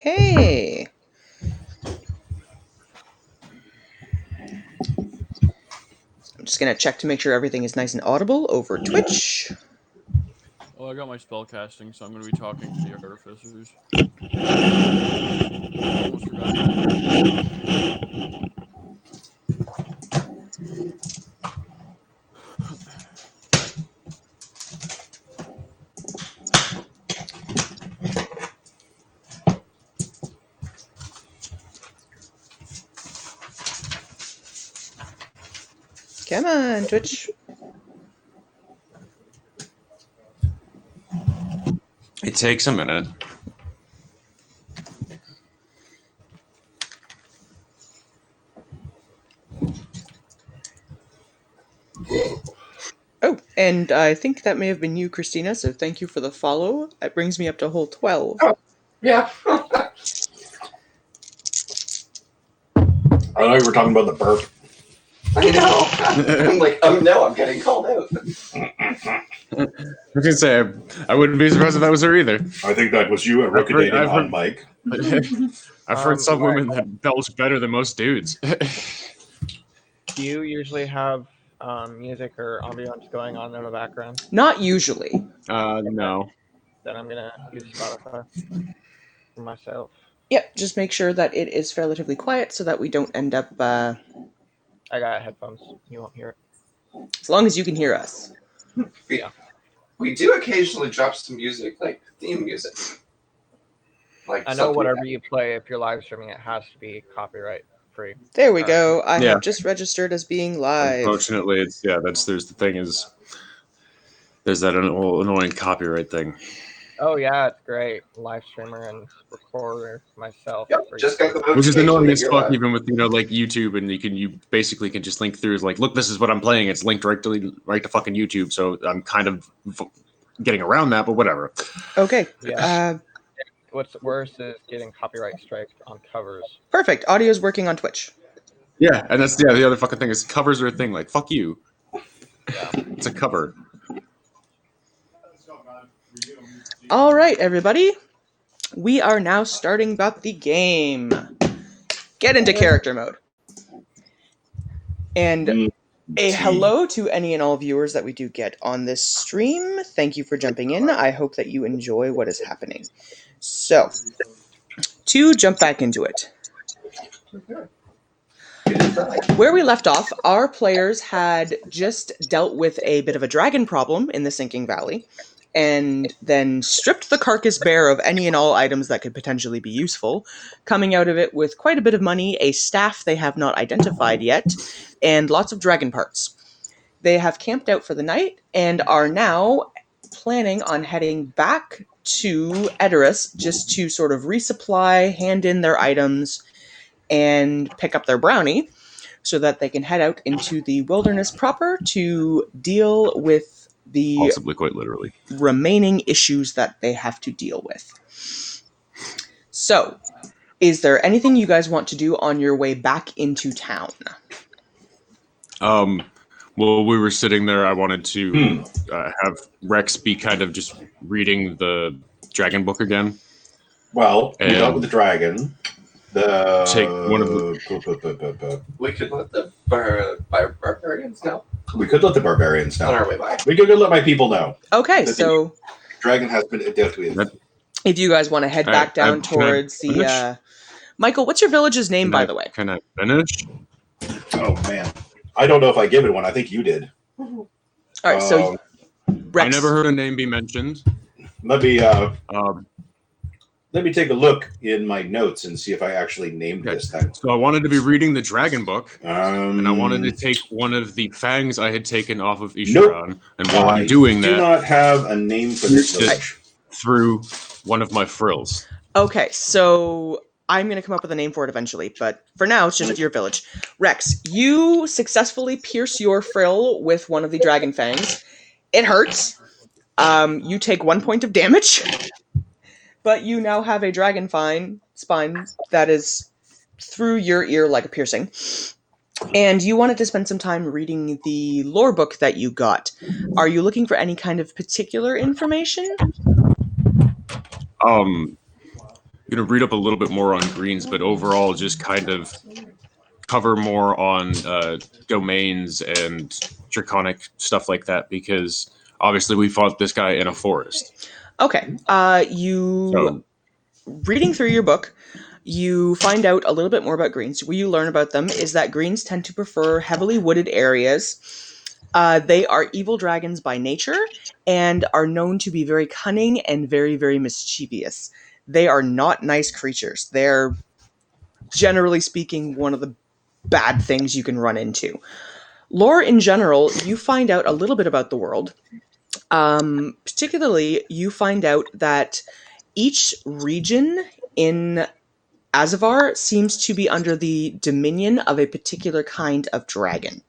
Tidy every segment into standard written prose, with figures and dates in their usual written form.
Hey, I'm just gonna check to make sure everything is nice and audible over Twitch. Well, I got my spell casting, so I'm going to be talking to the artificers. Almost forgot to do Come on, Twitch. It takes a minute. Oh, and I think that may have been you, Christina, so thank you for the follow. That brings me up to hole 12. Oh, yeah. I know you were talking about the burp. I know. I'm like, oh no, I'm getting called out. I was gonna say I wouldn't be surprised if that was her either. I think that was you eructating on mic. I've heard some women that belch better than most dudes. Do you usually have music or ambiance going on in the background? Not usually. No. Then I'm gonna use Spotify for myself. Yep, just make sure that it is relatively quiet so that we don't end up, I got headphones. You won't hear it. as long as you can hear us. We do occasionally drop some music, like theme music. Like I know whatever you play, if you're live streaming, it has to be copyright free. There we go. I Yeah. have just registered as being live. Unfortunately, there's the thing is there's that whole annoying copyright thing. Oh yeah, it's great. Live streamer and recorder myself. Yep, just got the Which is notification annoying that as you're fuck, live. even with like YouTube, and you basically can just link through. It's like, look, this is what I'm playing. It's linked right to fucking YouTube, so I'm kind of getting around that, but whatever. Okay. Yeah. What's worse is getting copyright strikes on covers. Perfect. Audio's working on Twitch. Yeah, and that's the other fucking thing is covers are a thing. Like, fuck you. Yeah. It's a cover. All right, everybody. We are now starting about the game. Get into character mode. And a hello to any and all viewers that we do get on this stream. Thank you for jumping in. I hope that you enjoy what is happening. So, to jump back into it. Where we left off, our players had just dealt with a bit of a dragon problem in the Sinking Valley, and then stripped the carcass bare of any and all items that could potentially be useful, coming out of it with quite a bit of money, a staff they have not identified yet, and lots of dragon parts. They have camped out for the night and are now planning on heading back to Edoras just to sort of resupply, hand in their items, and pick up their brownie so that they can head out into the wilderness proper to deal with the Possibly quite literally remaining issues that they have to deal with. So, is there anything you guys want to do on your way back into town? Well, we were sitting there. I wanted to have Rex be kind of just reading the dragon book again. Well, we got with the dragon. Take one of the. We could let the barbarians know. We could let the barbarians know. On our way back. We could let my people know. Okay, that so the dragon has been dealt with. If you guys want to head back down towards the Michael, what's your village's name, by the way? Can I finish? Oh man, I don't know if I give it one. I think you did. All right, so Rex. I never heard a name be mentioned. Let me take a look in my notes and see if I actually named this time. So I wanted to be reading the dragon book, and I wanted to take one of the fangs I had taken off of Isharan, Nope. and while I'm doing I do not have a name for this village. Through one of my frills. Okay, so I'm going to come up with a name for it eventually, but for now, it's just your village. Rex, you successfully pierce your frill with one of the dragon fangs. It hurts. You take 1 point of damage, but you now have a dragon spine that is through your ear like a piercing. And you wanted to spend some time reading the lore book that you got. Are you looking for any kind of particular information? going to read up a little bit more on greens, but overall just kind of cover more on domains and draconic stuff like that, because obviously we fought this guy in a forest. Okay. So, Reading through your book, you find out a little bit more about greens. What you learn about them is that greens tend to prefer heavily wooded areas. They are evil dragons by nature and are known to be very cunning and very, very mischievous. They are not nice creatures. They're, generally speaking, one of the bad things you can run into. Lore in general, you find out a little bit about the world. Particularly, you find out that each region in Azavar seems to be under the dominion of a particular kind of dragon.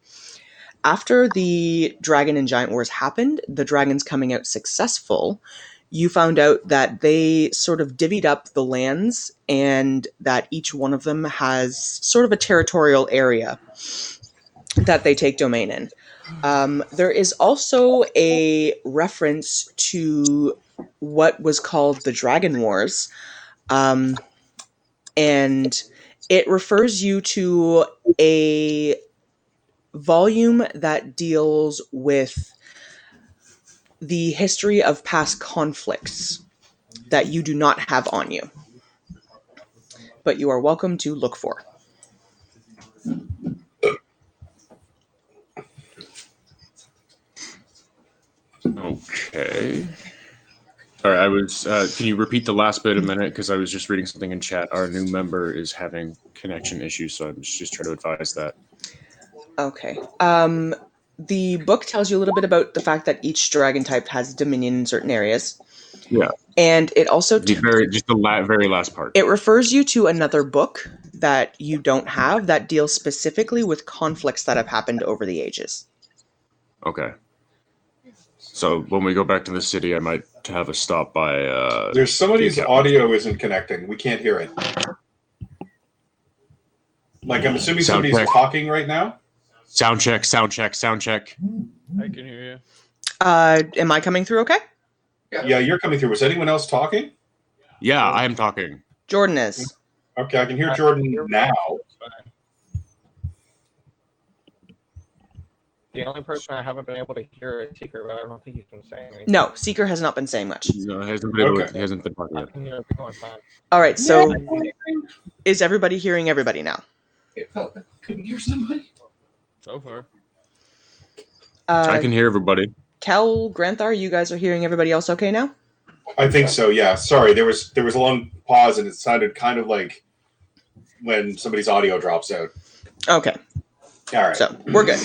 After the Dragon and Giant Wars happened, the dragons coming out successful, you found out that they sort of divvied up the lands and that each one of them has sort of a territorial area that they take domain in. There is also a reference to what was called the Dragon Wars, and it refers you to a volume that deals with the history of past conflicts that you do not have on you, but you are welcome to look for. okay. All right, I was. Can you repeat the last bit a minute? Because I was just reading something in chat. Our new member is having connection issues, so I'm just trying to advise that. Okay. The book tells you a little bit about the fact that each dragon type has dominion in certain areas. Yeah. And it also The very last part. it refers you to another book that you don't have that deals specifically with conflicts that have happened over the ages. Okay. So when we go back to the city, I might have a stop by. There's somebody's the audio isn't connecting. We can't hear it. Like, I'm assuming Sound somebody's check. talking right now. Sound check. Sound check. Sound check. I can hear you. Am I coming through okay? Yeah, you're coming through. Was anyone else talking? Yeah, I am talking. Jordan is. Okay, I can hear Jordan now. The only person I haven't been able to hear is Seeker, but I don't think he's been saying anything. No, Seeker has not been saying much. No, he hasn't been, Okay. he hasn't been talking I yet. can hear everyone fine. All right, so is everybody hearing everybody now? It felt like I couldn't hear somebody. So far. I can hear everybody. Kel, Granthar, you guys are hearing everybody else okay now? I think so. Yeah. Sorry, there was a long pause, and it sounded kind of like when somebody's audio drops out. Okay, All right, so we're good.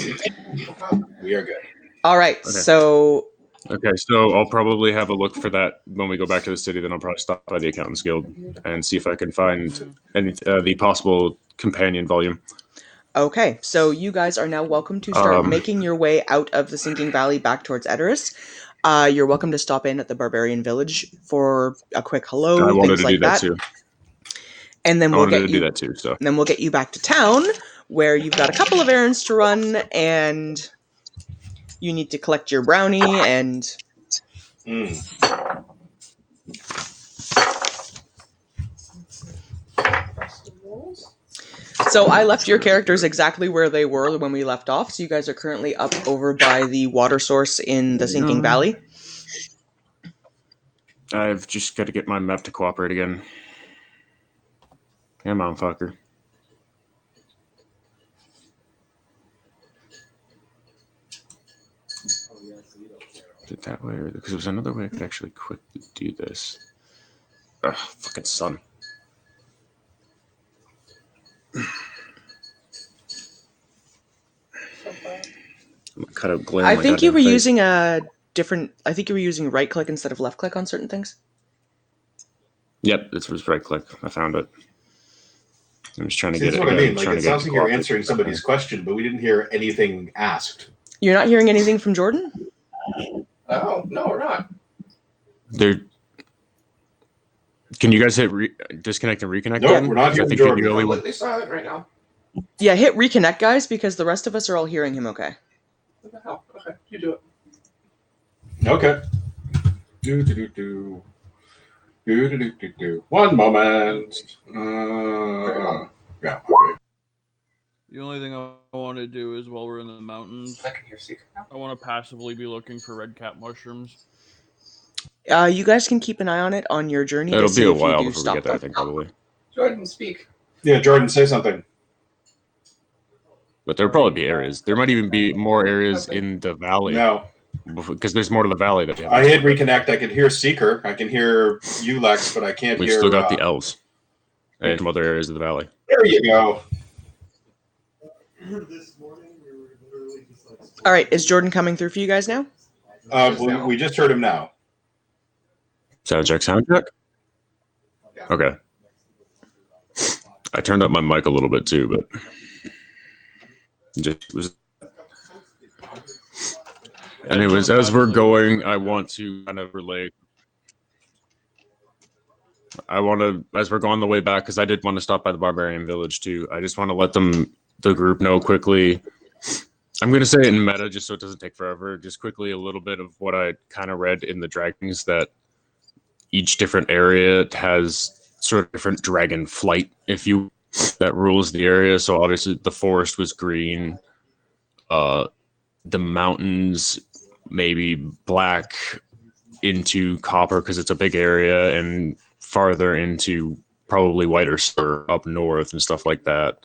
we are good. All right, Okay. so Okay, so I'll probably have a look for that when we go back to the city. Then I'll probably stop by the Accountants Guild and see if I can find any the possible companion volume. okay, so you guys are now welcome to start Um, making your way out of the Sinking Valley back towards Edoras. You're welcome to stop in at the Barbarian Village for a quick hello, I wanted things to like do that too. and then I we'll wanted get to you. do that too. So And then we'll get you back to town, where you've got a couple of errands to run, and you need to collect your brownie. And so I left your characters exactly where they were when we left off. So you guys are currently up over by the water source in the Sinking Valley. I've just got to get my map to cooperate again. Come on, fucker. Is it that way? Or because there was another way I could actually quickly do this. Ugh, fucking sun. I'm gonna cut out glare. I on my think you were goddamn face. using a different. I think you were using right click instead of left click on certain things. Yep, this was right click. I found it. I'm just trying to See, get that's it. what I mean. I'm Like, trying it to get sounds to like you're cooperate. answering somebody's question, but we didn't hear anything asked. You're not hearing anything from Jordan? Oh, no, we're not. There. Can you guys hit disconnect and reconnect? No, again? we're not Because I hearing think you're Jordan. the only one. Completely silent right now. Yeah, hit reconnect, guys, because the rest of us are all hearing him okay. What the hell? Okay, you do it. Okay. Do. One moment. Yeah. Okay. The only thing I want to do is while we're in the mountains, I can hear Seeker now. I want to passively be looking for red cap mushrooms. You guys can keep an eye on it on your journey It'll to be see a if you while do before we stop get there, I them. think, probably. Jordan, speak. Yeah, Jordan, say something. But there'll probably be areas. There might even be more areas in the valley. No. Because there's more to the valley that we I haven't. hit reconnect. I can hear Seeker. I can hear you, Lex, but I can't We've hear. still got the elves. And some other areas of the valley. There you go. All right, is Jordan coming through for you guys now? We just heard him now. Sound check, sound check? Yeah. Okay. I turned up my mic a little bit too, but just was. Anyways, as we're going, I want to kind of relate. As we're going the way back, because I did want to stop by the barbarian village too. I just want to let the group know quickly. I'm going to say it in meta just so it doesn't take forever. Just quickly a little bit of what I kind of read in the dragons, that each different area has sort of different dragon flight, that rules the area. So obviously the forest was green. The mountains maybe black into copper because it's a big area, and farther into probably white or up north and stuff like that.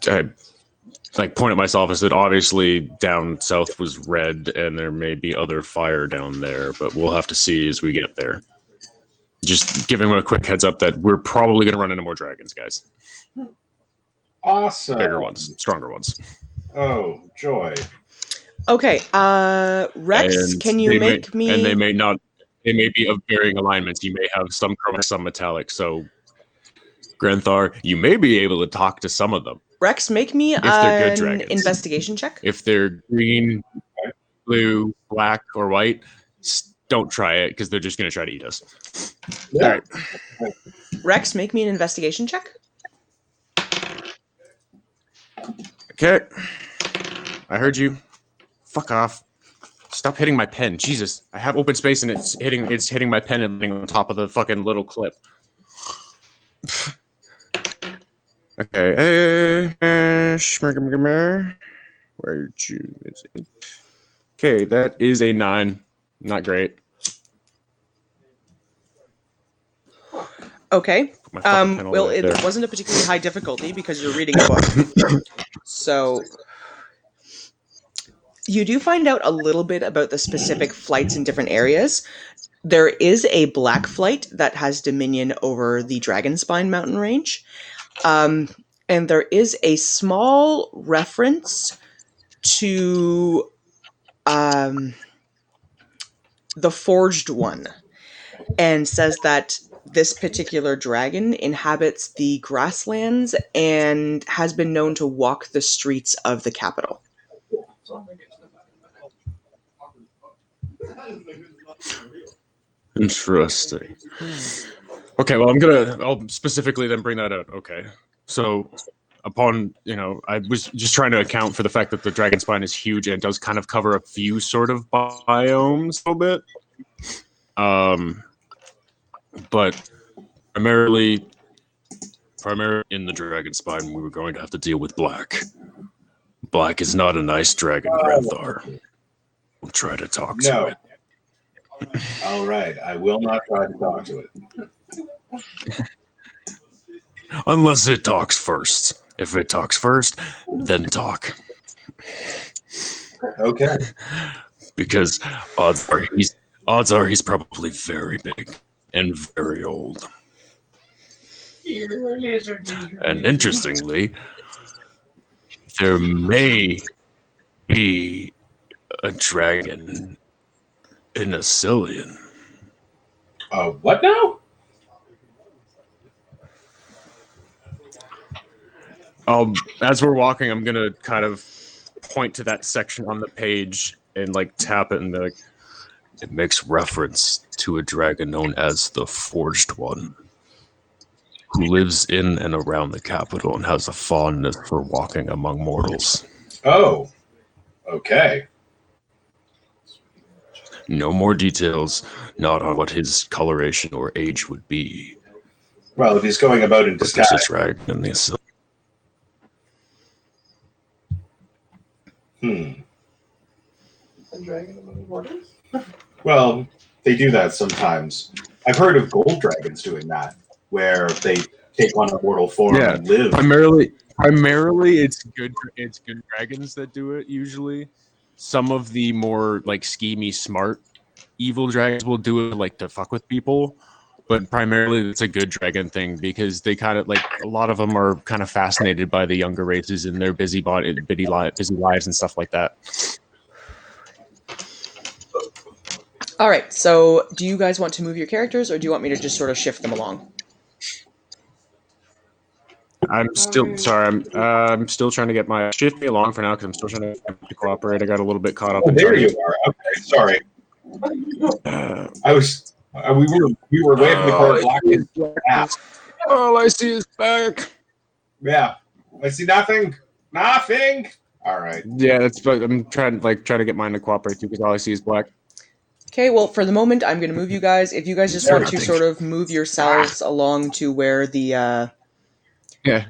I point at myself and said, obviously down south was red, and there may be other fire down there, but we'll have to see as we get there. Just giving them a quick heads up that we're probably going to run into more dragons, guys. Awesome. Bigger ones, stronger ones. Oh, joy. Okay, Rex, And can you make me... And they may not... They may be of varying alignments. You may have some chroma, some metallic. So, Granthar, you may be able to talk to some of them. Rex, make me If they're good an dragons. investigation check. If they're green, blue, black, or white, don't try it because they're just going to try to eat us. Yeah. All right. Rex, make me an investigation check. Okay. I heard you. Fuck off. Stop hitting my pen. Jesus. I have open space and it's hitting my pen and hitting on top of the fucking little clip. Okay. Where'd you... Okay, that is a 9. Not great. Okay. My fucking pen all Well, the way it there. wasn't a particularly high difficulty because you're reading a book. So you do find out a little bit about the specific flights in different areas. There is a black flight that has dominion over the Dragonspine mountain range. And there is a small reference to the Forged One, and says that this particular dragon inhabits the grasslands and has been known to walk the streets of the capital. Interesting. Okay, well, I'll specifically then bring that out. Okay. So, upon, I was just trying to account for the fact that the dragon spine is huge and does kind of cover a few sort of biomes a little bit. But primarily in the dragon spine, we were going to have to deal with Black. Black is not a nice dragon, Granthar. We'll try to talk to it. All right. I will not try to talk to it. Unless it talks first. If it talks first, then talk. Okay. Because odds are he's probably very big and very old. And interestingly, there may be a dragon in Asilian. What now? As we're walking, I'm gonna kind of point to that section on the page and tap it and be like, it makes reference to a dragon known as the Forged One, who lives in and around the capital and has a fondness for walking among mortals. Oh, okay. No more details, not on what his coloration or age would be. Well, if he's going about in There's disguise. a dragon in this. Hmm. The dragon of the waters? Well, they do that sometimes. I've heard of gold dragons doing that, where they take on a mortal form Yeah, and live. Primarily, it's good dragons that do it. Usually, some of the more like schemy, smart, evil dragons will do it like to fuck with people. But primarily, it's a good dragon thing because they kind of like a lot of them are kind of fascinated by the younger races and their busy lives and stuff like that. All right. So, do you guys want to move your characters, or do you want me to just sort of shift them along? I'm still sorry. I'm still trying to get my shift me along for now because I'm still trying to cooperate. I got a little bit caught up. Oh, in there trying you are. Okay, sorry. I was. We were waving the card black. Yeah. All I see is back. Yeah. I see nothing. Nothing. All right. Yeah, that's. But I'm trying to get mine to cooperate too because all I see is black. Okay, well, for the moment, I'm going to move you guys. If you guys just want to sort of move yourselves along to where the Yeah.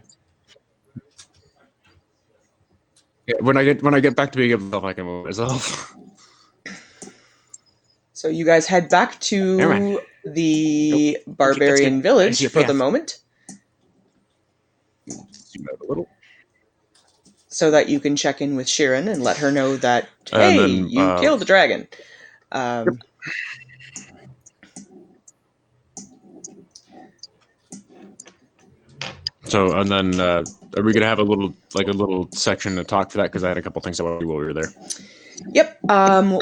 When I get back to being able to, I can move myself. So you guys head back to the barbarian village for the moment, Zoom out a little. so that you can check in with Sheeran and let her know that, And hey, then, you killed the dragon. So and then are we gonna have a little section to talk for that? Because I had a couple things I want to do while we were there. Yep.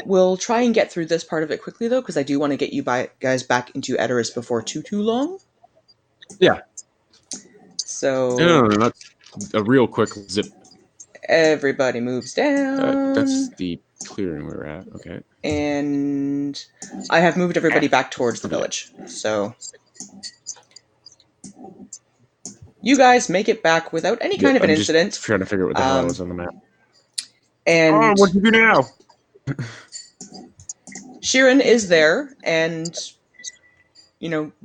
We'll try and get through this part of it quickly, though, because I do want to get you guys back into Edoras before too long. Yeah. So No, that's a real quick zip. everybody moves down. That's the clearing we were at. Okay. And I have moved everybody back towards the village. So you guys make it back without any kind of an incident. Just trying to figure out what the hell I was on the map. And what do you do now? Sheeran is there and,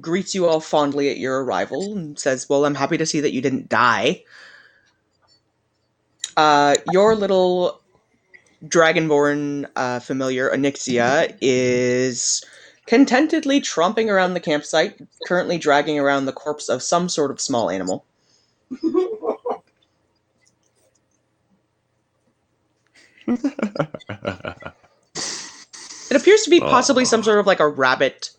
greets you all fondly at your arrival and says, well, I'm happy to see that you didn't die. Your little dragonborn familiar, Onyxia, is contentedly tromping around the campsite, currently dragging around the corpse of some sort of small animal. It appears to be possibly some sort of like a rabbit.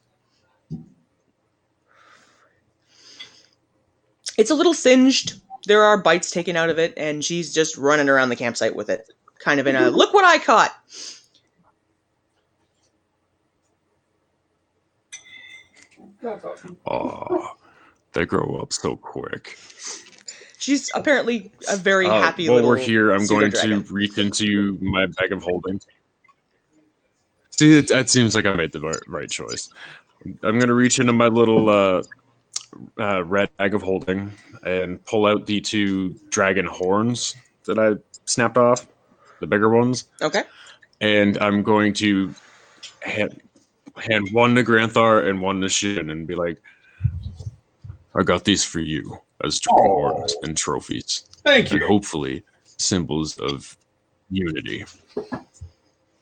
It's a little singed. There are bites taken out of it, and she's just running around the campsite with it. Kind of in a, look what I caught! That's awesome. Oh, they grow up so quick. She's apparently a very happy while little we're here, I'm going to pseudo-dragon. reach into my bag of holding. See, that seems like I made the right choice. I'm going to reach into my little red bag of holding and pull out the 2 dragon horns that I snapped off, the bigger ones. Okay. And I'm going to hand one to Granthar and one to Shin and be like, I got these for you as dragon horns and trophies. Thank you. And hopefully symbols of unity.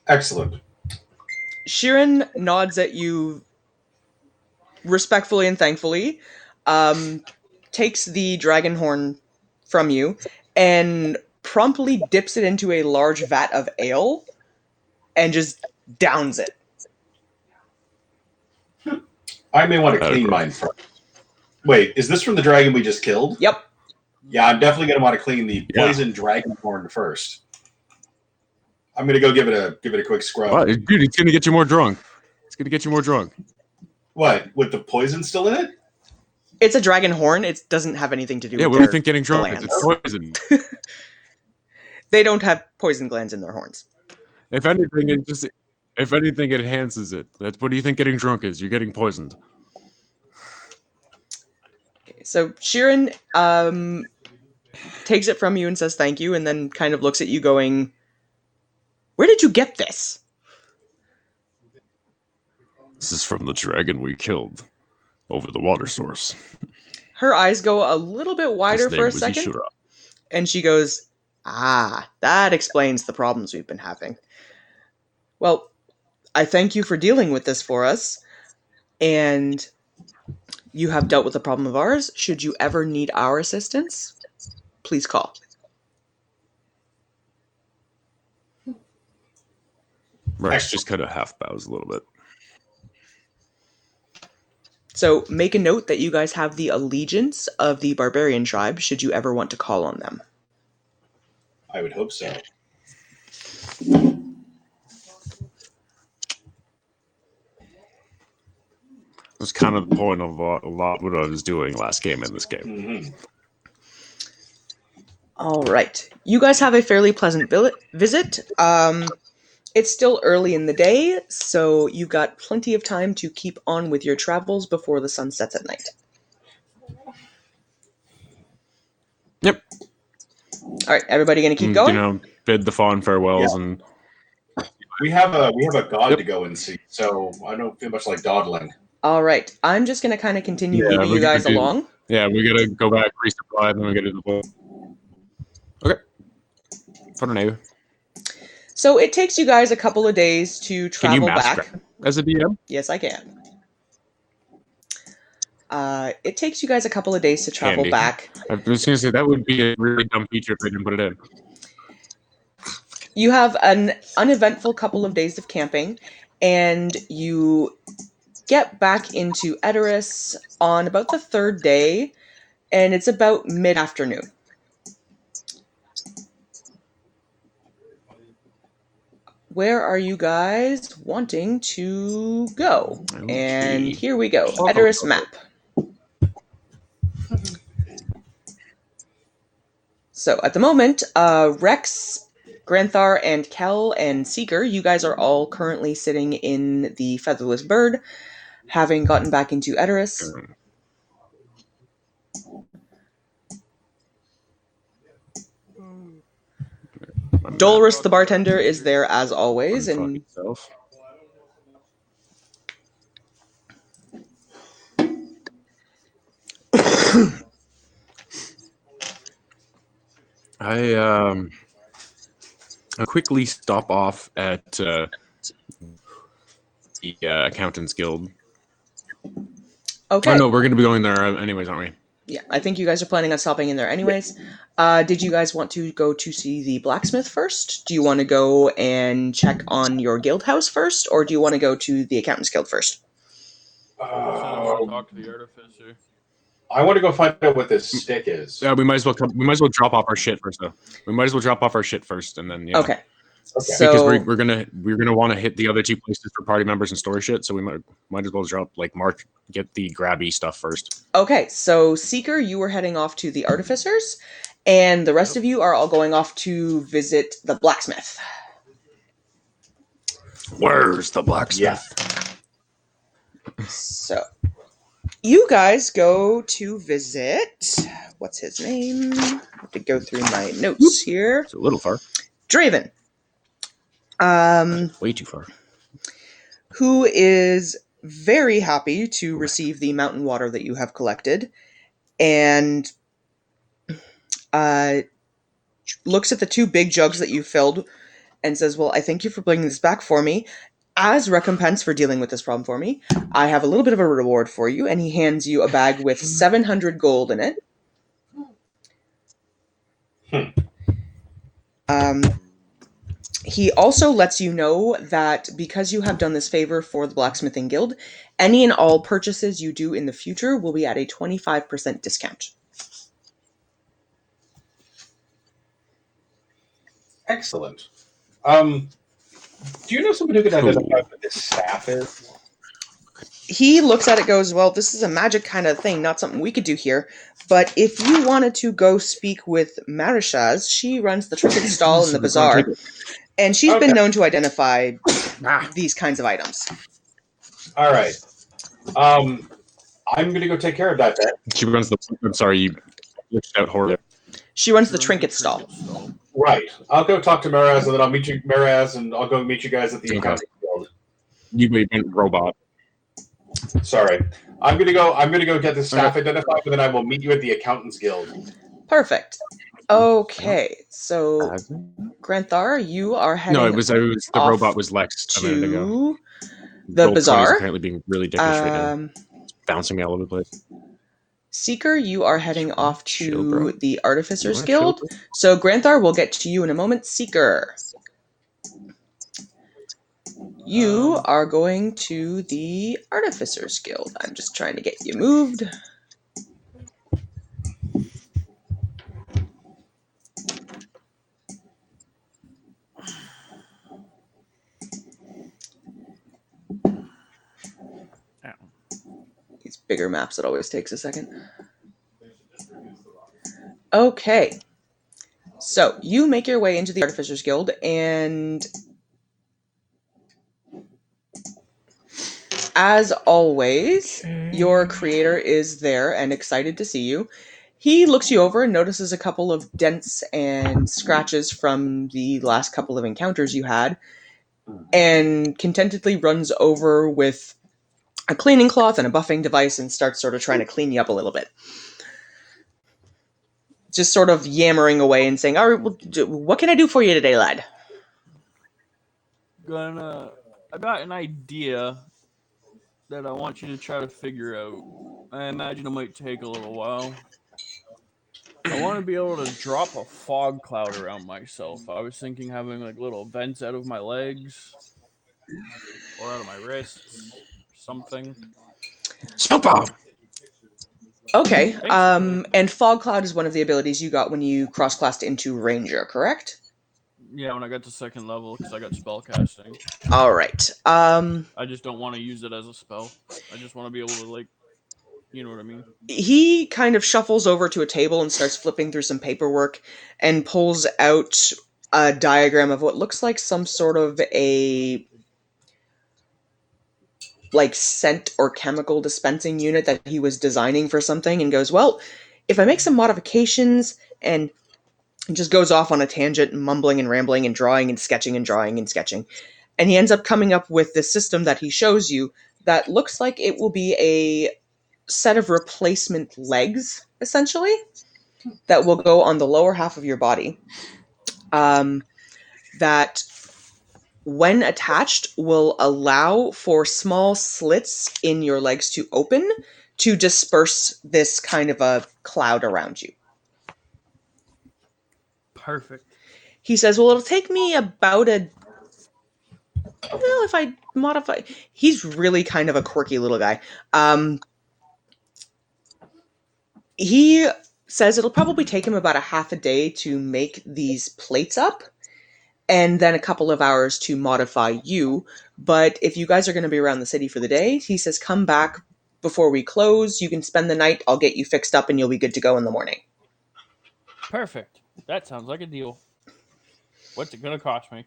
Excellent. Sheeran nods at you respectfully and thankfully, takes the dragon horn from you, and promptly dips it into a large vat of ale and just downs it. I may want to clean mine first. Wait, is this from the dragon we just killed? Yep. Yeah, I'm definitely going to want to clean the poison dragon horn first. I'm going to go give it a quick scrub. Wow, dude, it's going to get you more drunk. It's going to get you more drunk. What? With the poison still in it? It's a dragon horn. It doesn't have anything to do with What do you their think getting drunk is? glands. It's poison. They don't have poison glands in their horns. If anything, it enhances it. That's what do you think getting drunk is? You're getting poisoned. Okay, so Sheeran takes it from you and says thank you, and then kind of looks at you going, where did you get this? This is from the dragon we killed over the water source. Her eyes go a little bit wider His name for a was second, Ishura. and she goes, "Ah, that explains the problems we've been having. Well, I thank you for dealing with this for us, and you have dealt with a problem of ours. Should you ever need our assistance, please call." Rex just kind of half bows a little bit. So make a note that you guys have the allegiance of the barbarian tribe should you ever want to call on them. I would hope so. That's kind of the point of a lot what I was doing last game in this game. Mm-hmm. All right. You guys have a fairly pleasant visit. It's still early in the day, so you've got plenty of time to keep on with your travels before the sun sets at night. Yep. All right, everybody going to keep going? You know, bid the fawn farewells Yeah. and We have a god Yep. to go and see, so I don't feel much like dawdling. All right. I'm just going to kind of continue Yeah, moving we're you guys gonna do- along. yeah, we gotta go back, resupply, and then we gotta do the book. Okay. For the neighbor. So it takes you guys a couple of days to Can you travel mask back. grab as a DM? Yes, I can. It takes you guys a couple of days to travel Handy. back. I was gonna say that would be a really dumb feature if they didn't put it in. You have an uneventful couple of days of camping, and you get back into Edoras on about the third day, and it's about mid-afternoon. Where are you guys wanting to go? And Okay. here we go. Edoras map. So at the moment, Rex, Granthar, and Kel and Seeker, you guys are all currently sitting in the Featherless Bird, having gotten back into Edoras. Dolorus the bartender is there as always, and itself. I quickly stop off at the Accountants Guild. okay. Oh no, we're gonna be going there anyways, aren't we? Yeah, I think you guys are planning on stopping in there anyways. Did you guys want to go to see the blacksmith first? Do you want to go and check on your guild house first, or do you want to go to the accountants guild first? I want to talk to the artificer. I want to go find out what this stick is. Yeah, we might as well drop off our shit first though. We might as well drop off our shit first and then Okay. Okay. So because we're gonna want to hit the other two places for party members and store shit, so we might as well get the grabby stuff first. okay, so Seeker, you were heading off to the artificers, and the rest of you are all going off to visit the blacksmith. Where's the blacksmith? So you guys go to visit. What's his name? I have to go through my notes here. It's a little far. Draven. Way too far. Who is very happy to receive the mountain water that you have collected, and looks at the two big jugs that you filled and says, "Well, I thank you for bringing this back for me. As recompense for dealing with this problem for me, I have a little bit of a reward for you," and he hands you a bag with 700 gold in it. He also lets you know that because you have done this favor for the Blacksmithing Guild, any and all purchases you do in the future will be at a 25% discount. Excellent. Do you know someone who can identify what this staff is? He looks at it, goes, "Well, this is a magic kind of thing, not something we could do here. But if you wanted to go speak with Marishaz, she runs the trinket stall in the bazaar, and she's been known to identify these kinds of items." All right. I'm going to go take care of that then. She runs the. I'm sorry, you glitched out horribly. She runs the trinket stall. Right. I'll go talk to Maraz, and then I'll meet you, Maraz, and I'll go meet you guys at the Okay. accounting guild. You meant robot. Sorry. I'm gonna go get the staff identified, and then I will meet you at the accountants guild. Perfect. Okay, so Granthar, you are heading No, it was the off robot was Lex a minute ago. to the Roll 20 is bazaar. apparently being really dickish right now. It's bouncing me all over the place. Seeker, you are heading off Chill, bro. to the Artificers wanna chill, Guild. bro? So Granthar will get to you in a moment. Seeker, you are going to the Artificers Guild. I'm just trying to get you moved. These bigger maps, it always takes a second. Okay. So you make your way into the Artificers Guild, and as always, your creator is there and excited to see you. He looks you over and notices a couple of dents and scratches from the last couple of encounters you had, and contentedly runs over with a cleaning cloth and a buffing device and starts sort of trying to clean you up a little bit. Just sort of yammering away and saying, all right, well, what can I do for you today, lad? I got an idea that I want you to try to figure out. I imagine it might take a little while. I want to be able to drop a fog cloud around myself. I was thinking having like little vents out of my legs or out of my wrists, something. Super! Okay, and Fog Cloud is one of the abilities you got when you cross-classed into Ranger, correct? Yeah, when I got to second level, because I got spell casting. All right. I just don't want to use it as a spell. I just want to be able to, like, you know what I mean? He kind of shuffles over to a table and starts flipping through some paperwork and pulls out a diagram of what looks like some sort of a like scent or chemical dispensing unit that he was designing for something, and goes, well, if I make some modifications, and just goes off on a tangent, mumbling and rambling and drawing and sketching and drawing and sketching. And he ends up coming up with this system that he shows you that looks like it will be a set of replacement legs, essentially, that will go on the lower half of your body. That, when attached, will allow for small slits in your legs to open to disperse this kind of a cloud around you. Perfect. He says, well, it'll take me about if I modify... He's really kind of a quirky little guy. He says it'll probably take him about a half a day to make these plates up, and then a couple of hours to modify you. But if you guys are going to be around the city for the day, he says, come back before we close. You can spend the night. I'll get you fixed up, and you'll be good to go in the morning. Perfect. That sounds like a deal. What's it going to cost me?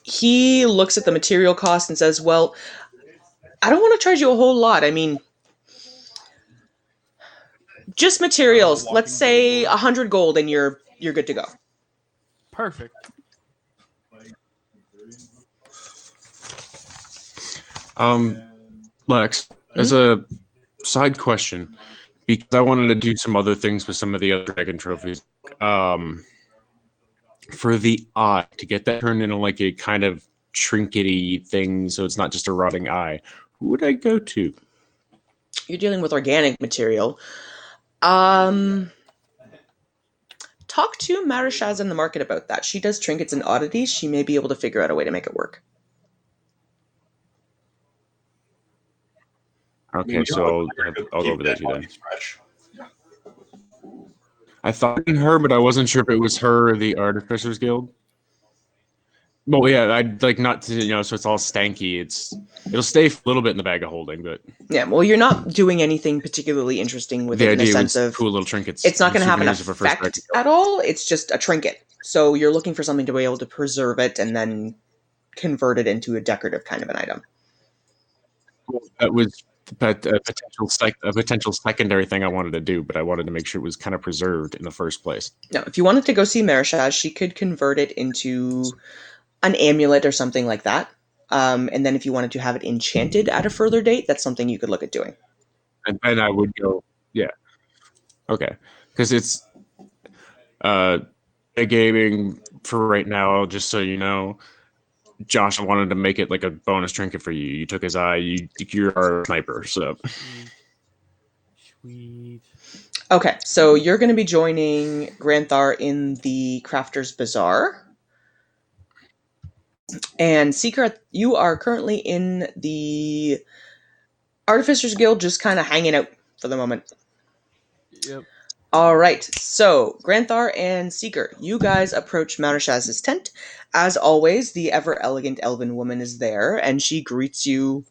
He looks at the material cost and says, well, I don't want to charge you a whole lot. I mean, just materials. Let's say 100 gold and you're good to go. Perfect. Lex, as a side question, because I wanted to do some other things with some of the other dragon trophies. For the eye, to get that turned into like a kind of trinkety thing, so it's not just a rotting eye, who would I go to? You're dealing with organic material. Talk to Marishaz in the market about that. She does trinkets and oddities. She may be able to figure out a way to make it work. Okay, so I'll go over there too then. I thought it was her, but I wasn't sure if it was her or the Artificers Guild. Well, yeah, I'd like not to, so it's all stanky. It'll stay a little bit in the bag of holding, but yeah, well, you're not doing anything particularly interesting with the it in the idea sense was of cool little trinkets. It's not going to have an souvenirs of our first effect at all. It's just a trinket. So you're looking for something to be able to preserve it and then convert it into a decorative kind of an item. That was a potential secondary thing I wanted to do, but I wanted to make sure it was kind of preserved in the first place. No, if you wanted to go see Marishaz, she could convert it into an amulet or something like that. And then if you wanted to have it enchanted at a further date, that's something you could look at doing. And then I would go, yeah, okay, because it's gaming for right now. Just so you know, Josh wanted to make it like a bonus trinket for you. You took his eye. You're our sniper. So Sweet. Okay, so you're going to be joining Granthar in the Crafter's Bazaar. And Seeker, you are currently in the Artificers Guild, just kind of hanging out for the moment. Yep. All right, so Granthar and Seeker, you guys approach Maurishaz's tent. As always, the ever-elegant elven woman is there, and she greets you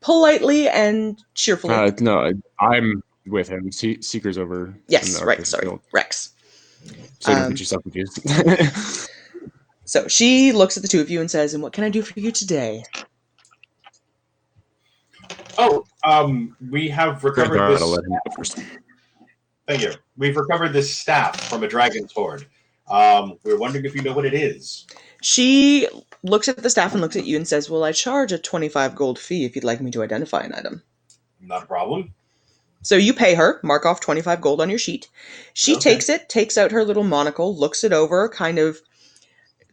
politely and cheerfully. no, I'm with him. Seeker's over. Yes, in the right, Artificer's sorry, Guild. Rex. So don't get yourself confused. So she looks at the two of you and says, "And what can I do for you today?" Oh, we have recovered Granthar, this. I'll let him go first. Thank you. We've recovered this staff from a dragon's hoard. We're wondering if you know what it is. She looks at the staff and looks at you and says, "Well, I charge a 25 gold fee if you'd like me to identify an item." Not a problem. So you pay her, mark off 25 gold on your sheet. She Okay. takes it, takes out her little monocle, looks it over, kind of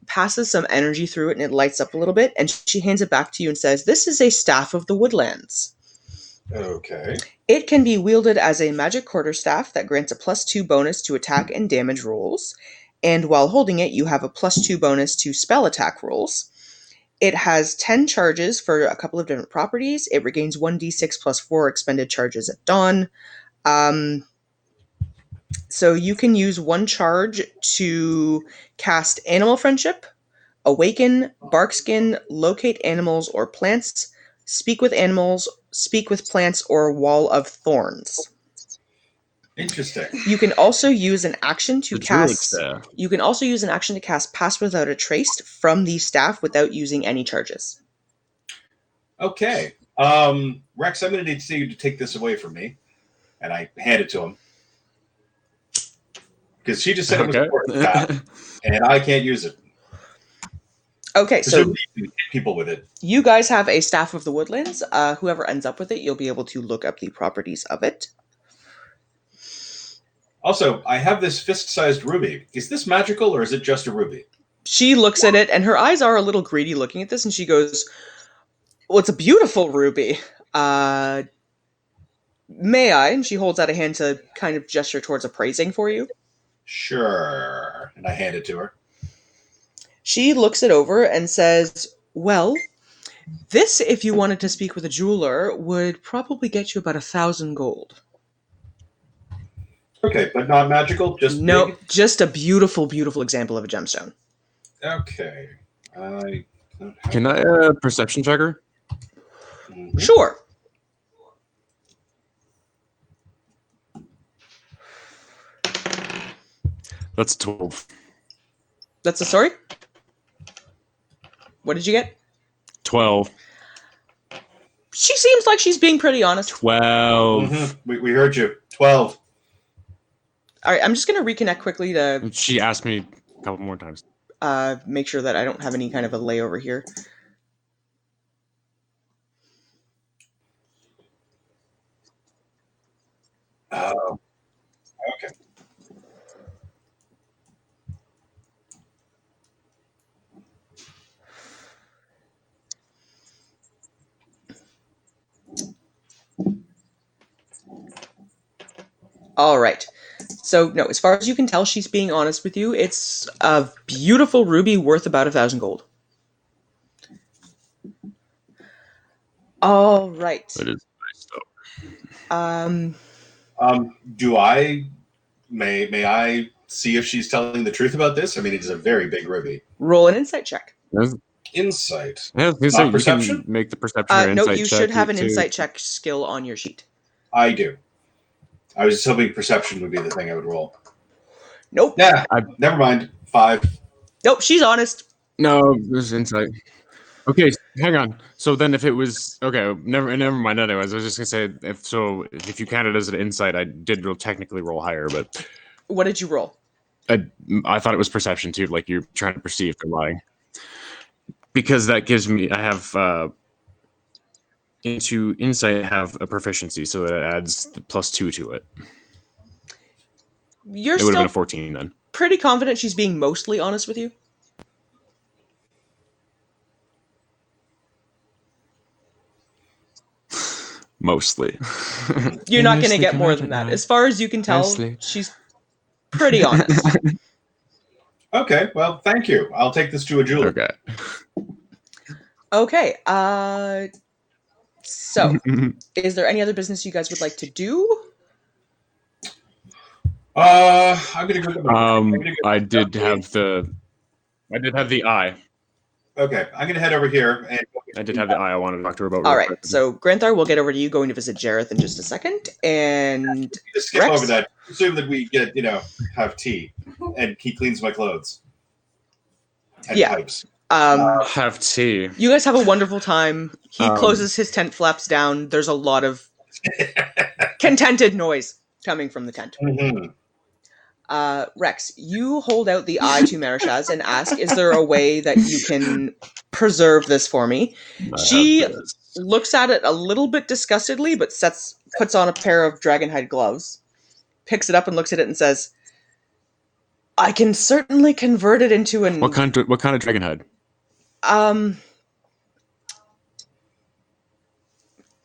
passes some energy through it, and it lights up a little bit, and she hands it back to you and says, "This is a Staff of the Woodlands. Okay. It can be wielded as a magic quarterstaff that grants a +2 bonus to attack and damage rolls, and while holding it, you have a +2 bonus to spell attack rolls. It has 10 charges for a couple of different properties. It regains 1d6 plus 4 expended charges at dawn. So you can use one charge to cast Animal Friendship, Awaken, Barkskin, Locate Animals or Plants, Speak with Animals, Speak with Plants, or Wall of Thorns. Interesting. You can also use an action to The druid cast. staff. You can also use an action to cast Pass Without a Trace from the staff without using any charges. Okay. Rex, I'm going to need you to take this away from me. And I hand it to him. Because she just said it was a quarter staff, and I can't use it. Okay, so Presumably you can hit people with it. you guys have a Staff of the Woodlands. Whoever ends up with it, you'll be able to look up the properties of it. Also, I have this fist-sized ruby. Is this magical, or is it just a ruby? She looks at it, and her eyes are a little greedy looking at this, and she goes, "Well, it's a beautiful ruby. May I?" And she holds out a hand to kind of gesture towards appraising for you. Sure. And I hand it to her. She looks it over and says, "Well, this, if you wanted to speak with a jeweler, would probably get you about 1,000 gold. Okay, but not magical, just No, big? just a beautiful, beautiful example of a gemstone." Okay. I don't have Can I perception checker? Mhm. Sure. That's 12. That's a story. What did you get? 12. She seems like she's being pretty honest. 12. Mhm. We heard you. 12. All right, I'm just going to reconnect quickly to She asked me a couple more times. make sure that I don't have any kind of a layover here. Oh, okay. All right. So, no, as far as you can tell, she's being honest with you. It's a beautiful ruby worth about 1,000 gold. All right. It is nice though. Do I may I see if she's telling the truth about this? I mean, it's a very big ruby. Roll an insight check. Insight. Yeah, I was gonna say, Not you perception? can make the perception or No, insight you check should have an too. insight check skill on your sheet. I do. I was just hoping perception would be the thing I would roll. Nope. Yeah, never mind. 5. Nope, she's honest. No, there's insight. Okay, hang on. So then, if it was okay, never mind. Anyways, I was just gonna say if you counted as an insight, I did technically roll higher, but What did you roll? I thought it was perception too. Like you're trying to perceive if they're lying. because that gives me, I have into insight, I have a proficiency, so it adds +2 to it. You're It would have been still a 14 then. pretty confident she's being mostly honest with you. Mostly. You're not going to get more than that. As far as you can tell, Mostly. she's pretty honest. Okay, well, thank you. I'll take this to a jeweler. Okay. Okay, so is there any other business you guys would like to do? I'm gonna go. I did have the eye. Okay, I'm gonna head over here and. I did have the eye I wanted to talk to her about. All real right, quick. so Granthar, we'll get over to you going to visit Jareth in just a second, and Just skip Rex? over that. Assume that we get, have tea, and he cleans my clothes. And Yeah. pipes. Have tea. You guys have a wonderful time. He closes his tent flaps down. There's a lot of contented noise coming from the tent. Mm-hmm. Rex, you hold out the eye to Marishaz and ask, is there a way that you can preserve this for me? She looks at it a little bit disgustedly, but puts on a pair of dragonhide gloves, picks it up and looks at it and says, I can certainly convert it into an... What kind of dragonhide?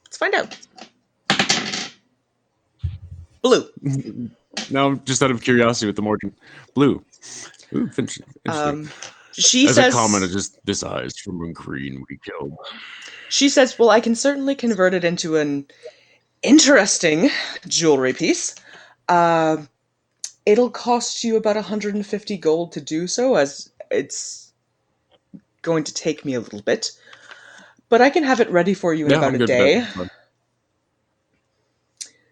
Let's find out. Blue. No, just out of curiosity with the Morgan. Blue. Ooh, interesting. She As says... a comment of just, this eye is from a green we killed. She says, well, I can certainly convert it into an interesting jewelry piece. It'll cost you about 150 gold to do so, as it's going to take me a little bit. But I can have it ready for you in about a day.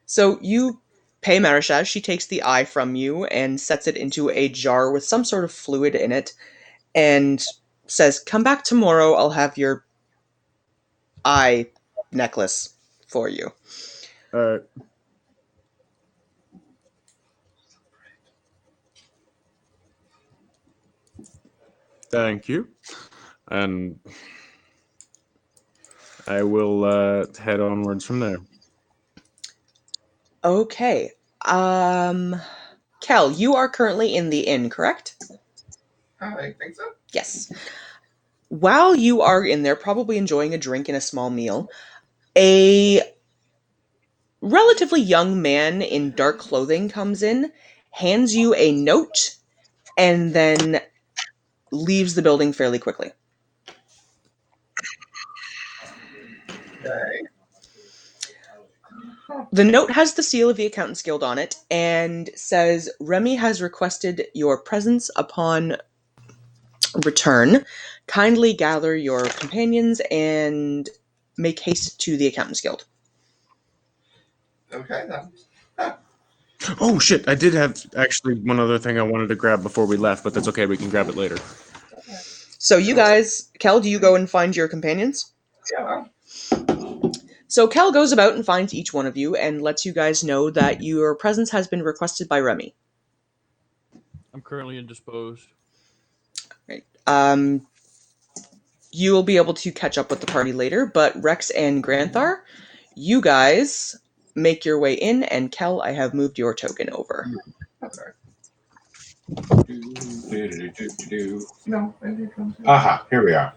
So you pay Marishaz. She takes the eye from you and sets it into a jar with some sort of fluid in it and says, come back tomorrow, I'll have your eye necklace for you. Thank you. And I will head onwards from there. Okay. Kel, you are currently in the inn, correct? I think so. Yes. While you are in there, probably enjoying a drink and a small meal, a relatively young man in dark clothing comes in, hands you a note, and then leaves the building fairly quickly. Okay. The note has the seal of the Accountants Guild on it and says, Remy has requested your presence upon return. Kindly gather your companions and make haste to the Accountants Guild. Okay, then. Oh, shit. I did have actually one other thing I wanted to grab before we left, but that's okay. We can grab it later. So you guys, Kel, do you go and find your companions? Yeah. So Kel goes about and finds each one of you and lets you guys know that your presence has been requested by Remy. I'm currently indisposed. Right. You will be able to catch up with the party later, but Rex and Granthar, you guys make your way in, and Kel, I have moved your token over. Okay. No. Aha, here we are.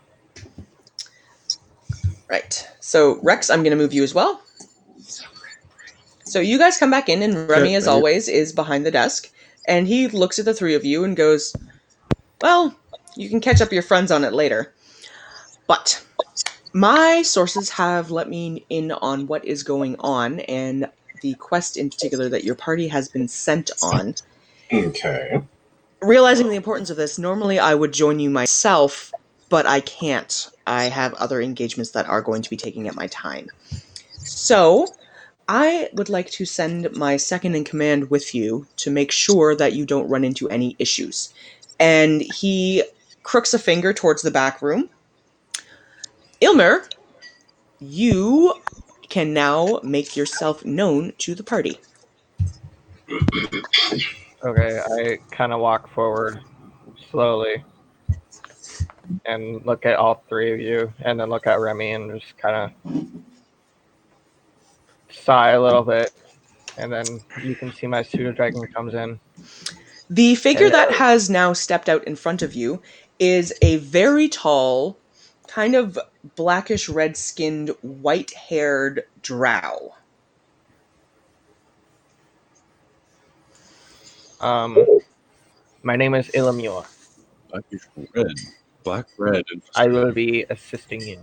Right. So, Rex, I'm going to move you as well. So you guys come back in, and Remy, as always, is behind the desk, and he looks at the three of you and goes, well, you can catch up your friends on it later. But my sources have let me in on what is going on, and the quest in particular that your party has been sent on. Okay. Realizing the importance of this, normally I would join you myself, but I can't. I have other engagements that are going to be taking up my time. So, I would like to send my second in command with you to make sure that you don't run into any issues. And he crooks a finger towards the back room. Ilmer, you can now make yourself known to the party. Okay, I kind of walk forward slowly. and look at all three of you, and then look at Remy and just kind of sigh a little bit, and then you can see my pseudo dragon comes in. The figure And- that has now stepped out in front of you is a very tall, kind of blackish red skinned, white haired drow. My name is Ilamure. Blackish red. Black red. I will be assisting you.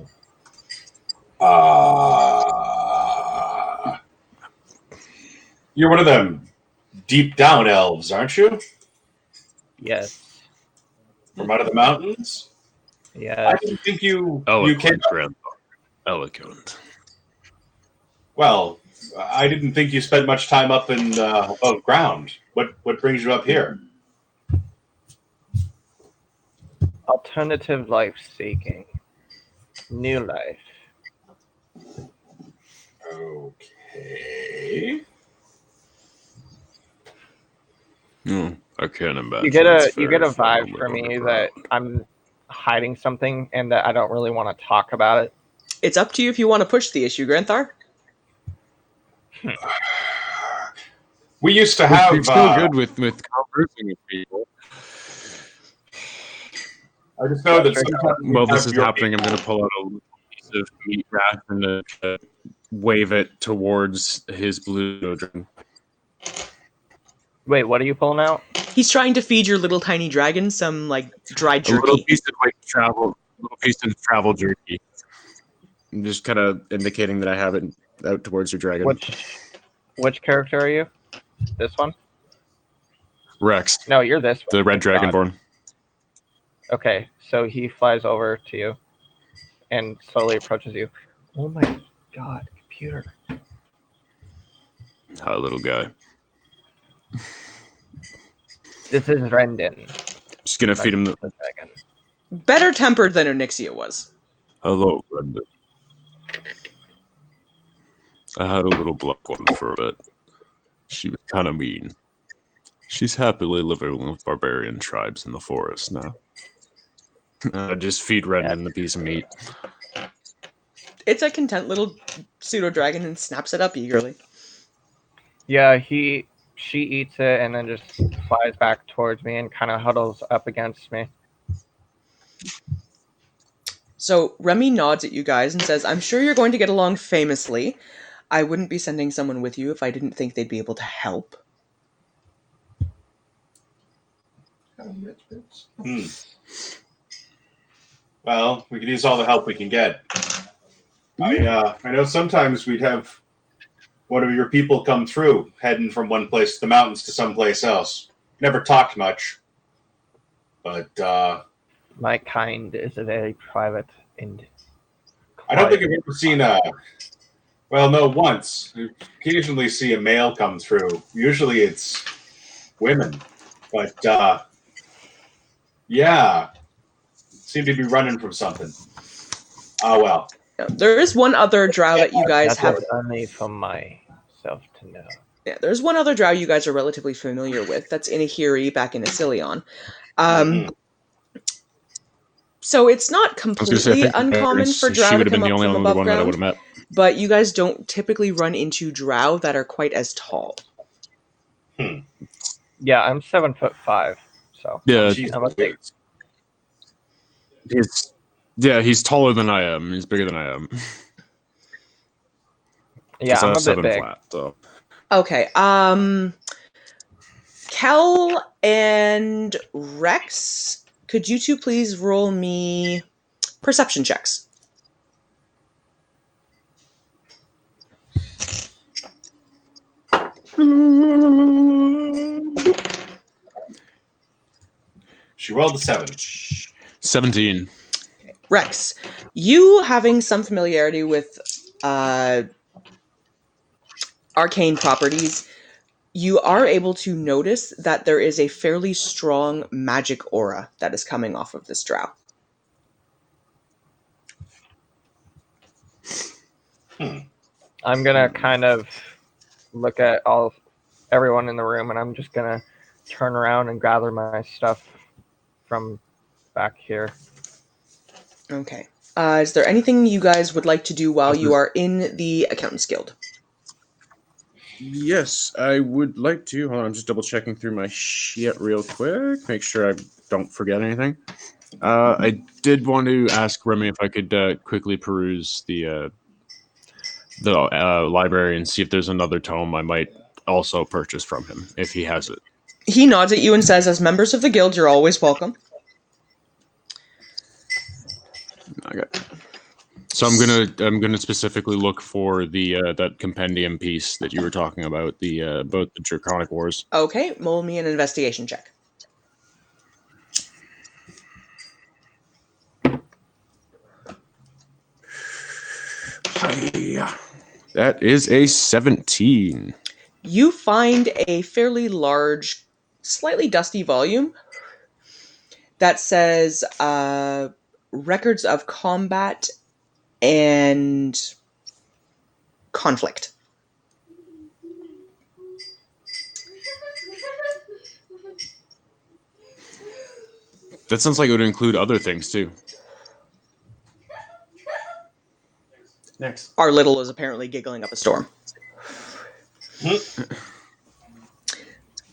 You're one of them deep down elves, aren't you? Yes. From out of the mountains? I Yes. didn't think you came. Eloquent, grandpa. Eloquent. Well, I didn't think you spent much time up in above ground. What brings you up here? Alternative life seeking. New life. Okay. I can't imagine. You get it's a very fun to vibe live from me underground. that I'm hiding something and that I don't really want to talk about it. It's up to you if you want to push the issue, Granthar. We used to have. It's still good with conversing with people. I just know that sometimes. While this is happening, I'm going to pull out a little piece of meat rack and wave it towards his blue dragon. Wait, what are you pulling out? He's trying to feed your little tiny dragon some like dried A little jerky. piece of travel jerky. I'm just kind of indicating that I have it out towards your dragon. Which character are you? This one? Rex, No, you're this one. the red God. dragonborn. Okay, so he flies over to you and slowly approaches you. Oh my god, computer. Hi, little guy. This is Rendon. Just gonna feed him the the dragon. Better tempered than Onyxia was. hello, Brendan. I had a little black one for a bit. She was kind of mean. She's happily living with barbarian tribes in the forest now. Just feed Rendon the piece of meat. It's a content little pseudo dragon and snaps it up eagerly. Yeah, she eats it and then just flies back towards me and kind of huddles up against me. So Remy nods at you guys and says, I'm sure you're going to get along famously. I wouldn't be sending someone with you if I didn't think they'd be able to help. Well, we could use all the help we can get. I know sometimes we'd have one of your people come through, heading from one place to the mountains to someplace else. Never talked much, but My kind is a very private and I don't think I've ever seen a. Well, no, once. You occasionally see a male come through. Usually it's women, but yeah, seem to be running from something. Oh well. Yeah, there is one other drow that you guys That's have. only for myself to know. Yeah, there's one other drow you guys are relatively familiar with. That's Inahiri back in Asilion. So it's not completely uncommon for drow she to would have been come the up only from one above that I would ground, have met. but you guys don't typically run into drow that are quite as tall. Yeah, I'm 7'5", so Yeah, I'm a big. he's taller than I am. He's bigger than I am. Yeah, I'm a bit 7 big. flat. So. Okay, Kel and Rex, could you two please roll me perception checks? She rolled a 7. 17. Rex, you having some familiarity with arcane properties, you are able to notice that there is a fairly strong magic aura that is coming off of this drow. I'm gonna kind of look at everyone in the room, and I'm just gonna turn around and gather my stuff from back here. Okay. Is there anything you guys would like to do while you are in the Accountants Guild? Yes, I would like to. Hold on, I'm just double checking through my shit real quick. Make sure I don't forget anything. I did want to ask Remy if I could quickly peruse the library and see if there's another tome I might also purchase from him if he has it. He nods at you and says, as members of the guild, you're always welcome. Okay. So I'm gonna specifically look for the that compendium piece that you were talking about, the about the Draconic Wars. Okay, roll me an investigation check. That is a 17. You find a fairly large, slightly dusty volume that says records of combat and conflict. That sounds like it would include other things too. Next. Our little is apparently giggling up a storm.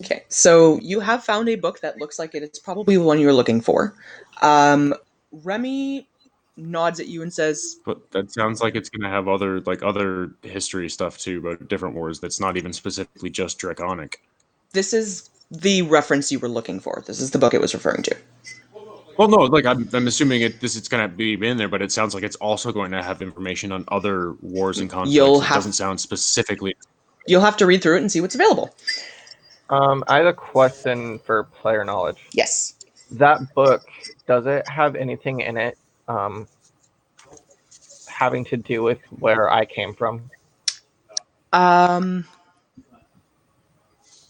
Okay, so you have found a book that looks like it's probably the one you're looking for. Remy nods at you and says, But that sounds like it's gonna have other history stuff too about different wars. That's not even specifically just Draconic. this is the reference you were looking for. This is the book it was referring to. Well, no, like I'm assuming this is gonna be in there, but it sounds like it's also going to have information on other wars and conflicts. It doesn't sound specifically. You'll have to read through it and see what's available. I have a question for player knowledge. Yes. That book, does it have anything in it having to do with where I came from? Um,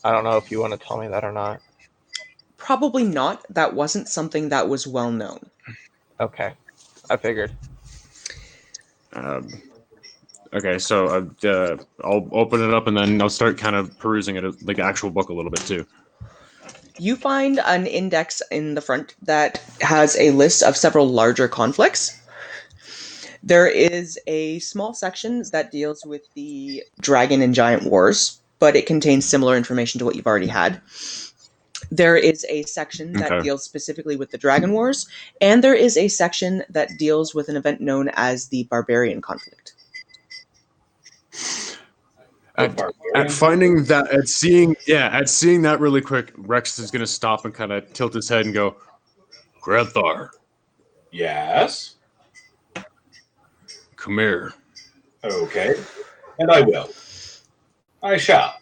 I don't know if you want to tell me that or not. Probably not. That wasn't something that was well known. Okay, I figured. Okay, so I'll open it up and then I'll start kind of perusing it, like the actual book, a little bit too. You find an index in the front that has a list of several larger conflicts. There is a small section that deals with the Dragon and Giant Wars, but it contains similar information to what you've already had. There is a section that deals specifically with the Dragon Wars, and there is a section that deals with an event known as the Barbarian Conflict. At finding that, at seeing that really quick, Rex is gonna stop and kind of tilt his head and go, "Granthar, Yes. come here." Okay. And I will. I shall.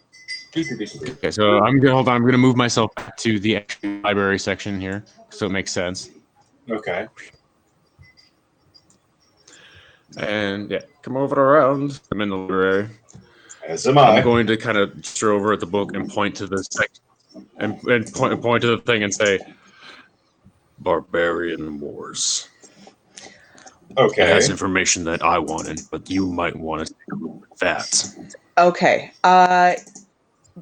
Okay, so I'm gonna move myself back to the actual library section here, so it makes sense. Okay. And yeah, come over around. I'm in the library. As am I. I'm going to kind of gesture over at the book and point to the section and point to the thing and say, "Barbarian Wars." Okay. It has information that I wanted, but you might want to take a look at that. Okay.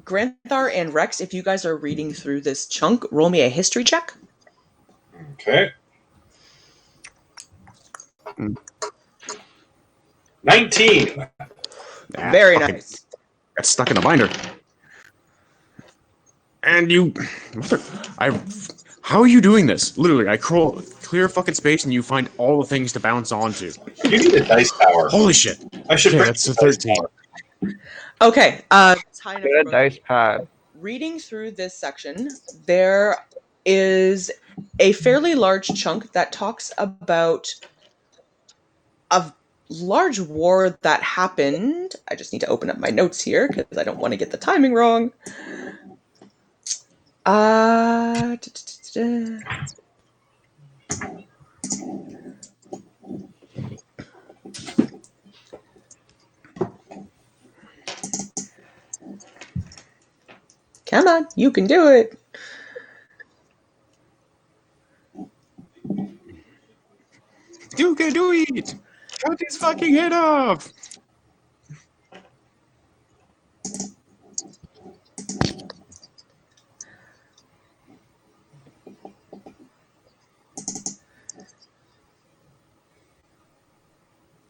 Granthar and Rex, if you guys are reading through this chunk, roll me a history check. Okay. 19. Very nice. Got stuck in a binder. And you, how are you doing this? Literally, I clear fucking space and you find all the things to bounce onto. You need a dice tower. Holy shit! I should Okay, bring that's the a dice 13. tower. Okay. Get a dice pad. Reading through this section, there is a fairly large chunk that talks about a large war that happened. I just need to open up my notes here because I don't want to get the timing wrong. Come on, you can do it. You can do it! Cut his fucking head off!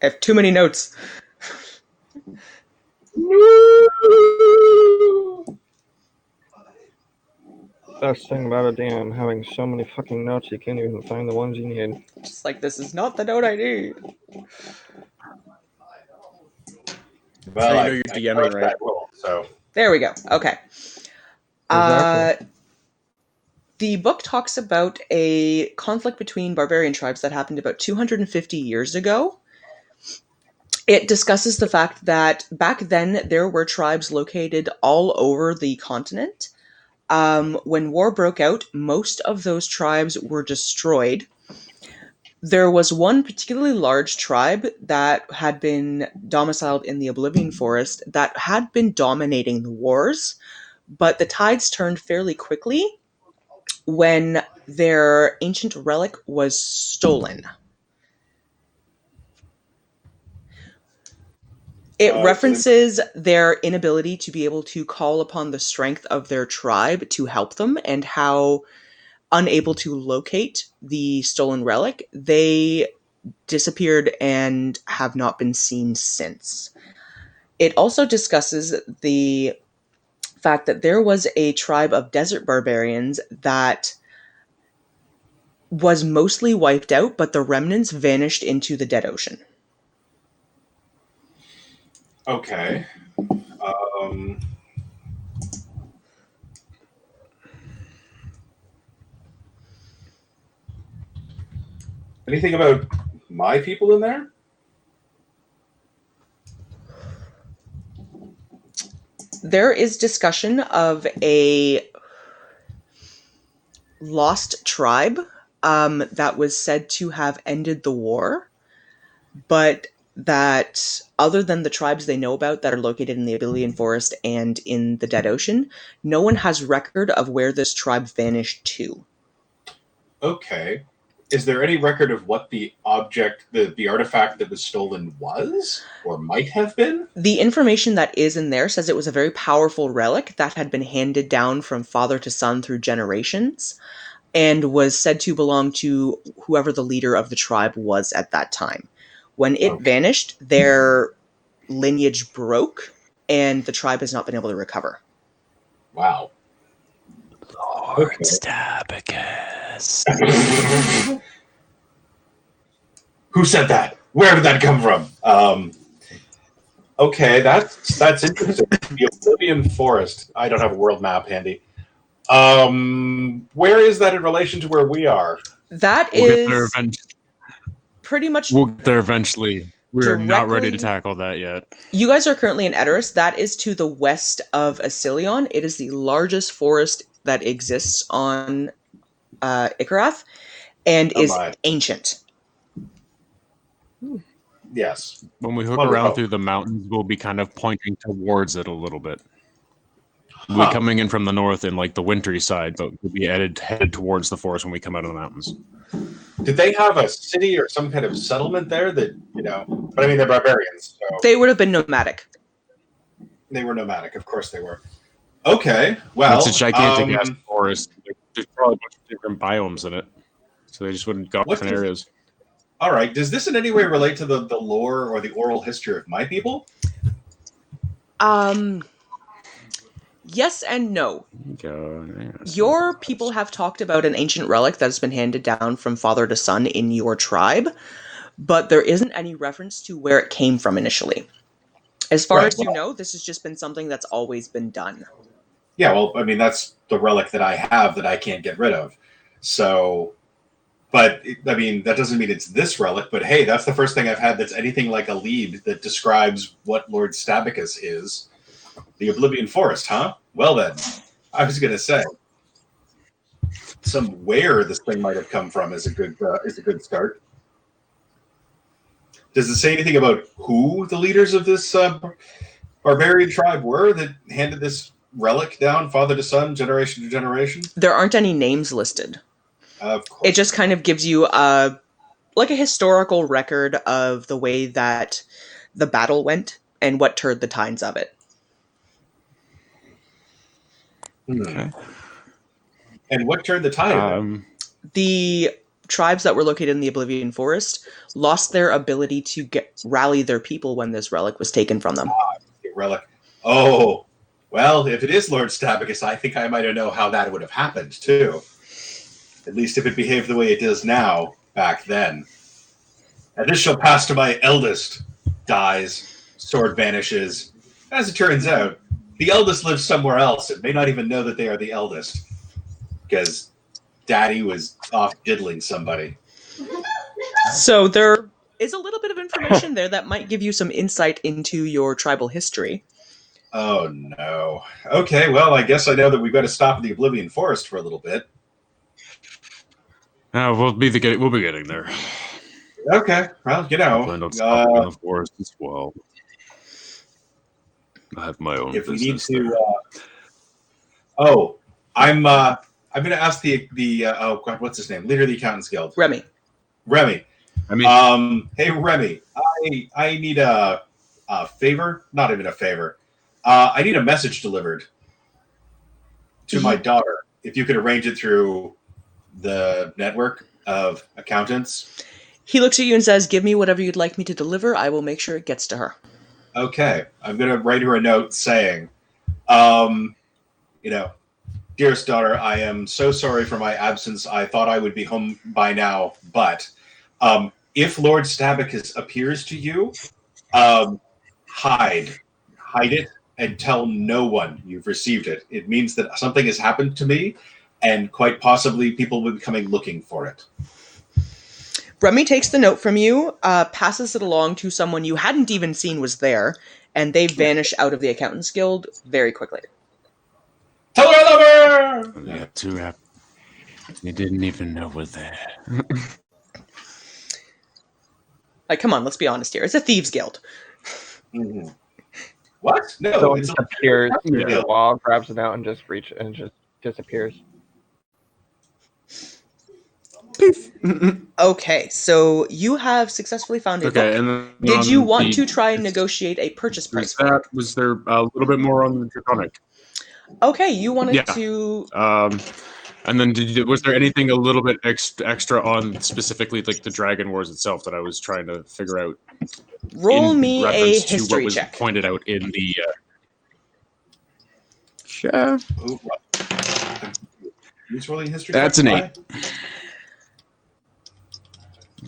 I have too many notes. Best thing about a DM, having so many fucking notes you can't even find the ones you need. Just like, this is not the note I need. Well, So you know you're I DMing, know right? that rule, so There we go. Okay. Exactly. The book talks about a conflict between barbarian tribes that happened about 250 years ago. It discusses the fact that back then there were tribes located all over the continent. When war broke out, most of those tribes were destroyed. There was one particularly large tribe that had been domiciled in the Oblivion Forest that had been dominating the wars, but the tides turned fairly quickly when their ancient relic was stolen. It references their inability to be able to call upon the strength of their tribe to help them, and how, unable to locate the stolen relic, they disappeared and have not been seen since. It also discusses the fact that there was a tribe of desert barbarians that was mostly wiped out, but the remnants vanished into the dead ocean. okay. Anything about my people in there? There is discussion of a lost tribe that was said to have ended the war, but that other than the tribes they know about that are located in the Oblivion Forest and in the Dead Ocean, no one has record of where this tribe vanished to. Okay. Is there any record of what the object, the artifact that was stolen was, or might have been? The information that is in there says it was a very powerful relic that had been handed down from father to son through generations, and was said to belong to whoever the leader of the tribe was at that time. When it Okay. vanished, their lineage broke, and the tribe has not been able to recover. Wow. Lord Stabicus. Who said that? Where did that come from? Okay, that's interesting. The Oblivion Forest. I don't have a world map handy. Where is that in relation to where we are? That We'll get there is eventually. pretty much We'll get there eventually. We're not ready to directly- tackle that yet. You guys are currently in Edoras. That is to the west of Asilion. It is the largest forest that exists on Ikarath, and Oh is my. ancient. Yes. When we hook Wonderful. around through the mountains, we'll be kind of pointing towards it a little bit. We'll Huh. be coming in from the north in like the wintry side, but we'll be headed towards the forest when we come out of the mountains. Did they have a city or some kind of settlement there that, but I mean, they're barbarians, so They would have been nomadic. they were nomadic. Of course they were. Okay, well. It's a gigantic ass forest. There's probably a bunch of different biomes in it. So they just wouldn't go What different does- areas. All right, does this in any way relate to the lore or the oral history of my people? Yes and no. Yes. Your people have talked about an ancient relic that has been handed down from father to son in your tribe, but there isn't any reference to where it came from initially. As far Right, as you well- know, this has just been something that's always been done. Yeah, well, I mean, that's the relic that I have that I can't get rid of. So, but I mean, that doesn't mean it's this relic, but hey, that's the first thing I've had that's anything like a lead that describes what Lord Stabicus is. The Oblivion Forest, huh? Well then, I was going to say, somewhere this thing might have come from is a good start. Does it say anything about who the leaders of this barbarian tribe were that handed this relic down, father to son, generation to generation? There aren't any names listed. Of course. It just kind of gives you a historical record of the way that the battle went and what turned the tides of it. Okay. And what turned the tide of it? The tribes that were located in the Oblivion Forest lost their ability to rally their people when this relic was taken from them. Relic. Oh, well, if it is Lord Stabicus, I think I might know how that would have happened, too. At least if it behaved the way it does now, back then. And this shall pass to my eldest. Dies. Sword vanishes. As it turns out, the eldest lives somewhere else and may not even know that they are the eldest. Because Daddy was off diddling somebody. So there is a little bit of information there that might give you some insight into your tribal history. Oh, no. Okay, well, I guess I know that we've got to stop in the Oblivion Forest for a little bit. We'll be getting there. Okay, well, you know. Plan on stopping in the forest as well. I have my own If we need business to... there. I'm going to ask the oh, God, what's his name? Leader of the Accountants Guild. Remy. Remy. I mean, Hey, Remy, I need a favor. Not even a favor. I need a message delivered to my daughter. If you could arrange it through the network of accountants. He looks at you and says, "Give me whatever you'd like me to deliver. I will make sure it gets to her." Okay, I'm going to write her a note saying, dearest daughter, I am so sorry for my absence. I thought I would be home by now, but if Lord Stabicus appears to you, hide it, and tell no one you've received it. It means that something has happened to me, and quite possibly people will be coming looking for it. Remy takes the note from you, passes it along to someone you hadn't even seen was there, and they vanish out of the Accountants Guild very quickly. Tell her I love her! yeah, too happy. You didn't even know we're there. Like, come on, let's be honest here. It's a thieves' guild. Mm-hmm. What? No, So it it's disappears through Yeah. the wall, grabs it out, and just disappears. Okay, so you have successfully found a Okay, book. and then Did you want the- to try and negotiate a purchase price for it? Was there a little bit more on the draconic? Okay, you wanted Yeah. to... And then was there anything a little bit extra on specifically like the Dragon Wars itself that I was trying to figure out? Roll in me a reference to what history was check. pointed out in the. Yeah, Ooh, what? Who's rolling history? That's an check? 8.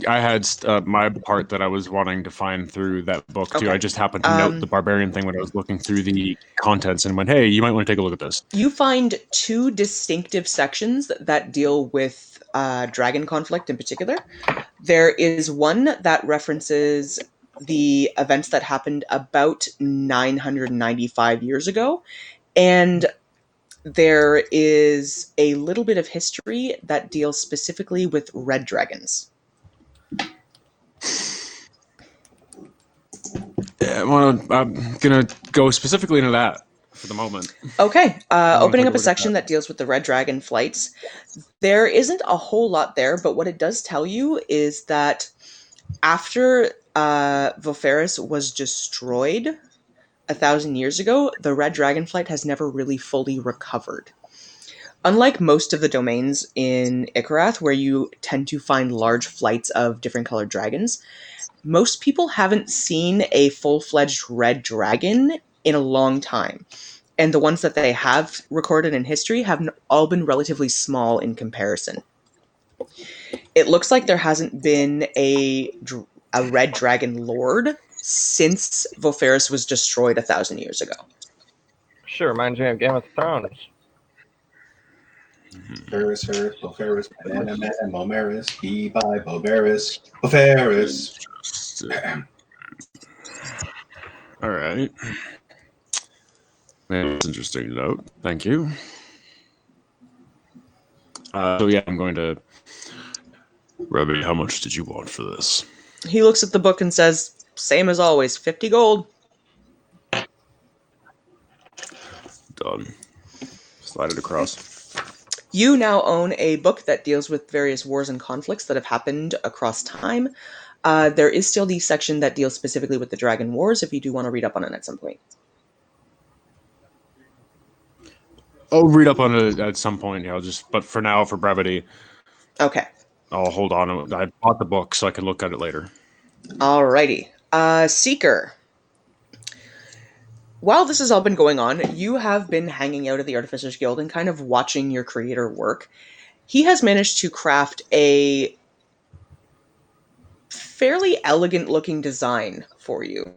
I had my part that I was wanting to find through that book too. Okay. I just happened to note the barbarian thing when I was looking through the contents and went, "Hey, you might want to take a look at this." You find two distinctive sections that deal with dragon conflict in particular. There is one that references the events that happened about 995 years ago, and there is a little bit of history that deals specifically with red dragons. Yeah, I'm gonna go specifically into that for the moment. Okay, opening take up a a look at section that. that deals with the red dragon flights. There isn't a whole lot there, but what it does tell you is that after Voferis was destroyed 1,000 years ago, the red dragonflight has never really fully recovered. Unlike most of the domains in Ikarath, where you tend to find large flights of different colored dragons, most people haven't seen a full-fledged red dragon in a long time. And the ones that they have recorded in history have all been relatively small in comparison. It looks like there hasn't been a red dragon lord since Voferis was destroyed 1,000 years ago. Sure, reminds me of Game of Thrones. Ferris, Boferis, Banana Man, Momeris, Be by Boveris, Boferis. All right. That's an interesting note. Thank you. So yeah, I'm going to. Robbie, how much did you want for this? He looks at the book and says, "Same as always, 50 gold." Done. Slide it across. You now own a book that deals with various wars and conflicts that have happened across time. There is still the section that deals specifically with the Dragon Wars, if you do want to read up on it at some point. I'll read up on it at some point. But for now, for brevity, Okay. I'll hold on. I bought the book so I can look at it later. Alrighty. Seeker. While this has all been going on, you have been hanging out at the Artificers Guild and kind of watching your creator work. He has managed to craft a fairly elegant looking design for you.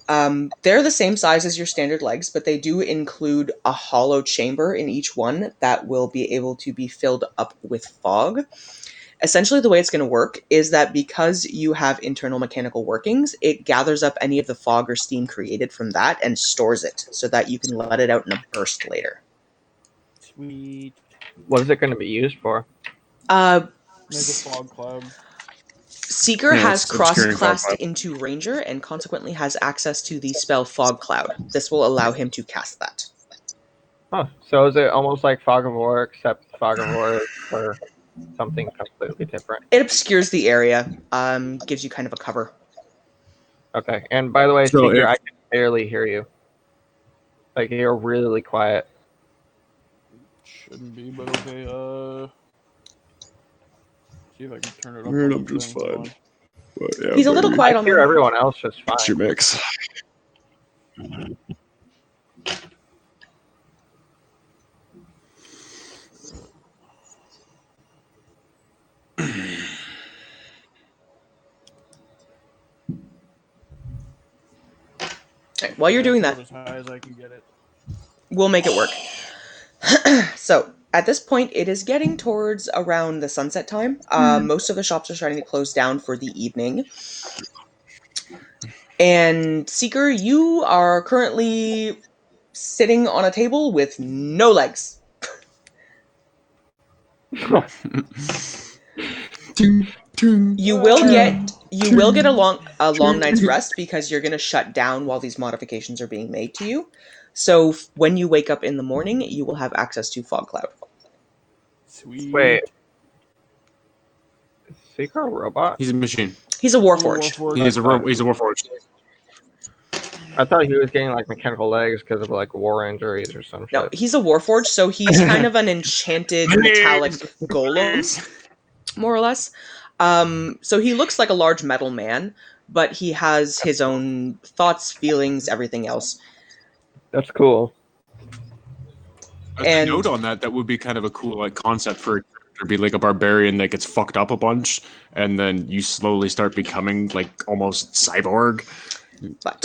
They're the same size as your standard legs, but they do include a hollow chamber in each one that will be able to be filled up with fog. Essentially, the way it's going to work is that because you have internal mechanical workings, it gathers up any of the fog or steam created from that and stores it so that you can let it out in a burst later. Sweet. What is it going to be used for? Uh, Make a fog cloud. Seeker Yeah, has it's obscuring fog cross-classed cloud. into Ranger and consequently has access to the spell Fog Cloud. This will allow him to cast that. Huh. So is it almost like Fog of War, except Fog of War is for something completely different? It obscures the area, gives you kind of a cover. Okay. And by the way, So Seeker, if- I can barely hear you. Like, you're really quiet. Shouldn't be, but okay. See if I can turn it up. Weird, on I'm the just thing. Hold fine. on. But yeah, He's a little baby. quiet I on hear the... everyone else just fine. What's your mix? Okay, while you're doing That's that, about as high as I can get it. we'll make it work. So, at this point, it is getting towards around the sunset time. Most of the shops are starting to close down for the evening. And Seeker, you are currently sitting on a table with no legs. You will get a long night's rest because you're going to shut down while these modifications are being made to you. So when you wake up in the morning, you will have access to Fog Cloud. Sweet. Wait. Is Seeker a robot? He's a machine. He's a Little Warforged. Warforged. He's a Warforged. I thought he was getting like mechanical legs because of like war injuries or some No, shit. he's a Warforged, so he's kind of an enchanted metallic golem, more or less. So he looks like a large metal man, but he has his own thoughts, feelings, everything else. That's cool. A And- note on that would be kind of a cool like concept for a character, be like a barbarian that gets fucked up a bunch, and then you slowly start becoming like almost cyborg. But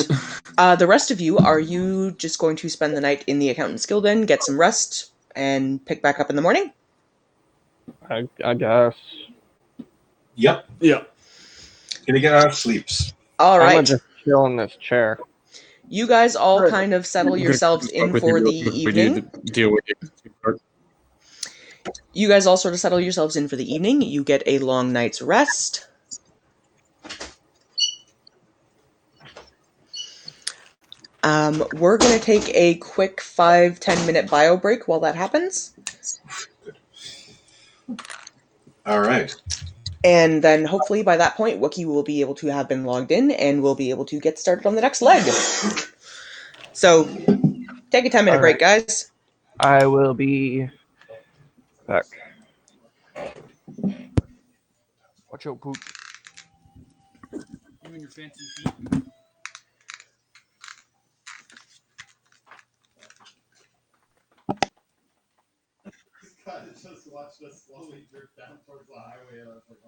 the rest of you, are you just going to spend the night in the Accountant's Guild then, get some rest, and pick back up in the morning? I guess. Yep. Yeah. Gonna get our sleeps. All I'm right. gonna just chill in this chair. You guys all kind of settle yourselves in for the evening. Deal with it. You guys all sort of settle yourselves in for the evening. You get a long night's rest. We're going to take a quick 5-10 minute bio break while that happens. All right. And then hopefully by that point, Wookie will be able to have been logged in and we'll be able to get started on the next leg. So take a 10-minute break, guys. I will be back. Watch out, poop. You and your fancy feet. God, just watched us slowly drift down towards the highway, and I was like,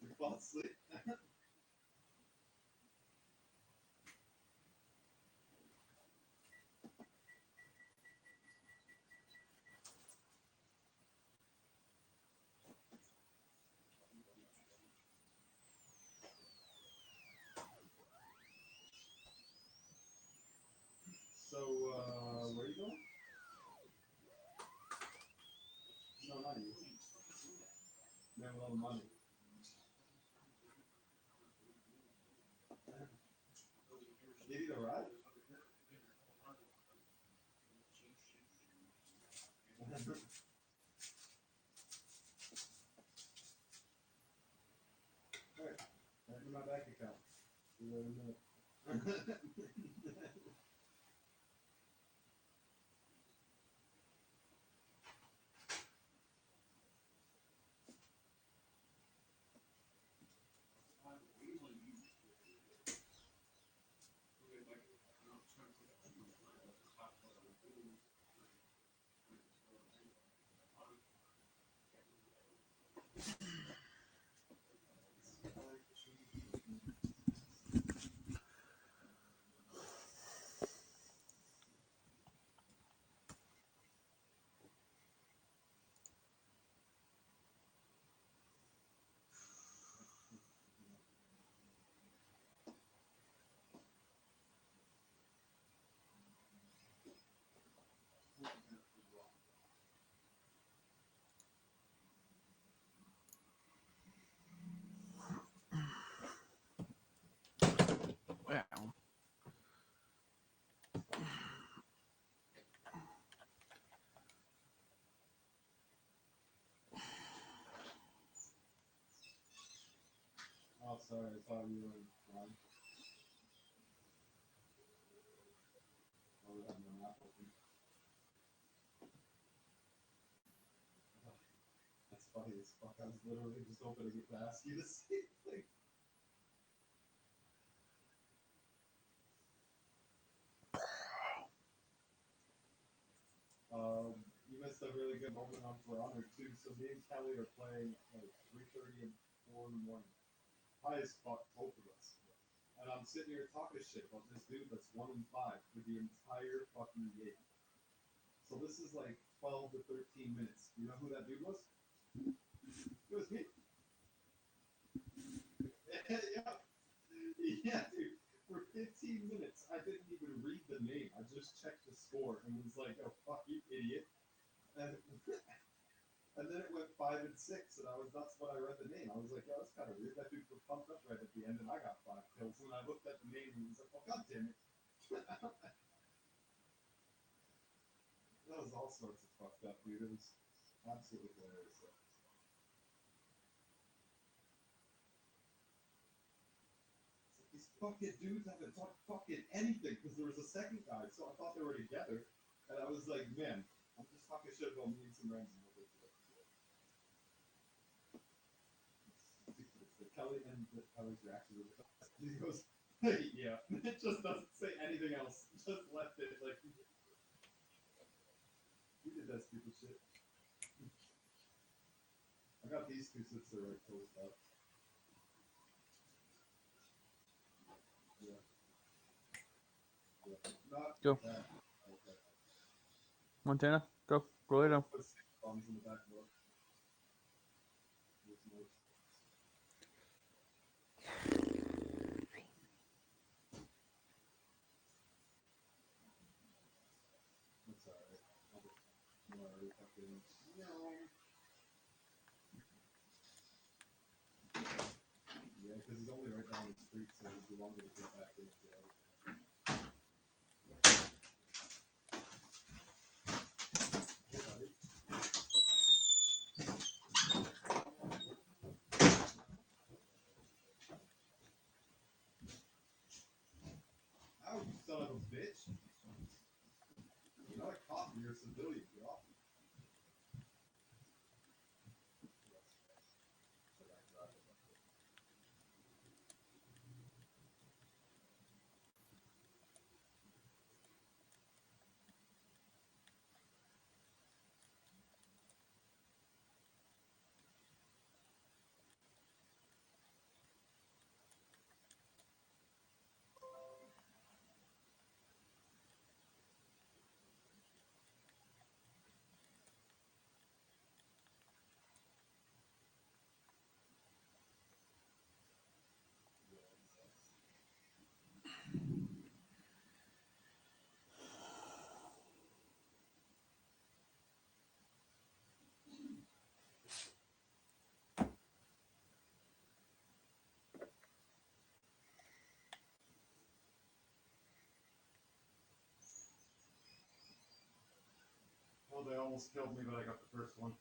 you fall asleep. So, where are you going? No, not you. You have a lot of money. You need a ride? Alright, back in my bank account. See you in a minute. Oh, sorry, I thought you were on. Oh, we have no map open. That's funny as fuck. I was literally just opening it to ask you the same thing. You missed a really good moment on For Honor too. So me and Kelly are playing like 3:30 and 4 in the morning. High as fuck, both of us. And I'm sitting here talking shit about this dude that's 1 in 5 for the entire fucking game. So this is like 12 to 13 minutes. You know who that dude was? It was me. Yeah. Yeah, dude. For 15 minutes, I didn't even read the name. I just checked the score and was like, "Oh fuck you, idiot!" And, and then it went 5 and 6, and that's when I read the name. I was like, "Oh, that's kind of weird." That dude was pumped up right at the end, and I got 5 kills. And I looked at the name and was like, "Oh god damn it!" That was all sorts of fucked up, dude. It was absolutely hilarious. These fucking dudes haven't talked fucking anything because there was a second guy, so I thought they were together, and I was like, man, I'm just talking shit about me and some random over today. Kelly and Kelly's reaction was he goes, hey, yeah, it just doesn't say anything else, just left it like he did that stupid shit. I got these two since they're like closed up. Yeah. Not Go. that. Okay. Montana, go. Go lay down. Put 6 bombs in the back of it. That's alright. I'm already fucking. Yeah, because he's only right down the street, so it'd be longer to get back in jail. Hey, buddy. Ow, you son of a bitch! You're not a cop, you're a civilian, get off me. Well, they almost killed me, but I got the first one.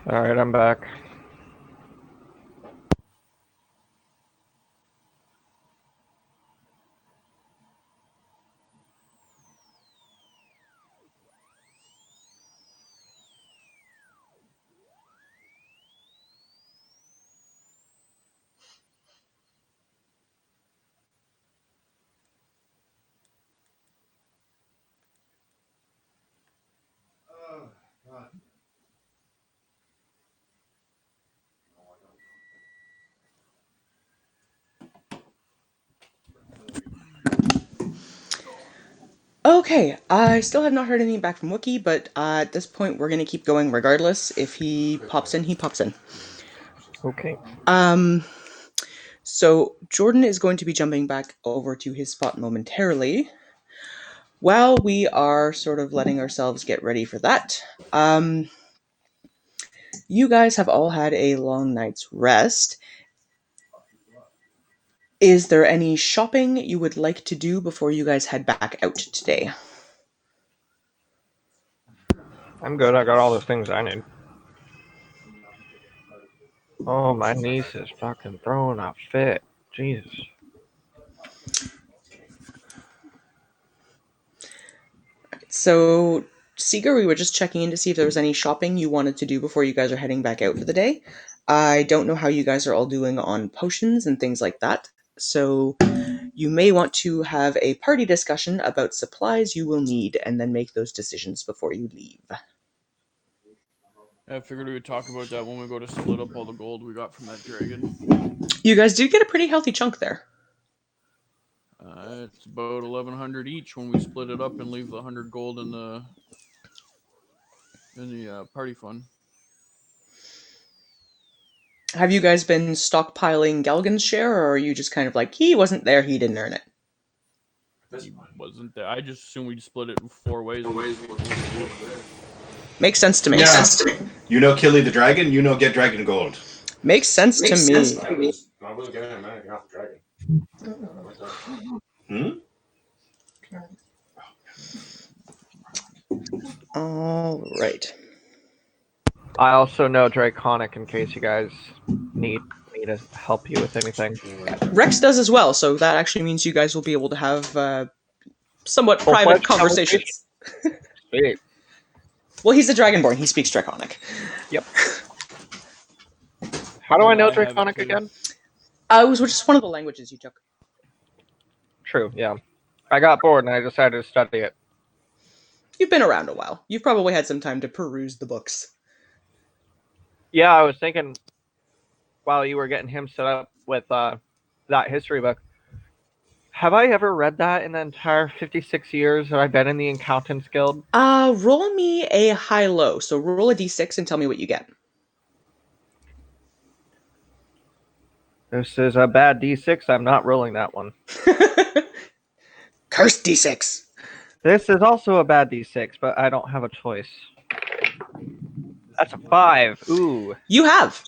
All right, I'm back. Okay, I still have not heard anything back from Wookie, but at this point we're going to keep going regardless. If he pops in, he pops in. Okay. So Jordan is going to be jumping back over to his spot momentarily. While we are sort of letting ourselves get ready for that, you guys have all had a long night's rest. Is there any shopping you would like to do before you guys head back out today? I'm good. I got all the things I need. Oh, my niece is fucking throwing a fit. Jesus. So, Seeger, we were just checking in to see if there was any shopping you wanted to do before you guys are heading back out for the day. I don't know how you guys are all doing on potions and things like that, so you may want to have a party discussion about supplies you will need and then make those decisions before you leave. I figured we would talk about that when we go to split up all the gold we got from that dragon. You guys did get a pretty healthy chunk there. It's about 1,100 each when we split it up and leave the 100 gold in the party fund. Have you guys been stockpiling Galgan's share, or are you just kind of like, he wasn't there, he didn't earn it? He wasn't there. I just assumed we'd split it in 4 ways. Makes sense to me. Yeah. You know, Killy the dragon. You know, get dragon gold. Makes sense to me. I wasn't getting anything off the dragon. All right. I also know Draconic in case you guys need me to help you with anything. Rex does as well, so that actually means you guys will be able to have somewhat private Full-fledged conversations. Sweet. Well, he's a Dragonborn. He speaks Draconic. Yep. How do I know I have it Draconic too. again? It was just one of the languages you took. True, yeah. I got bored and I decided to study it. You've been around a while. You've probably had some time to peruse the books. Yeah, I was thinking while you were getting him set up with that history book, have I ever read that in the entire 56 years that I've been in the Accountants Guild? Roll me a high-low. So roll a d6 and tell me what you get. This is a bad D6. I'm not rolling that one. Curse d6. This is also a bad D6, but I don't have a choice. That's a 5. Ooh, You have.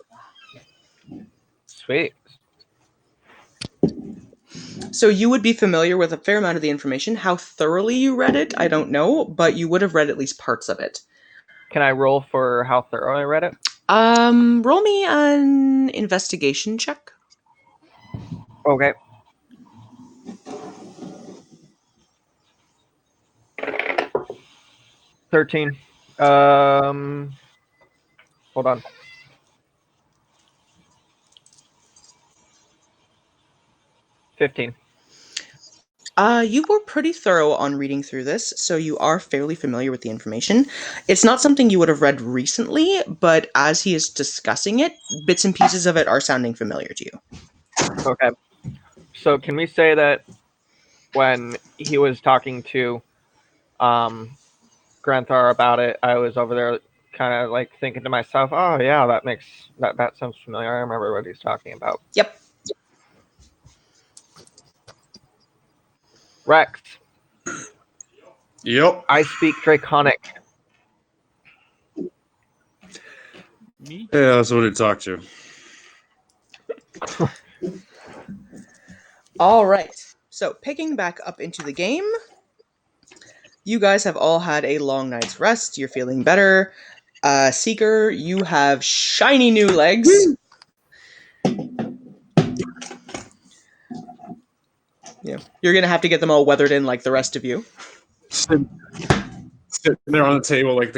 sweet. So you would be familiar with a fair amount of the information. How thoroughly you read it, I don't know, but you would have read at least parts of it. Can I roll for how thorough I read it? Roll me an investigation check. Okay. $13. Hold on. 15. You were pretty thorough on reading through this, so you are fairly familiar with the information. It's not something you would have read recently, but as he is discussing it, bits and pieces of it are sounding familiar to you. Okay. So can we say that when he was talking to Granthar about it, I was over there kind of like thinking to myself, oh yeah, that sounds familiar. I remember what he's talking about. Yep. Rex, Yep. I speak Draconic. Me? Yeah, that's what to talk to. All right. So, picking back up into the game, you guys have all had a long night's rest. You're feeling better. Seeker, you have shiny new legs. Yeah, you're gonna have to get them all weathered in like the rest of you. Sitting there on the table like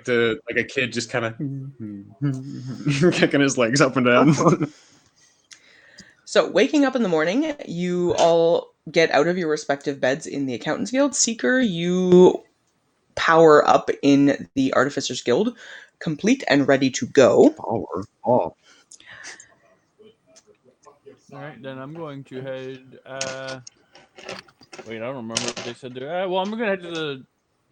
a kid just kind of kicking his legs up and down. So, waking up in the morning, you all get out of your respective beds in the Accountants Guild. Seeker, you power up in the Artificers Guild, complete and ready to go. Power. All right, then I'm going to head. Wait, I don't remember what they said there. Well, I'm gonna head to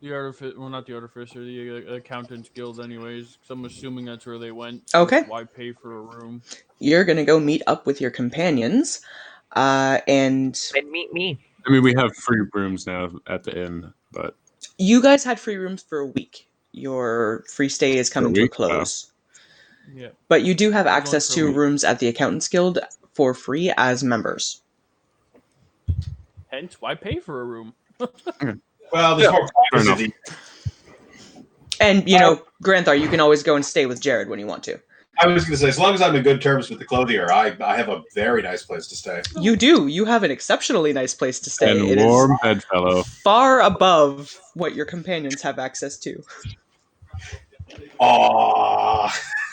not the artificer, the accountants guild, anyways. Because I'm assuming that's where they went. So Okay. why pay for a room? You're gonna go meet up with your companions, and And meet me. I mean, we have free rooms now at the inn, but you guys had free rooms for a week. Your free stay is coming to a week? close. Yeah. But you do have We're going access for a to week. rooms at the Accountants Guild for free as members. Hence, why pay for a room? Well, there's more Fair enough. privacy. And, you know, Granthar, you can always go and stay with Jared when you want to. I was going to say, as long as I'm in good terms with the clothier, I have a very nice place to stay. You do. You have an exceptionally nice place to stay. And It warm is bedfellow. far above what your companions have access to. Aww.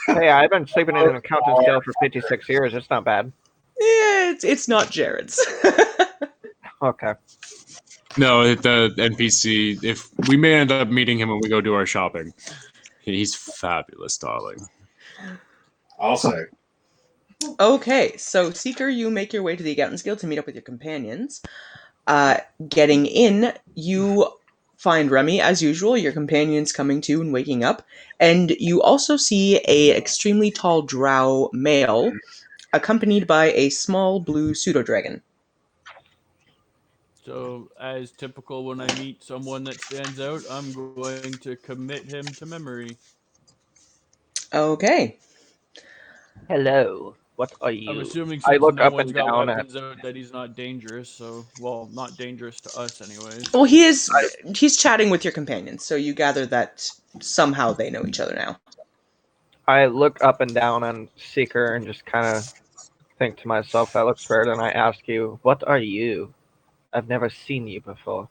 Hey, I've been sleeping in an accountant's guild for 56 years. It's not bad. Yeah, it's not Jared's. Okay. No, the NPC. If we may end up meeting him when we go do our shopping, he's fabulous, darling. I'll say. Okay, so Seeker, you make your way to the Accountants Guild to meet up with your companions. Getting in, you find Remy as usual, your companions coming to and waking up, and you also see a extremely tall drow male, accompanied by a small blue pseudo-dragon. So, as typical, when I meet someone that stands out, I'm going to commit him to memory. Okay. Hello. What are I'm you? assuming I since look no up one's and got down weapons out that he's not dangerous. So, well, not dangerous to us, anyways. Well, he's chatting with your companions, so you gather that somehow they know each other now. I look up and down on Seeker and just kind of think to myself, that looks weird, and I ask you, what are you? I've never seen you before.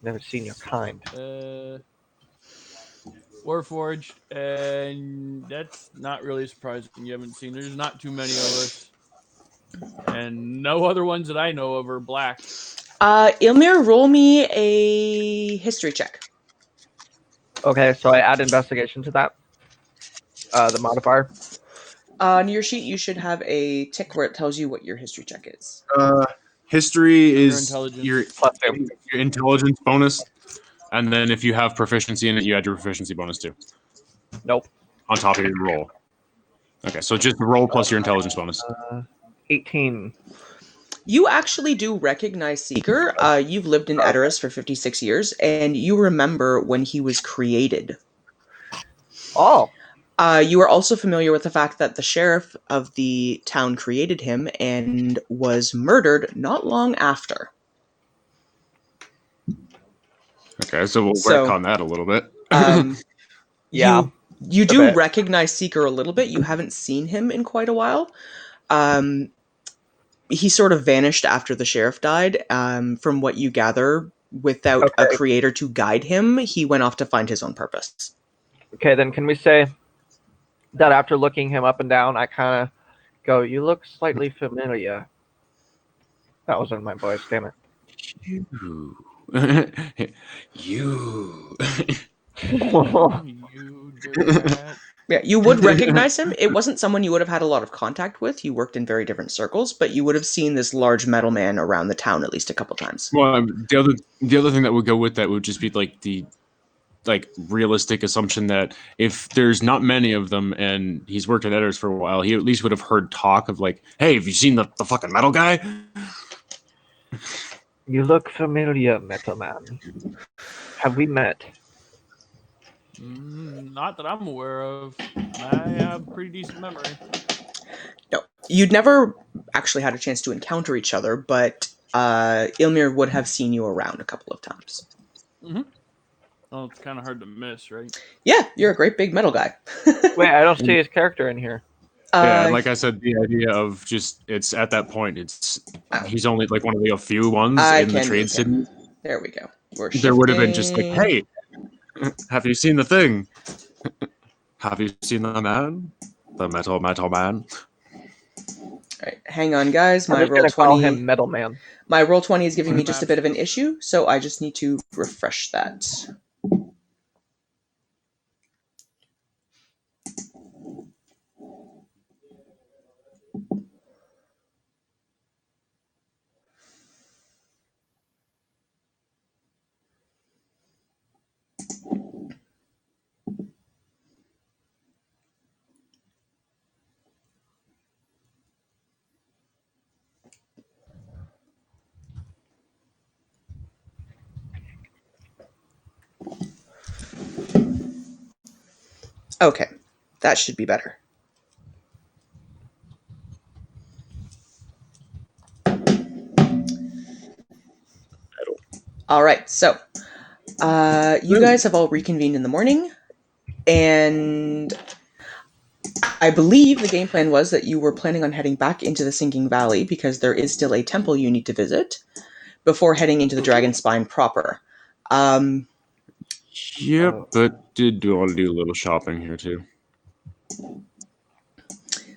Never seen your kind. Warforged, and that's not really surprising. You haven't seen. There's not too many of us, and no other ones that I know of are black. Ilmir, roll me a history check. Okay, so I add investigation to that. The modifier. On your sheet, you should have a tick where it tells you what your history check is. History Your is intelligence. your +2. your intelligence bonus, and then if you have proficiency in it, you add your proficiency bonus too. Nope. On top of your roll. Okay, so just roll plus your intelligence bonus. 18. You actually do recognize Seeker. You've lived in Edoras for 56 years, and you remember when he was created. Oh. You are also familiar with the fact that the sheriff of the town created him and was murdered not long after. Okay, so we'll So, work on that a little bit. Yeah. You do bit. recognize Seeker a little bit. You haven't seen him in quite a while. He sort of vanished after the sheriff died. From what you gather, without a creator to guide him, he went off to find his own purpose. Okay, then can we say that after looking him up and down, I kind of go, you look slightly familiar. That wasn't my voice, damn it. You. You. You dirty rat. Yeah, you would recognize him. It wasn't someone you would have had a lot of contact with. You worked in very different circles, but you would have seen this large metal man around the town at least a couple times. Well, the other thing that would go with that would just be like the realistic assumption that if there's not many of them and he's worked at Editors for a while, he at least would have heard talk of like, hey, have you seen the fucking metal guy? You look familiar, Metal Man. Have we met? Not that I'm aware of. I have pretty decent memory. No, you'd never actually had a chance to encounter each other, but Ilmir would have seen you around a couple of times. Mm-hmm. Oh, it's kind of hard to miss, right? Yeah, you're a great big metal guy. Wait, I don't see his character in here. Yeah, and like I said, the idea of just it's at that point, he's only like one of the few ones I in the can trade move city. him. There we go. We're There would have been just like, shifting. hey, have you seen the thing? Have you seen the man? The metal man? All right, hang on, guys. I'm My just roll gonna call 20. him Metal Man. My roll 20 is giving me Mhm. just a bit of an issue, so I just need to refresh that. Okay, that should be better. All right, so you guys have all reconvened in the morning, and I believe the game plan was that you were planning on heading back into the Sinking Valley because there is still a temple you need to visit before heading into the Dragon Spine proper. Yep, but did want to do a little shopping here too.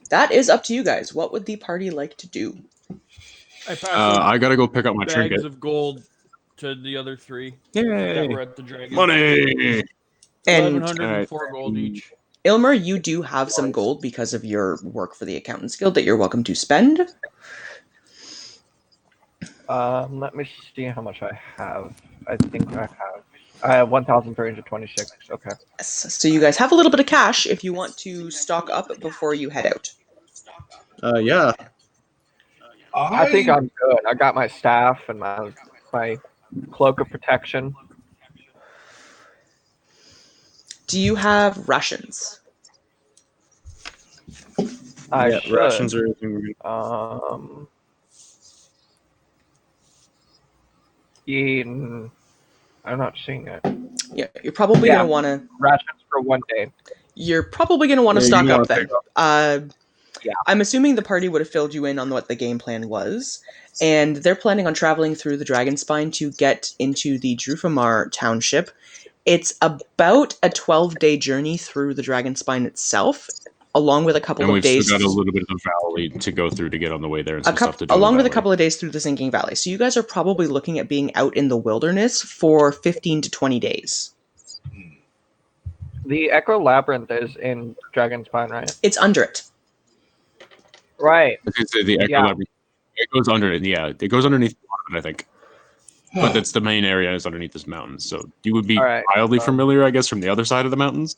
That is up to you guys. What would the party like to do? I passed out I gotta go pick up my bags trinket. of gold to the other three Yay! that were at the dragon. Money! And 1,104 gold each. Ilmer, you do have some gold because of your work for the Accountants Guild that you're welcome to spend. Let me see how much I have. I have 1,326. Okay. So you guys have a little bit of cash if you want to stock up before you head out. Yeah. I think I'm good. I got my staff and my cloak of protection. Do you have rations? I should. Rations are everything. I'm not seeing it. Yeah, you're probably Yeah. gonna want to. Rations for one day. You're probably gonna want to Yeah, stock you up wanna then. pick up. Yeah. I'm assuming the party would have filled you in on what the game plan was, and they're planning on traveling through the Dragonspine to get into the Drufamar township. It's about a 12-day journey through the Dragonspine itself, along with a couple And of we've days. still got a little bit of the valley to go through to get on the way there and some stuff to do. Along in with the a couple of days through the Sinking Valley. So you guys are probably looking at being out in the wilderness for 15 to 20 days. The Echo Labyrinth is in Dragonspine, right? It's under it. Right. The Echo Yeah. Labyrinth. It goes under it. Yeah, it goes underneath the mountain, I think. But that's the main area is underneath this mountain. So you would be All right. mildly familiar, I guess, from the other side of the mountains.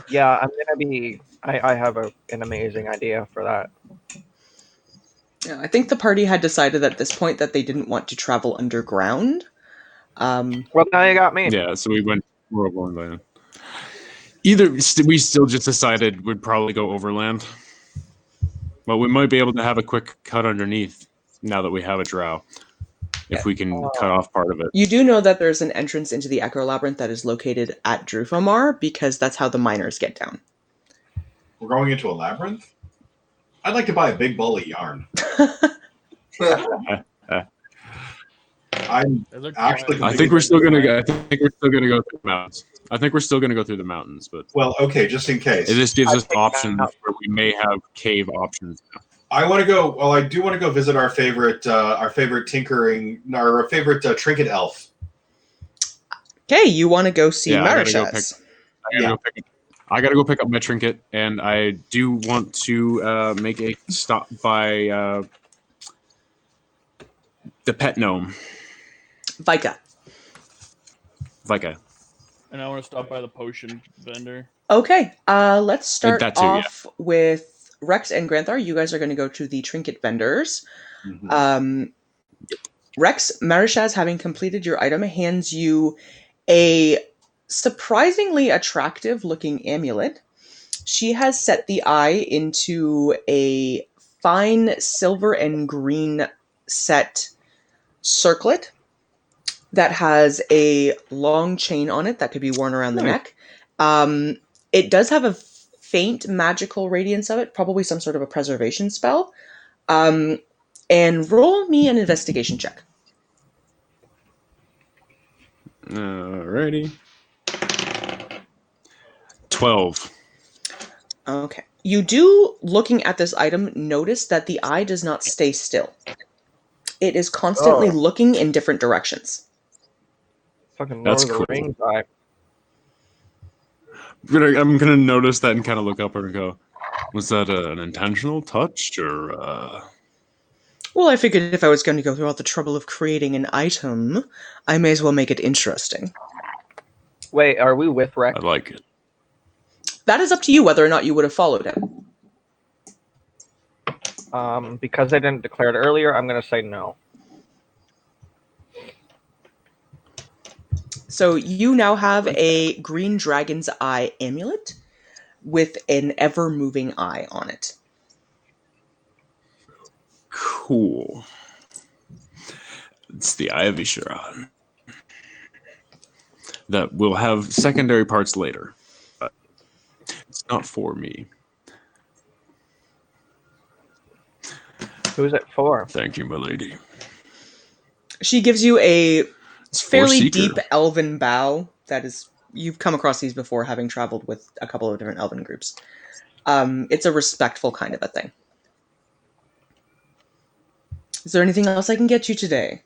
Yeah, I'm gonna be. I have an amazing idea for that. Yeah, I think the party had decided at this point that they didn't want to travel underground. Well, now you got me. Yeah, so we went more overland. Either we still just decided we'd probably go overland, but we might be able to have a quick cut underneath now that we have a drow, if we can cut off part of it. You do know that there's an entrance into the Echo Labyrinth that is located at Drufamar because that's how the miners get down. We're going into a labyrinth? I'd like to buy a big ball of yarn. I'm They look actually. fine. I think we're still gonna go. I think we're still gonna go through the mountains. I think we're still gonna go through the mountains, but well, okay, just in case. it just gives I us think options that- where we may have cave options. I want to go. Well, I do want to go visit our favorite trinket elf. Okay, you want to go see Yeah, I gotta go Marishaz. I gotta go pick up my trinket, and I do want to make a stop by the pet gnome, Vika. Vika. And I want to stop by the potion vendor. Okay, let's start that too, yeah. off with Rex and Granthar. You guys are going to go to the trinket vendors. Mhm. Rex, Marishaz, having completed your item, hands you a surprisingly attractive looking amulet. She has set the eye into a fine silver and green set circlet that has a long chain on it that could be worn around the neck. It does have a faint magical radiance of it, probably some sort of a preservation spell. And roll me an investigation check. Alrighty. 12. Okay. You do, looking at this item, notice that the eye does not stay still. It is constantly looking in different directions. Fucking Lord That's of the cool. Rings eye. I'm gonna notice that and kind of look up and go, was that an intentional touch or? Well, I figured if I was going to go through all the trouble of creating an item, I may as well make it interesting. Wait, are we with Rex? I like it. That is up to you whether or not you would have followed him. Because I didn't declare it earlier, I'm going to say no. So you now have a green dragon's eye amulet with an ever-moving eye on it. Cool. It's the Eye of Ishiran. That will have secondary parts later. But it's not for me. Who's it for? Thank you, my lady. She gives you a It's for fairly Seeker. deep elven bow. That is, you've come across these before, having traveled with a couple of different elven groups. It's a respectful kind of a thing. Is there anything else I can get you today?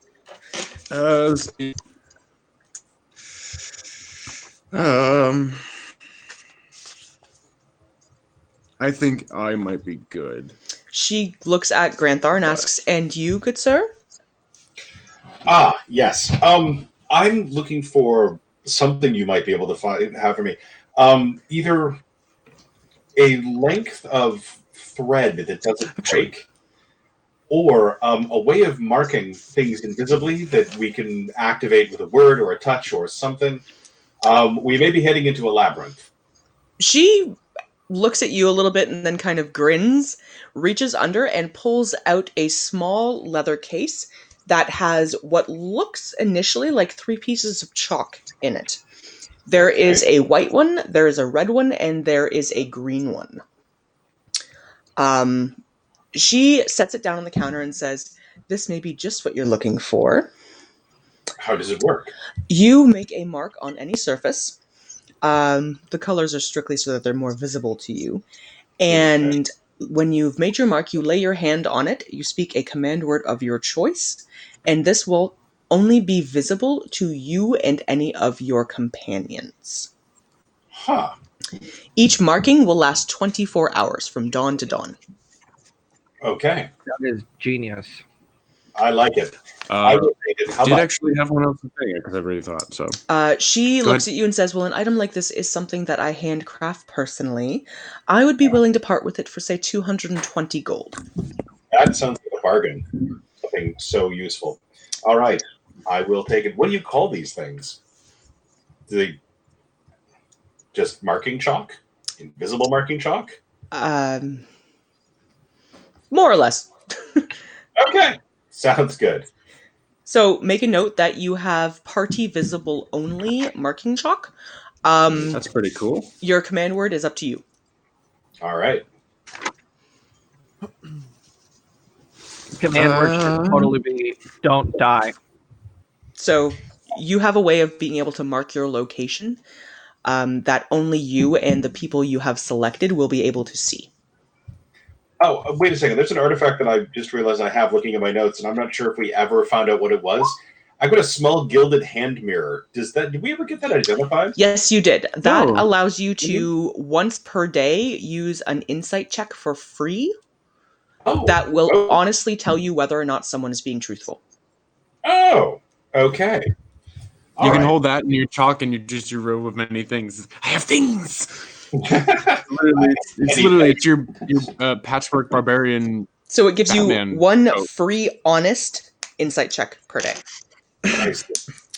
Let's see. I think I might be good. She looks at Granthar and asks, "And you, good sir?" Ah, yes. I'm looking for something you might be able to have for me. Either a length of thread that doesn't break, or a way of marking things invisibly that we can activate with a word or a touch or something. We may be heading into a labyrinth. She looks at you a little bit and then kind of grins, reaches under and pulls out a small leather case that has what looks initially like 3 pieces of chalk in it. There is a white one, there is a red one, and there is a green one. She sets it down on the counter and says, "This may be just what you're looking for." How does it work? You make a mark on any surface. The colors are strictly so that they're more visible to you. And when you've made your mark, you lay your hand on it, you speak a command word of your choice, and this will only be visible to you and any of your companions. Huh. Each marking will last 24 hours from dawn to dawn. Okay. That is genius. I like it. I will take it. How Did much? actually have one other thing because I've already thought so. She Go looks ahead. at you and says, "Well, an item like this is something that I handcraft personally. I would be willing to part with it for, say, 220 gold. That sounds like a bargain. Something so useful. All right. I will take it. What do you call these things? Do they just marking chalk? Invisible marking chalk? More or less. Okay. Sounds good. So make a note that you have party visible only marking chalk. That's pretty cool. Your command word is up to you. All right. Command word should totally be "don't die." So you have a way of being able to mark your location that only you and the people you have selected will be able to see. Oh, wait a second. There's an artifact that I just realized I have looking at my notes, and I'm not sure if we ever found out what it was. I got a small gilded hand mirror. Did we ever get that identified? Yes, you did. That Oh. allows you to, once per day, use an insight check for free Oh. that will honestly tell you whether or not someone is being truthful. Oh. Okay. You can hold that in your chalk and your robe of many things. I have things. It's your patchwork barbarian. So it gives Batman. you one free honest insight check per day. Nice.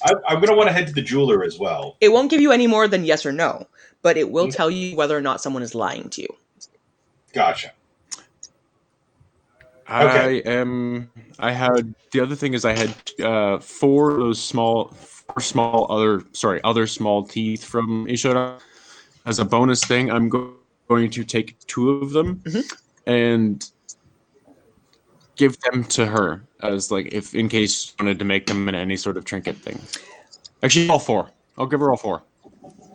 I'm going to want to head to the jeweler as well. It won't give you any more than yes or no, but it will tell you whether or not someone is lying to you. Gotcha. I had the other thing is I had four of those other small teeth from Ishora. As a bonus thing, I'm going to take two of them and give them to her as like if in case she wanted to make them in any sort of trinket thing. Actually, all four. I'll give her all four.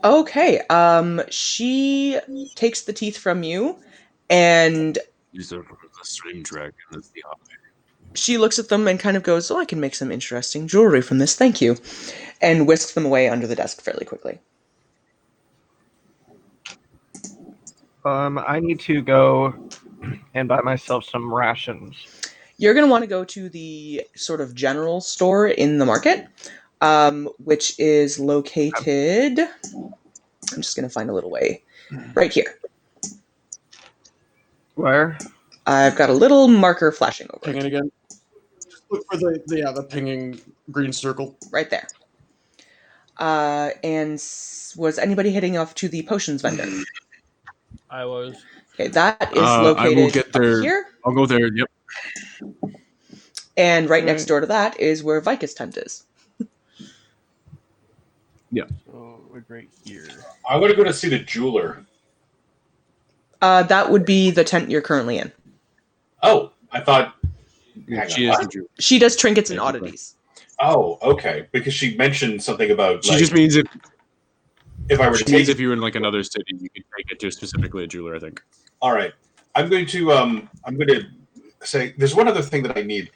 Okay. She takes the teeth from you, and These are for the stream dragon. That's the she looks at them and kind of goes, "Oh, I can make some interesting jewelry from this. Thank you," and whisks them away under the desk fairly quickly. I need to go and buy myself some rations. You're going to want to go to the sort of general store in the market, which is located. I'm just going to find a little way right here. Where? I've got a little marker flashing over Ping it. it again. Just look for the pinging green circle. Right there. And was anybody heading off to the potions vendor? I was. Okay, that is located I will get there. up here. I'll go there. Yep. And right next door to that is where Vicus tent is. So we're right here. I'm going to go to see the jeweler. That would be the tent you're currently in. Oh, I thought. Hang She on, is what? the Jew. She does trinkets and Basically. oddities. Oh, okay. Because she mentioned something about. She just means if I were to she means take if you were in like another city, you could take it to specifically a jeweler. I think. All right. I'm going to say there's one other thing that I need.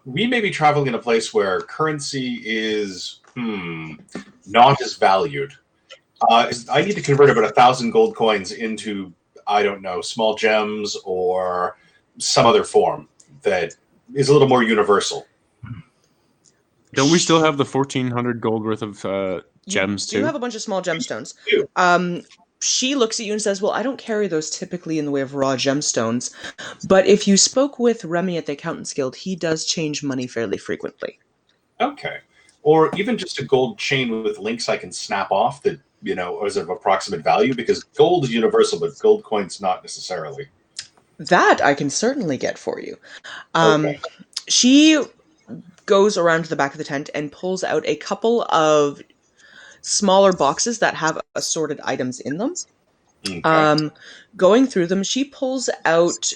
We may be traveling in a place where currency is not as valued. I need to convert about 1,000 gold coins into, I don't know, small gems or some other form that is a little more universal. Don't we still have the 1,400 gold worth of gems You too? have a bunch of small gemstones. You. She looks at you and says, "Well, I don't carry those typically in the way of raw gemstones, but if you spoke with Remy at the Accountants Guild, he does change money fairly frequently." Okay. Or even just a gold chain with links I can snap off that, is of approximate value, because gold is universal, but gold coins not necessarily. That I can certainly get for you. Okay. She goes around to the back of the tent and pulls out a couple of smaller boxes that have assorted items in them. Okay. Going through them, she pulls out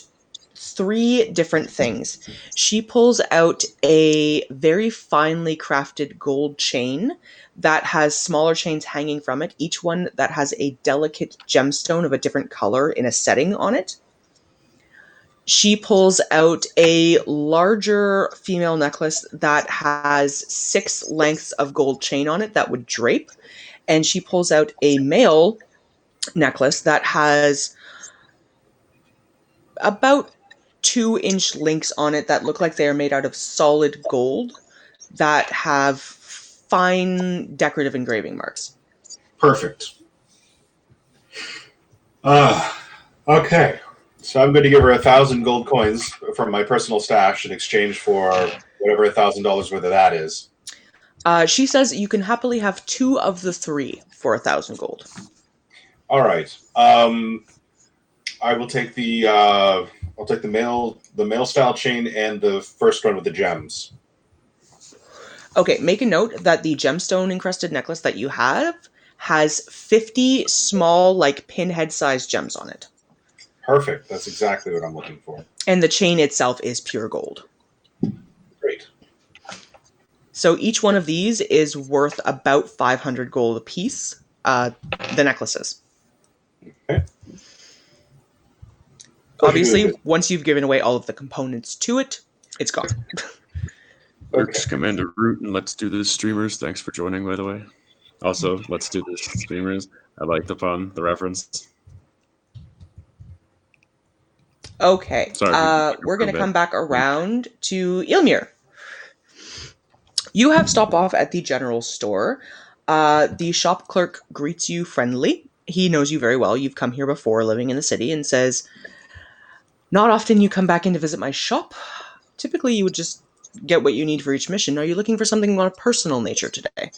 3 different things. She pulls out a very finely crafted gold chain that has smaller chains hanging from it, each one that has a delicate gemstone of a different color in a setting on it. She pulls out a larger female necklace that has 6 lengths of gold chain on it that would drape. And she pulls out a male necklace that has about 2-inch links on it that look like they are made out of solid gold that have fine decorative engraving marks. Perfect. Okay. So I'm going to give her 1,000 gold coins from my personal stash in exchange for whatever $1,000 worth of that is. She says you can happily have 2 of the 3 for 1,000 gold. All right. I will take the male style chain and the first one with the gems. Okay, make a note that the gemstone encrusted necklace that you have has 50 small, like pinhead-sized gems on it. Perfect. That's exactly what I'm looking for. And the chain itself is pure gold. Great. So each one of these is worth about 500 gold apiece, the necklaces. Okay. Obviously, once you've given away all of the components to it, it's gone. Works Commander Root, and let's do this, streamers. Thanks for joining, by the way. Also, let's do this, streamers. I like the pun, the reference. Okay, Sorry, we're going to come back around to Ilmir. You have stopped off at the general store. The shop clerk greets you friendly. He knows you very well. You've come here before, living in the city, and says, "Not often you come back in to visit my shop. Typically, you would just get what you need for each mission. Are you looking for something on a personal nature today?"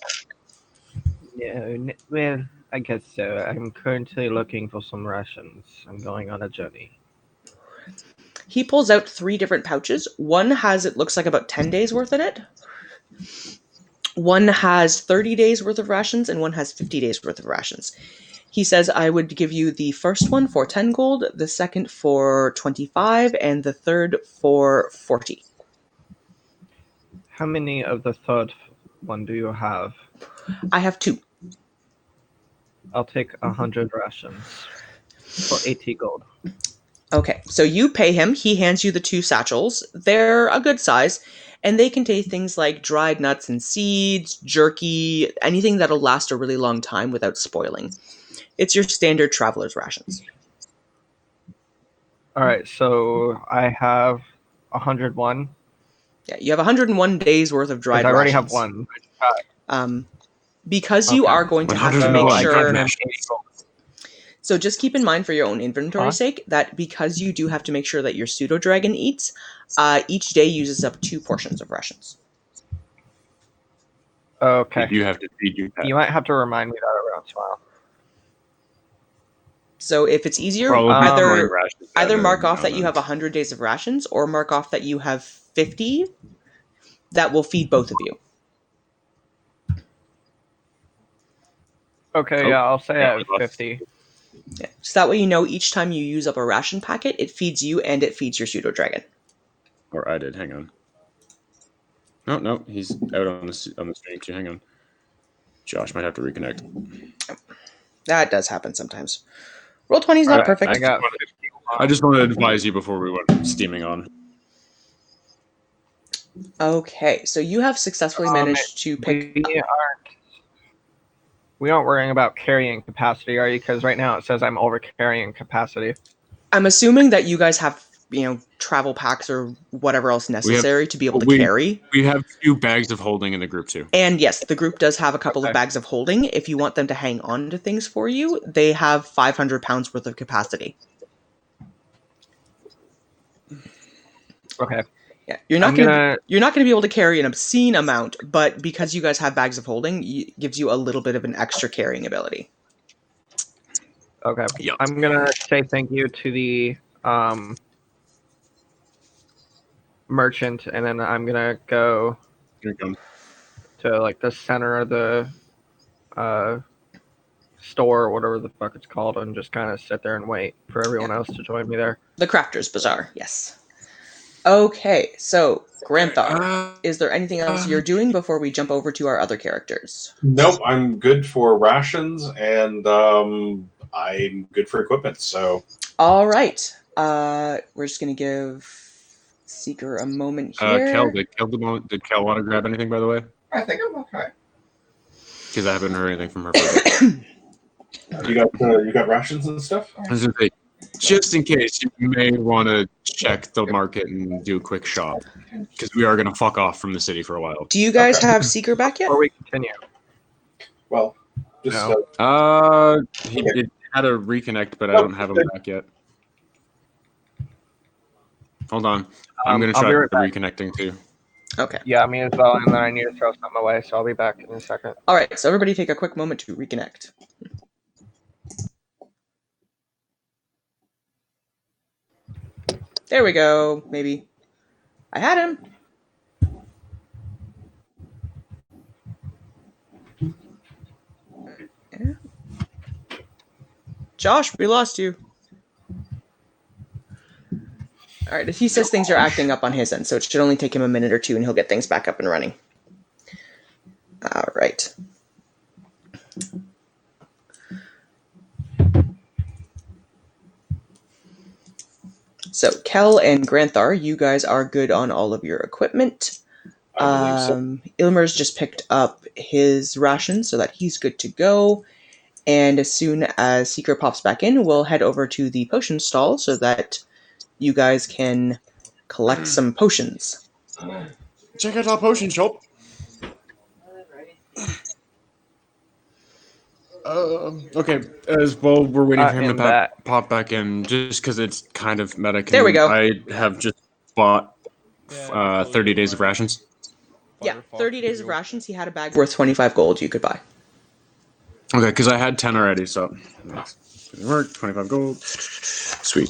No, well, I guess so. I'm currently looking for some rations. I'm going on a journey. He pulls out 3 different pouches. One has, it looks like, about 10 days worth in it. One has 30 days worth of rations, and one has 50 days worth of rations. He says, I would give you the first one for 10 gold, the second for 25, and the third for 40. How many of the third one do you have? I have 2. I'll take 100 rations for 80 gold. Okay, so you pay him. He hands you the 2 satchels. They're a good size, and they contain things like dried nuts and seeds, jerky, anything that'll last a really long time without spoiling. It's your standard traveler's rations. All right, so I have 101. Yeah, you have 101 days worth of dried I already rations. have one. Because you Okay. are going to have to 101 make I sure. give him 80 gold. So just keep in mind for your own inventory sake that because you do have to make sure that your pseudo dragon eats, each day uses up 2 portions of rations. Okay. You have to feed your pet. You might have to remind me that every once in a while. So if it's easier, Probably either rations mark now off that and you then. have 100 days of rations, or mark off that you have 50. That will feed both of you. Okay, Oh, yeah, I'll say yeah, I have we lost. 50. Yeah. So that way you know each time you use up a ration packet, it feeds you and it feeds your pseudo dragon. Or I did. Hang on. No, he's out on the stream too. Hang on. Josh might have to reconnect. That does happen sometimes. Roll20 is not Alright, perfect. I got I just wanted to advise you before we went steaming on. Okay, so you have successfully managed to pick. We aren't worrying about carrying capacity, are you? Because right now it says I'm over carrying capacity. I'm assuming that you guys have, travel packs or whatever else necessary to be able to carry. We have 2 bags of holding in the group too. And yes, the group does have a couple of Okay. bags of holding. If you want them to hang on to things for you, they have 500 pounds worth of capacity. Okay. Yeah, you're not going to be able to carry an obscene amount, but because you guys have bags of holding, it gives you a little bit of an extra carrying ability. Okay. Yep. I'm gonna say thank you to the merchant, and then I'm gonna go Here it comes. to like the center of the store or whatever the fuck it's called, and just kind of sit there and wait for everyone else to join me there. The Crafter's Bazaar, yes. Okay, so Granthar, is there anything else you're doing before we jump over to our other characters? Nope, I'm good for rations, and I'm good for equipment. So All right, we're just gonna give Seeker a moment here. Kel, did Kel want to grab anything, by the way? I think I'm okay. Because I haven't heard anything from her. you got rations and stuff. I was gonna say, just in case, you may want to check the market and do a quick shop, because we are going to fuck off from the city for a while. Do you guys have Seeker back yet? Before we continue, Well, just No. He had a reconnect, but I don't have him back yet. Hold on, I'm going to I'll try be right back. reconnecting too. Okay. Yeah, me as well, and then I need to throw something away, so I'll be back in a second. All right, so everybody take a quick moment to reconnect. There we go, maybe. I had him. Yeah. Josh, we lost you. All right, he says things are acting up on his end, so it should only take him a minute or 2 and he'll get things back up and running. All right. So, Kel and Granthar, you guys are good on all of your equipment. I believe so. Ilmer's just picked up his ration so that he's good to go. And as soon as Seeker pops back in, we'll head over to the potion stall so that you guys can collect some potions. Check out our potion shop. Okay, as well, we're waiting for him to pop back in, just because it's kind of meta. There we go. I have just bought 30 days of rations. Yeah, 30 days of rations. He had a bag worth 25 gold you could buy. Okay, because I had 10 already, so work 25 gold. Sweet.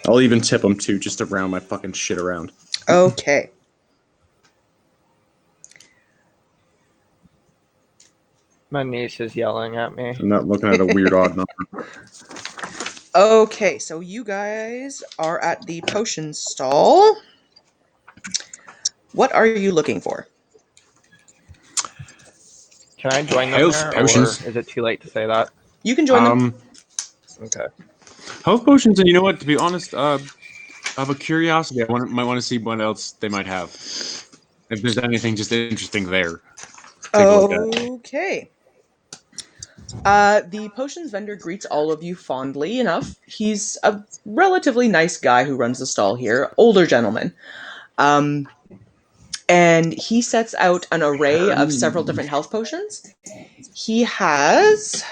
I'll even tip them too, just to round my fucking shit around. Okay. My niece is yelling at me. I'm not looking at a weird odd number. Okay, so you guys are at the potion stall. What are you looking for? Can I join them Health there, potions. or is it too late to say that? You can join them. Okay. Health potions, and you know what? To be honest, out of a curiosity, might want to see what else they might have. If there's anything just interesting there. Take a look at it. Okay. The potions vendor greets all of you fondly enough. He's a relatively nice guy who runs the stall here, older gentleman. And he sets out an array of several different health potions. He has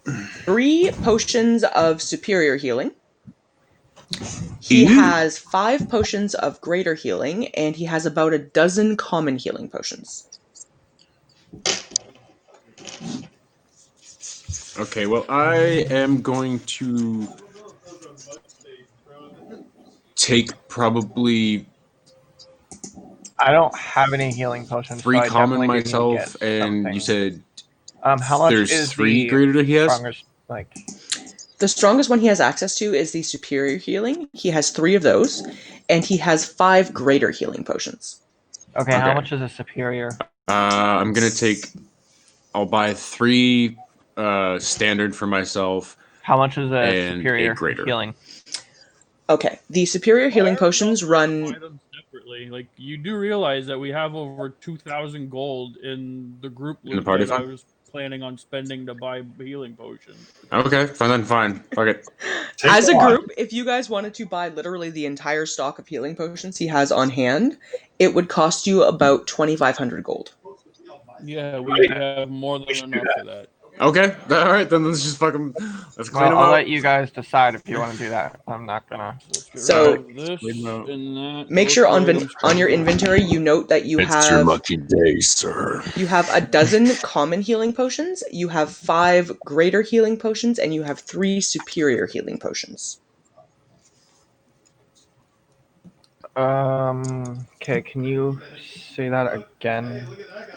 3 potions of superior healing. He has 5 potions of greater healing, and he has about a dozen common healing potions. Okay, well, I am going to take probably I don't have any healing potions. 3 so I common definitely do need to myself, get and something. you said how much there's is 3 the greater that he has? strongest? Like, The strongest one he has access to is the superior healing. He has 3 of those, and he has 5 greater healing potions. okay, how Okay. much is a superior? I'm gonna take. I'll buy 3 standard for myself. How much is a And superior a greater. healing? Okay, the superior healing potions Buy run. them separately. Like, you do realize that we have over 2,000 gold in the group In the loot party that I fund? was planning on spending to buy healing potions. Okay, fine. Fuck it. As a group, if you guys wanted to buy literally the entire stock of healing potions he has on hand, it would cost you about 2,500 gold. Yeah, we have more than enough for that. Okay, all right, then let's just fucking let's clean Well, them I'll out. let you guys decide if you want to do that. I'm not gonna. Let's get So- rid of this Clean them out. and that. Make Those sure two on items on your probably- inventory you note that you have lucky day, sir. you have a dozen common healing potions, you have 5 greater healing potions, and you have 3 superior healing potions. Okay, can you say that again?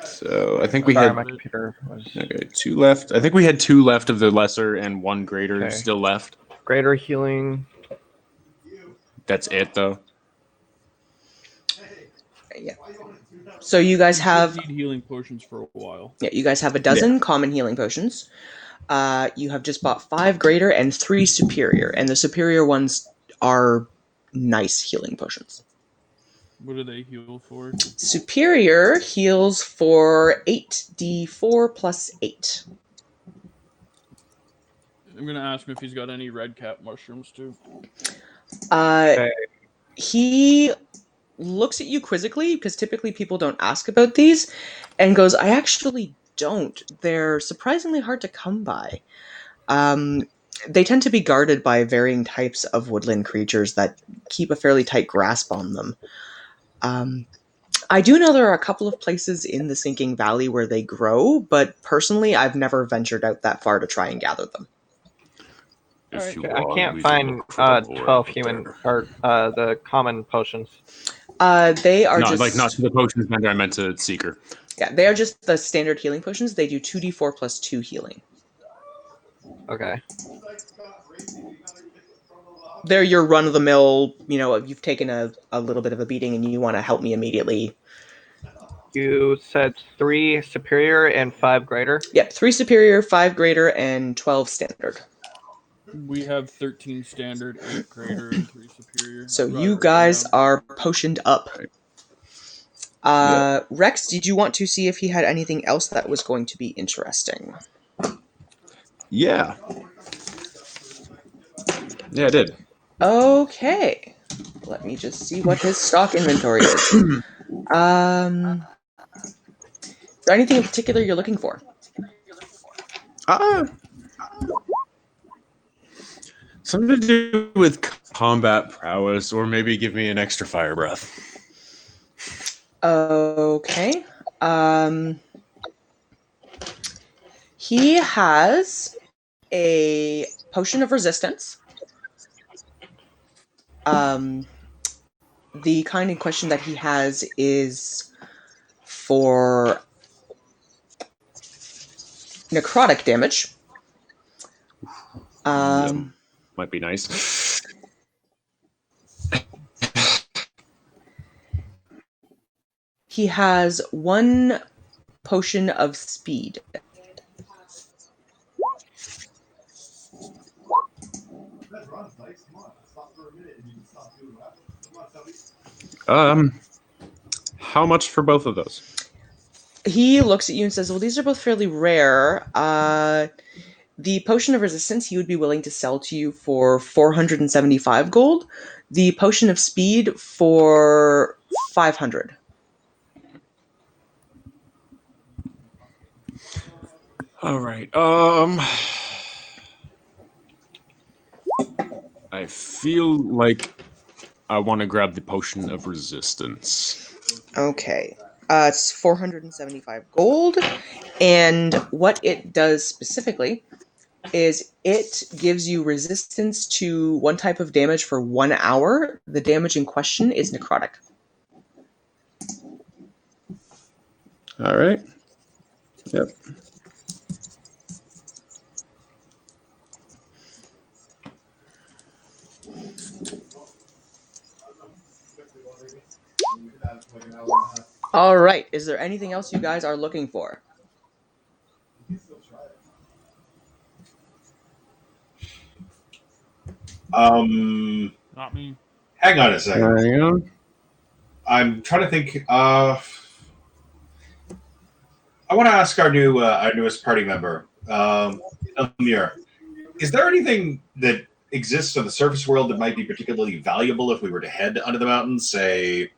So I think we Sorry, had my computer was okay 2 left. I think we had 2 left of the lesser and 1 greater Okay. still left. greater healing. That's it though. Yeah. So you guys We have should need healing potions for a while. you guys have a dozen common healing potions. You have just bought 5 greater and 3 superior, and the superior ones are nice healing potions. What do they heal for? Superior heals for 8d4 plus 8. I'm gonna ask him if he's got any red cap mushrooms too. Okay. He looks at you quizzically, because typically people don't ask about these, and goes, I actually don't. They're surprisingly hard to come by. They tend to be guarded by varying types of woodland creatures that keep a fairly tight grasp on them. I do know there are a couple of places in the Sinking Valley where they grow, but personally I've never ventured out that far to try and gather them. If I can't find 12 human or the common potions. They are not just like not to the potions vendor. I meant to Seeker. Yeah, they are just the standard healing potions. They do 2d4 plus 2 healing. Okay. They're your run-of-the-mill, you've taken a little bit of a beating and you want to help me immediately. You said 3 superior and 5 greater? Yep, 3 superior, 5 greater, and 12 standard. We have 13 standard, 8 greater, and 3 superior. So Right, you right guys now. are potioned up. Rex, did you want to see if he had anything else that was going to be interesting? Yeah, I did. Okay. Let me just see what his stock inventory is. Is there anything in particular you're looking for? Something to do with combat prowess, or maybe give me an extra fire breath. Okay. He has a potion of resistance. The kind in question that he has is for necrotic damage. Might be nice. He has one potion of speed. How much for both of those? He looks at you and says, well, these are both fairly rare. The potion of resistance he would be willing to sell to you for 475 gold. The potion of speed for 500. All right. I feel like I want to grab the potion of resistance. Okay. It's 475 gold. And what it does specifically is it gives you resistance to one type of damage for 1 hour. The damage in question is necrotic. All right. Yep. All right. Is there anything else you guys are looking for? Not me. Hang on a second. Hang on. I'm trying to think. I want to ask our newest party member, Amir. Is there anything that exists on the surface world that might be particularly valuable if we were to head under the mountains? Say,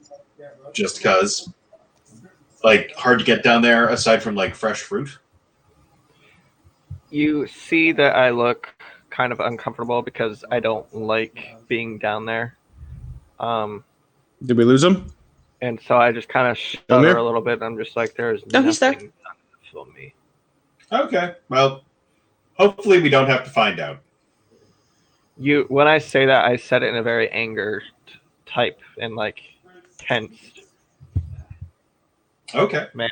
just because, like, hard to get down there aside from like fresh fruit. You see that I look kind of uncomfortable because I don't like being down there. Did we lose him? And so I just kind of shudder Amir? a little bit. I'm just like, there's Oh, he's there. nothing for me. Okay, well, hopefully we don't have to find out. When I say that, I said it in a very angered type and like tensed. Okay. Man.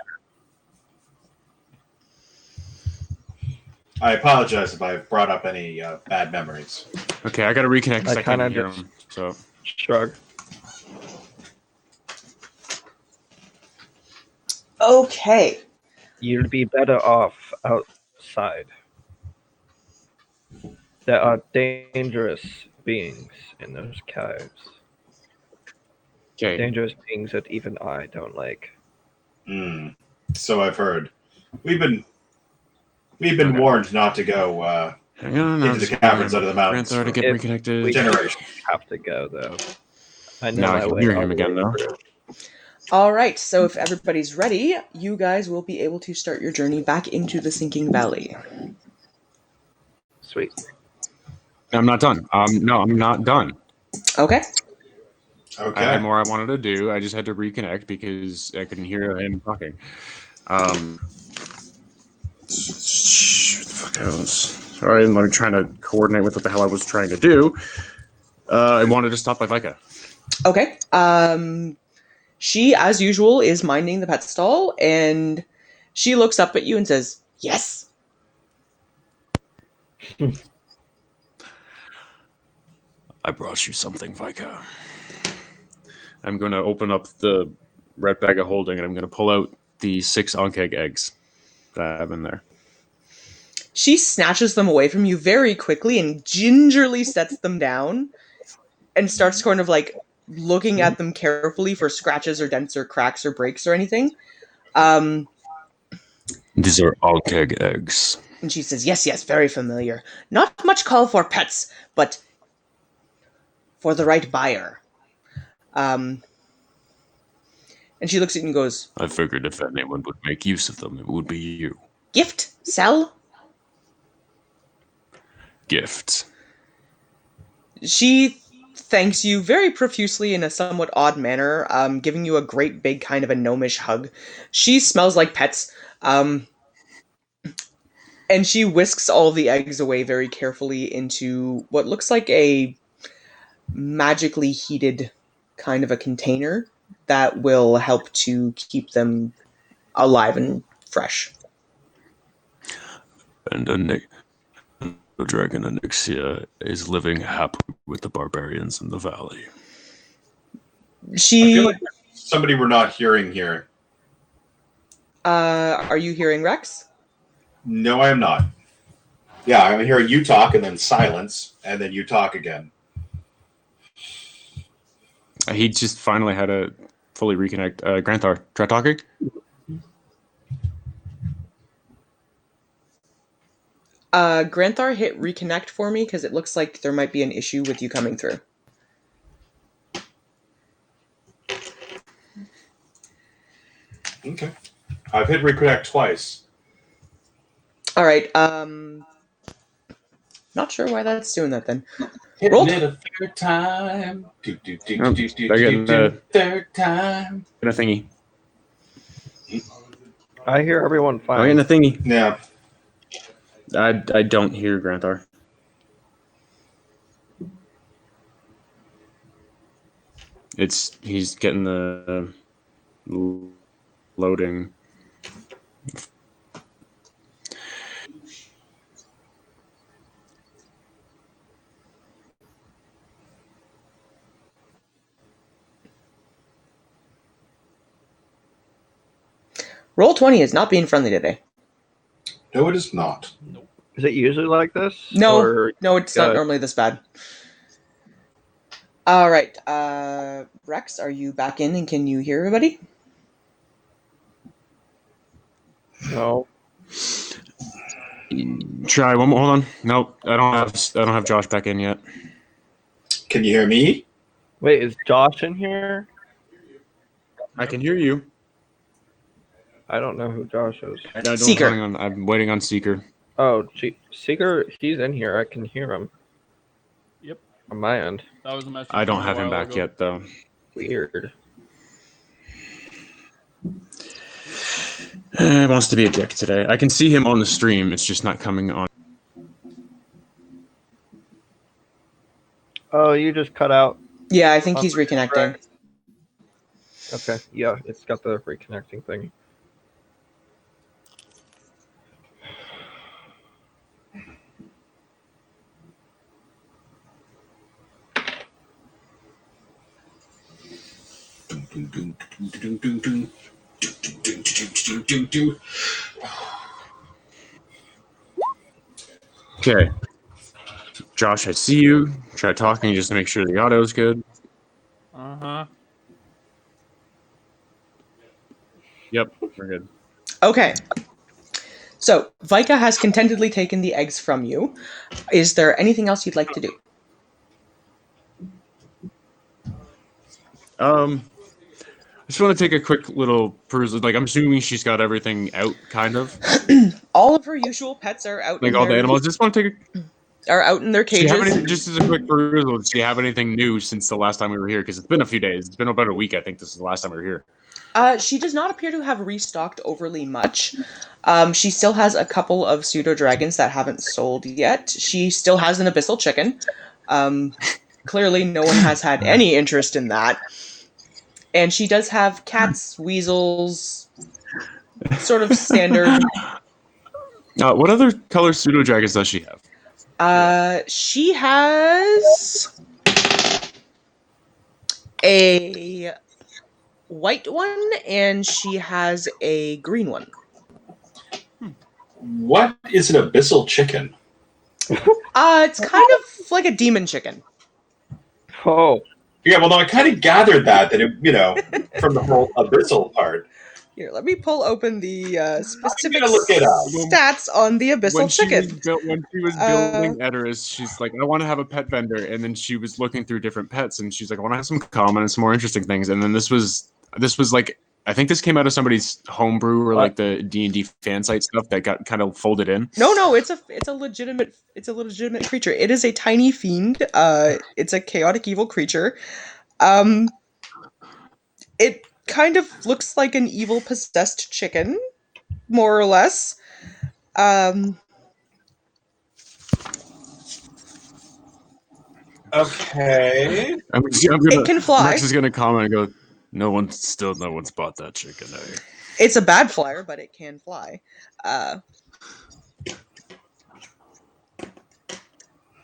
I apologize if I've brought up any bad memories. Okay, I got to reconnect because I kinda can't hear just- him. So Shrug. Okay. You'd be better off outside. There are dangerous beings in those caves. okay. Dangerous beings that even I don't like. So I've heard. We've been Okay. warned not to go Hang on. into the caverns under the mountains. Grant to get If reconnected. We Generation. have to go though. I know Now I my can way hear him all the again, way though. through. All right. So if everybody's ready, you guys will be able to start your journey back into the Sinking Valley. Sweet. I'm not done. No, I'm not done. Okay. Okay. I had more I wanted to do. I just had to reconnect because I couldn't hear him talking. Fuck else. Sorry, I'm like trying to coordinate with what the hell I was trying to do. I wanted to stop by Vika. Okay. She, as usual, is minding the pet stall, and she looks up at you and says, "Yes." I brought you something, Vika. I'm going to open up the red bag of holding, and I'm going to pull out the 6 Ankeg eggs that I have in there. She snatches them away from you very quickly and gingerly sets them down and starts kind of like looking at them carefully for scratches or dents or cracks or breaks or anything. These are Ankeg eggs. And she says, yes, very familiar. Not much call for pets, but for the right buyer. And she looks at you and goes, I figured if anyone would make use of them, it would be you. gift? Sell? Gift. She thanks you very profusely in a somewhat odd manner, giving you a great big kind of a gnomish hug. She smells like pets. And she whisks all the eggs away very carefully into what looks like a magically heated kind of a container that will help to keep them alive and fresh. And the dragon Anixia is living happily with the barbarians in the valley. I She. feel like there's somebody we're not hearing here. Are you hearing Rex? No, I am not. Yeah, I'm hearing you talk and then silence, and then you talk again. He just finally had to fully reconnect. Granthar, try talking. Granthar, hit reconnect for me because it looks like there might be an issue with you coming through. Okay. I've hit reconnect twice. All right. Not sure why that's doing that then. Hitting Roll. it a third time. Third time. Get a thingy. I hear everyone I'm fine. getting a thingy. Yeah. I don't hear Granthar. He's getting the loading. Roll20 is not being friendly today. No, it is not. Is it usually like this? No, Or no, it's not normally this bad. All right, Rex, are you back in and can you hear everybody? no? Try one more. Hold on. Nope. I don't have Josh back in yet. Can you hear me? Wait, is Josh in here? I can hear you. I don't know who Josh is. Seeker. I'm waiting on Seeker. Oh, Seeker, he's in here. I can hear him. Yep. On my end. That was a message. I don't from a have him while back ago. yet, though. Weird. He wants to be a dick today. I can see him on the stream. It's just not coming on. Oh, you just cut out. Yeah, I think he's reconnecting. Okay, yeah, it's got the reconnecting thing. Okay. Josh, I see you. Try talking just to make sure the audio's good. Yep, we're good. Okay. So, Vika has contentedly taken the eggs from you. Is there anything else you'd like to do? I just want to take a quick little perusal. Like, I'm assuming she's got everything out, kind of. All of her usual pets are out. Like all the animals. Just want to take are out in their Do you have cages. anything, just as a quick perusal, do you have anything new since the last time we were here? Because it's been a few days. It's been about a week, I think. This is the last time we were here. She does not appear to have restocked overly much. She still has a couple of pseudo dragons that haven't sold yet. She still has an abyssal chicken. Clearly, no one has had any interest in that. And she does have cats, weasels, sort of standard. What other color pseudo dragons does she have? She has a white one and she has a green one. What is an abyssal chicken? It's kind of like a demon chicken. Oh, Yeah, well, no, I kind of gathered that from the whole abyssal part. Here, let me pull open the specific gonna look it up. stats on the abyssal chicken. When she was building Edoras, she's like, I want to have a pet vendor. And then she was looking through different pets and she's like, I want to have some common and some more interesting things. And then this was like, I think this came out of somebody's homebrew or like the D&D fan site stuff that got kind of folded in. No, it's a legitimate creature. It is a tiny fiend. It's a chaotic evil creature. It kind of looks like an evil possessed chicken, more or less. Okay. It can fly. Rex is gonna comment and go, no one's bought that chicken. Eh? It's a bad flyer, but it can fly.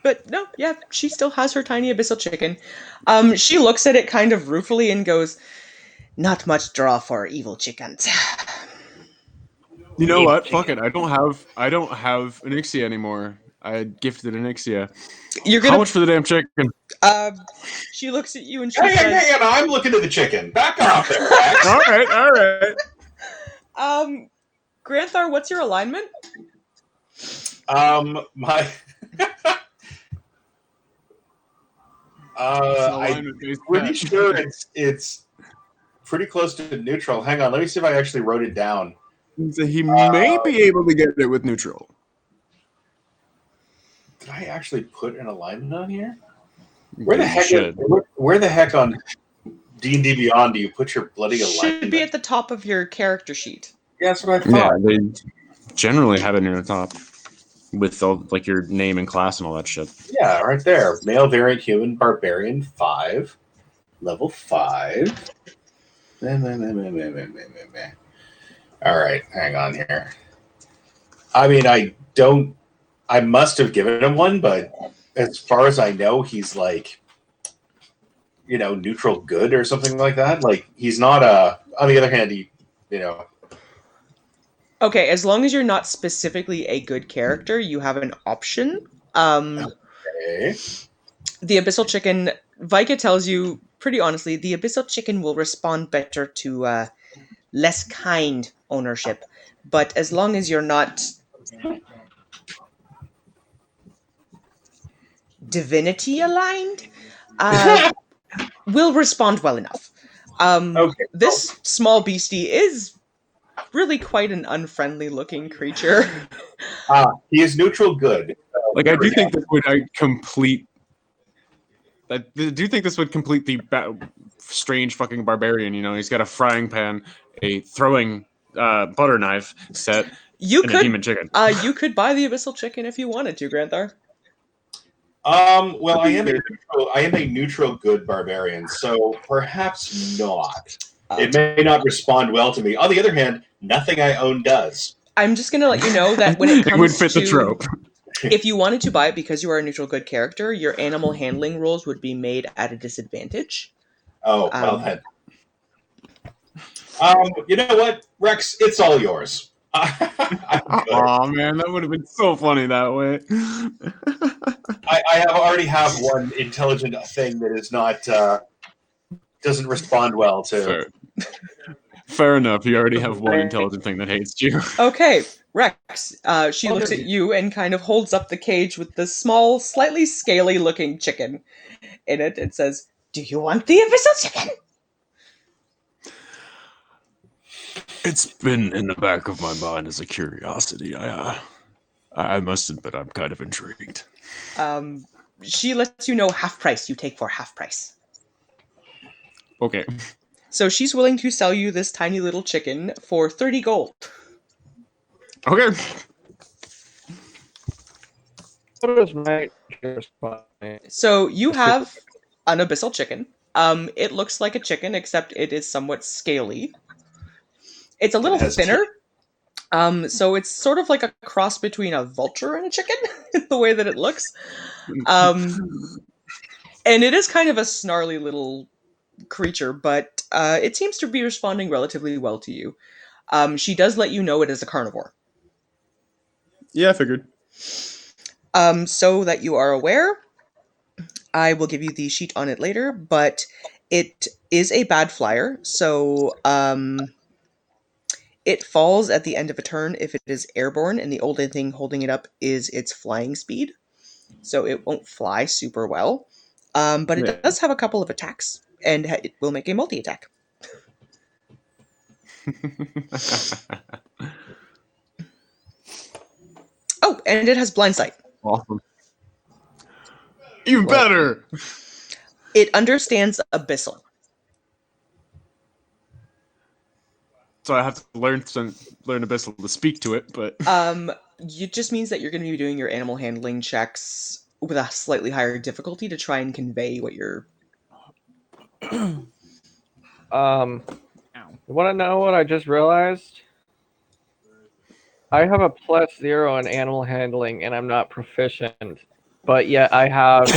But no, yeah, she still has her tiny abyssal chicken. She looks at it kind of ruefully and goes, "Not much draw for evil chickens." You know what? Fuck it. I don't have an Ixia anymore. I had gifted an Ixia. You're How gonna. much for the damn chicken? She looks at you and she Hang says, on, I'm looking at the chicken. Back off there, Rex. All right. "Granthar, what's your alignment?" My I'm pretty sure it's pretty close to neutral. Hang on, let me see if I actually wrote it down. So he may be able to get it with neutral. Did I actually put an alignment on here? Where the heck on D&D Beyond do you put your bloody alignment? Should be at the top of your character sheet. Yeah, that's what I Yeah, thought. they generally have it near the top with all, like your name and class and all that shit. Yeah, right there. Male variant human barbarian 5, level 5. All right, hang on here. I mean, I must have given him one, but as far as I know, he's like, neutral good or something like that. Like, he's not on the other hand, Okay, as long as you're not specifically a good character, you have an option. Okay. The abyssal chicken, Vika tells you pretty honestly, the abyssal chicken will respond better to less kind ownership. But as long as you're not divinity aligned, will respond well enough. Okay. This small beastie is really quite an unfriendly looking creature. He is neutral good. Like, I do think this would complete. I do think this would complete the strange fucking barbarian. He's got a frying pan, a throwing butter knife set, You and could, a demon chicken. You could buy the abyssal chicken if you wanted to, Granthar. Well, I am a neutral good barbarian, so perhaps not. It may not respond well to me. On the other hand, nothing I own does. I'm just gonna let you know that when it comes it would fit the trope. If you wanted to buy it because you are a neutral good character, your animal handling rolls would be made at a disadvantage. Oh, well then. You know what, Rex? It's all yours. Oh man, that would have been so funny that way. I already have one intelligent thing that is not doesn't respond well to. Fair enough. You already have one intelligent thing that hates you. Okay, Rex. She looks at you and kind of holds up the cage with the small, slightly scaly-looking chicken in it and says, "Do you want the abyssal chicken?" It's been in the back of my mind as a curiosity. I must admit, I'm kind of intrigued. She lets you know half price. You take for half price. Okay. So she's willing to sell you this tiny little chicken for 30 gold. Okay. What is my So you have an abyssal chicken. It looks like a chicken, except it is somewhat scaly. It's a little thinner. So it's sort of like a cross between a vulture and a chicken, the way that it looks. And it is kind of a snarly little creature, but it seems to be responding relatively well to you. She does let you know it is a carnivore. Yeah, I figured. So that you are aware, I will give you the sheet on it later, but it is a bad flyer, so it falls at the end of a turn if it is airborne, and the only thing holding it up is its flying speed. So it won't fly super well. But it does have a couple of attacks, and it will make a multi-attack. Oh, and it has blind sight. Awesome. Even better! It understands abyssal. So I have to learn abyssal to speak to it, but It just means that you're going to be doing your animal handling checks with a slightly higher difficulty to try and convey what you're. You want to know what I just realized? I have a +0 in animal handling, and I'm not proficient, but yet I have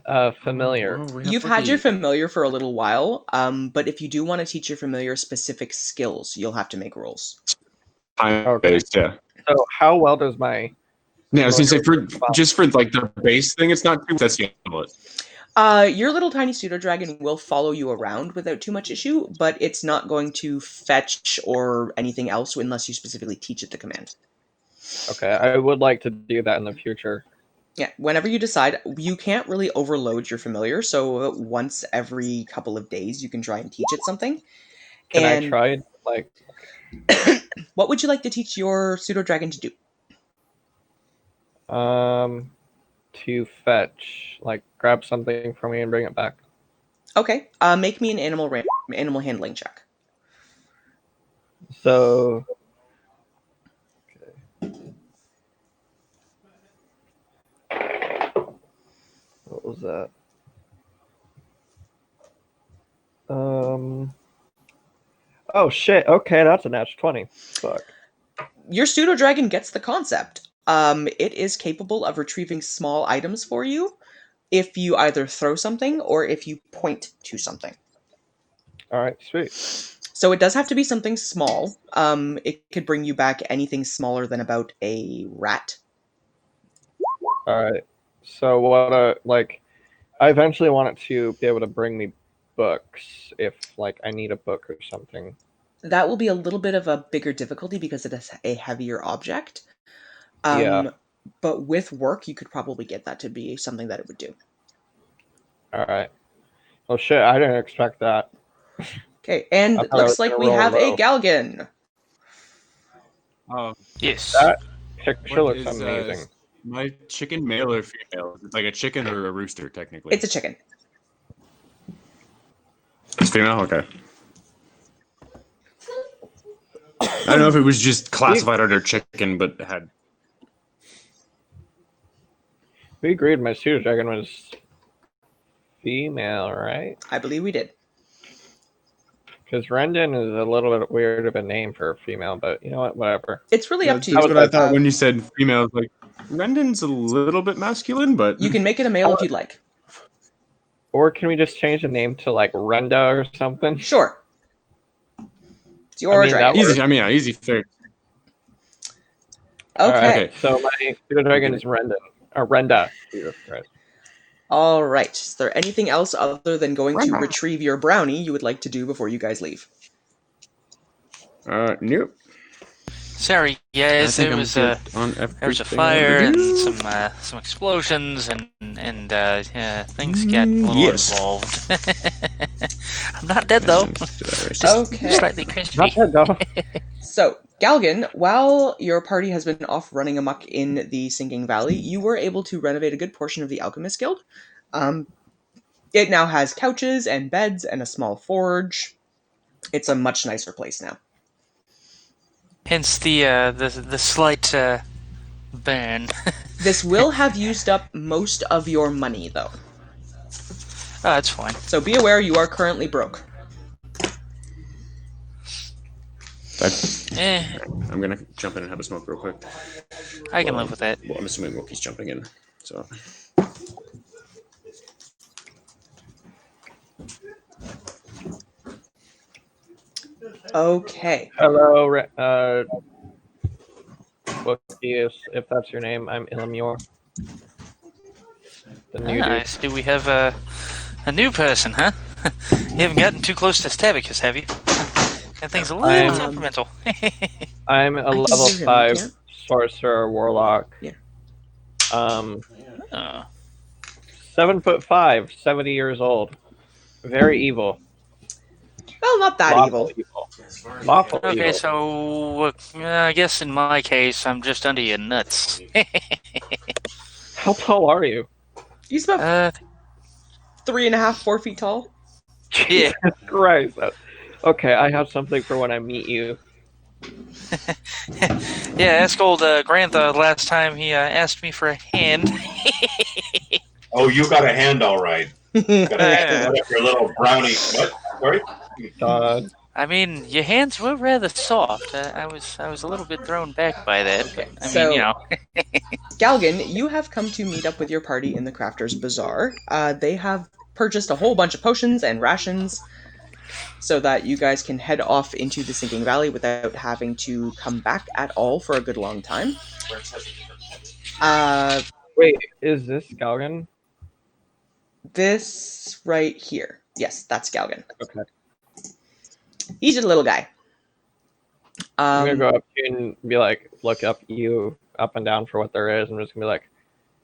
a familiar. You've had your familiar for a little while, but if you do want to teach your familiar specific skills, you'll have to make rolls. Time-based, yeah. So how well does my Yeah, I was gonna say just for like the base thing, it's not too. That's the amulet. Your little tiny pseudo dragon will follow you around without too much issue, but it's not going to fetch or anything else unless you specifically teach it the command. Okay, I would like to do that in the future. Yeah, whenever you decide, you can't really overload your familiar, so once every couple of days you can try and teach it something. Can I try, like... What would you like to teach your pseudo dragon to do? To fetch, like grab something from me and bring it back. Okay, make me an animal handling check. So, what was that? Oh shit! Okay, that's a natural 20. Fuck. Your pseudo dragon gets the concept. It is capable of retrieving small items for you if you either throw something or if you point to something. All right, sweet. So it does have to be something small. It could bring you back anything smaller than about a rat. All right. So what? Like, I eventually want it to be able to bring me books if, like, I need a book or something. That will be a little bit of a bigger difficulty because it is a heavier object. Yeah. But with work, you could probably get that to be something that it would do. All right. Oh shit! I didn't expect that. Okay, and it looks like we have a Galgan. Oh, Yes. That picture what looks is, amazing. my chicken male or female? It's like a chicken or a rooster, technically. It's a chicken. It's female. Okay. I don't know if it was just classified under chicken, but had. We agreed my pseudo dragon was female, right? I believe we did. Because Rendon is a little bit weird of a name for a female, but you know what? Whatever. It's really up to you. That's what I thought when you said female. Like, Rendon's a little bit masculine, but You can make it a male if you'd like. Or can we just change the name to like Renda or something? Sure. It's your dragon. easy. I mean, yeah, easy fix. Okay. Right, so my pseudo dragon is Rendon. Or Renda. Jesus Christ. All right. Is there anything else other than going to retrieve your brownie you would like to do before you guys leave? Nope. Sorry, guys. There was a fire and some explosions and things got a little involved. I'm not dead though. Just Okay. slightly crispy. Not bad, though. So, Galgan, while your party has been off running amok in the Sinking Valley, you were able to renovate a good portion of the Alchemist Guild. It now has couches and beds and a small forge. It's a much nicer place now. Hence the slight burn. This will have used up most of your money, though. Oh, that's fine. So be aware you are currently broke. I'm gonna jump in and have a smoke real quick. I can live with that. Well, I'm assuming Wookiee's jumping in, so. Okay. Hello, Wookiee, if that's your name. I'm Ilamior. Nice. Do we have a new person, huh? You haven't gotten too close to Stabicus, have you? That thing's a little temperamental. I'm a level 5 sorcerer warlock. Yeah. 7'5", 70 years old. Very evil. Well, not that Lawful evil. Lawful Okay, evil. so I guess in my case, I'm just under your nuts. How tall are you? He's about 3.5, 4 feet tall. Yeah. Jesus Christ. Okay, I have something for when I meet you. Yeah, ask old Grantha last time he asked me for a hand. Oh, you got a hand all right. Got Yeah. your little brownie. What? Sorry? God. I mean, your hands were rather soft. I was a little bit thrown back by that. Okay, But, I so- mean, you know. Galgan, you have come to meet up with your party in the Crafters Bazaar. They have purchased a whole bunch of potions and rations so that you guys can head off into the Sinking Valley without having to come back at all for a good long time. Wait, is this Galgan? This right here. Yes, that's Galgan. Okay. He's a little guy. I'm gonna go up to you and be like, look up you up and down for what there is. I'm just gonna be like,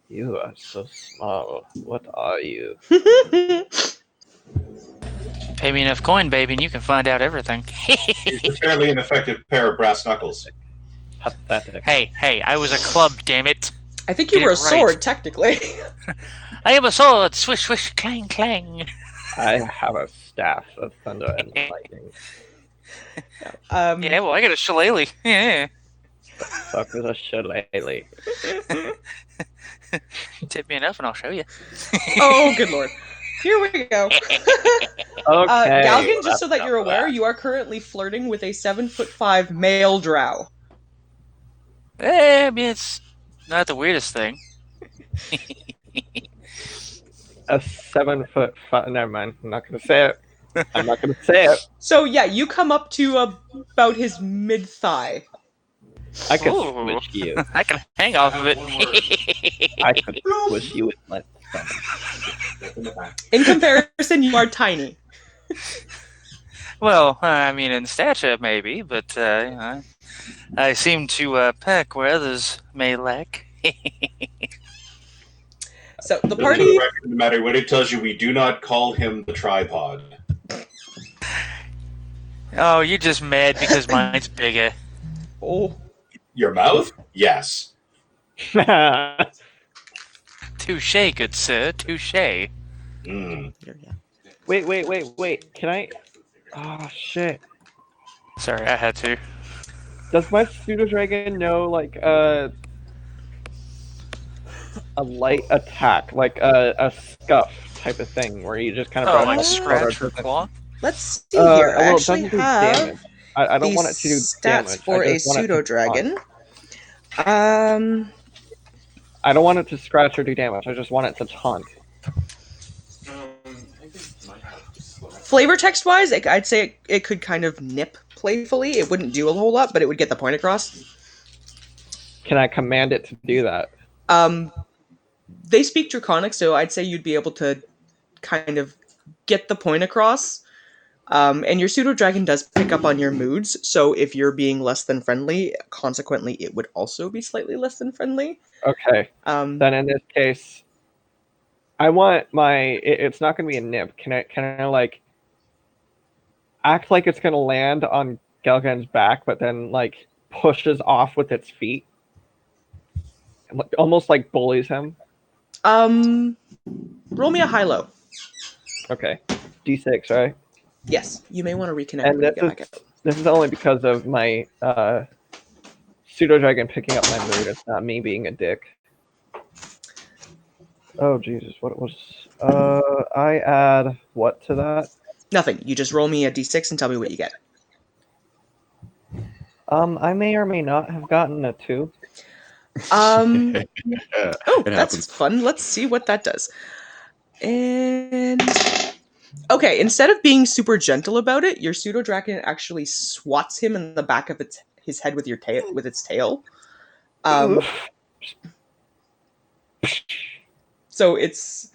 you are so small. What are you? Pay me enough coin, baby, and you can find out everything. He's a fairly ineffective pair of brass knuckles. Pathetic. Hey, I was a club, damn it. I think you Get were it a right. sword, technically. I am a sword, swish, swish, clang, clang. I have a staff of thunder and lightning. Yeah, well, I got a shillelagh. Yeah. Fuck is a shillelagh. Tip me enough and I'll show you. Oh, good lord. Here we go. Okay. Galgan, just so that that's you're not aware, bad. you are currently flirting with a 7'5" male drow. I mean, it's not the weirdest thing. A 7'5". Never mind. I'm not gonna say it. I'm not gonna say it. So yeah, you come up to about his mid-thigh. I could Ooh. squish you. I can hang off of it. I could squish you with my thumb. In comparison, you are tiny. Well, I mean, in stature, maybe, but I seem to peck where others may lack. So the For the party... record, no matter what it tells you, we do not call him the tripod. Oh, you're just mad because mine's bigger. Oh, Your mouth? Yes. Touche, good sir, touche. Mm. Wait. Can I? Oh shit. Sorry, I had to. Does my pseudo dragon know like a light attack, like a scuff type of thing, where you just kind of Oh, brush like the scratch shoulder? or claw? let's see here. I well, it actually doesn't do have damage. I don't the want it to do stats damage. for I a just want it to pseudo-dragon. I don't want it to scratch or do damage. I just want it to taunt. Flavor text-wise, I'd say it could kind of nip playfully. It wouldn't do a whole lot, but it would get the point across. Can I command it to do that? They speak Draconic, so I'd say you'd be able to kind of get the point across. And your pseudo-dragon does pick up on your moods, so if you're being less than friendly, consequently it would also be slightly less than friendly. Okay. Then in this case, I want my. It's not going to be a nip. Can I like act like it's going to land on Galgan's back, but then like pushes off with its feet, almost like bullies him? Roll me a high-low. Okay. D6, right? Yes, you may want to reconnect And when you get back out. this is only because of my pseudo dragon picking up my mood. It's not me being a dick. Oh Jesus, what it was? I add what to that? Nothing. You just roll me a d6 and tell me what you get. I may or may not have gotten a 2. Oh, It that's happens. fun. Let's see what that does. And okay, instead of being super gentle about it, your pseudo dragon actually swats him in the back of his head with its tail. So it's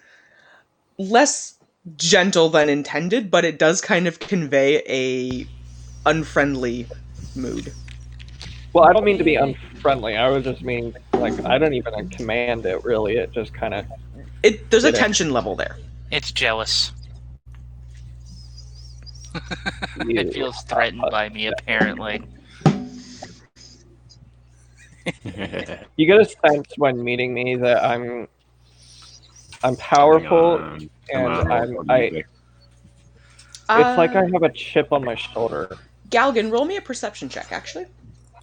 less gentle than intended, but it does kind of convey a unfriendly mood. Well, I don't mean to be unfriendly. I was just mean like I don't even command it really. It just kind of. There's a It is. tension level there. It's jealous. It feels threatened by me, apparently. You get a sense when meeting me that I'm powerful and it's like I have a chip on my shoulder. Galgan, roll me a perception check, actually.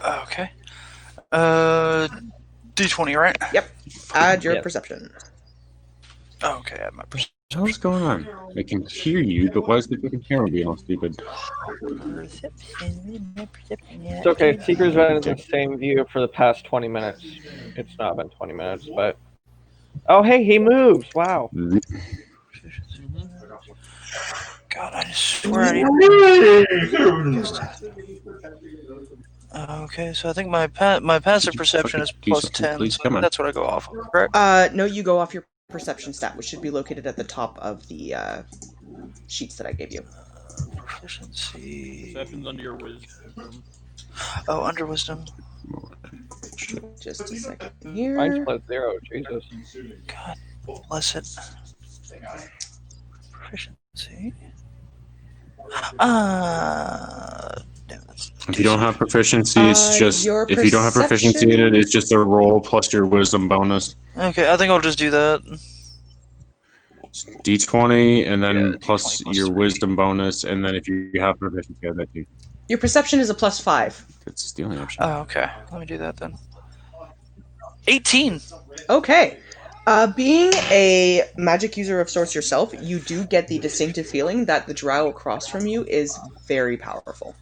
Okay. D20, right? Yep. Add your Yes. perception. Okay, I have my perception. What's going on? I can hear you, but why is the fucking camera being all stupid? It's okay. Seeker's been in the same view for the past 20 minutes. It's not been 20 minutes, but... Oh, hey, he moves! Wow. God, I swear I need. Okay, so I think my passive perception is plus 10. Please, So come on. that's what I go off of, correct? No, you go off your perception stat, which should be located at the top of the sheets that I gave you. Proficiency. Perception's under your wisdom. Oh, under wisdom. Just a second Mine's here. plus 0, Jesus. God bless it. Proficiency. If you don't have proficiency, it's just your if you don't have proficiency in it, it's just a roll plus your wisdom bonus. Okay, I think I'll just do that. D20 and then Yeah, plus D20 plus your 3. wisdom bonus, and then if you have proficiency, add that too. Your perception is a +5. That's the only option. Oh, okay. Let me do that then. 18. Okay. Being a magic user of sorts yourself, you do get the distinctive feeling that the drow across from you is very powerful.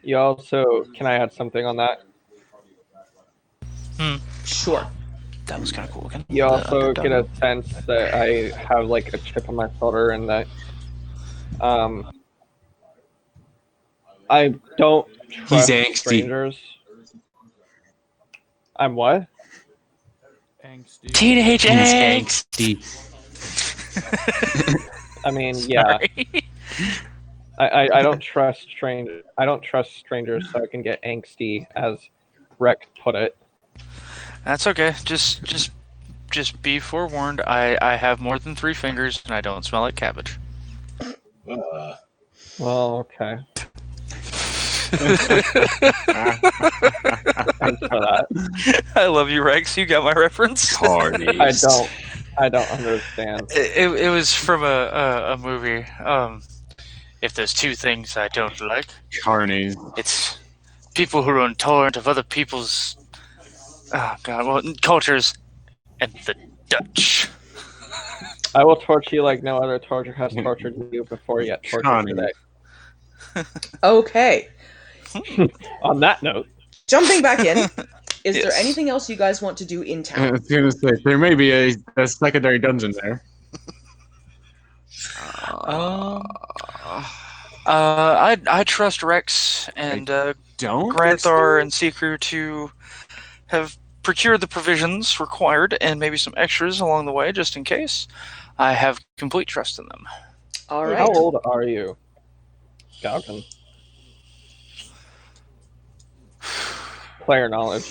You also... Can I add something on that? Sure. That was kind of cool looking. You also get a sense that I have, like, a chip on my shoulder and that... I don't trust angsty. strangers. I'm what? Angsty. Teenage angst. I mean, yeah. Sorry. I don't trust strangers, so I can get angsty, as Rec put it. That's okay. Just be forewarned. I have more than 3 fingers and I don't smell like cabbage. Well, okay. Thanks for that. I love you, Rex. You got my reference. Carnies. I don't understand. It was from a movie. If there's 2 things I don't like, Carnies. it's people who are intolerant of other people's cultures, and the Dutch. I will torture you like no other torture has tortured you before yet tortured today. Okay. On that note, Jumping back in, is there Yes. anything else you guys want to do in I town? was gonna say there may be a secondary dungeon there. I trust Rex and Don't Granthar and Seeker to have procured the provisions required and maybe some extras along the way, just in case. I have complete trust in them. All how right. old are you, Galgan? Player knowledge.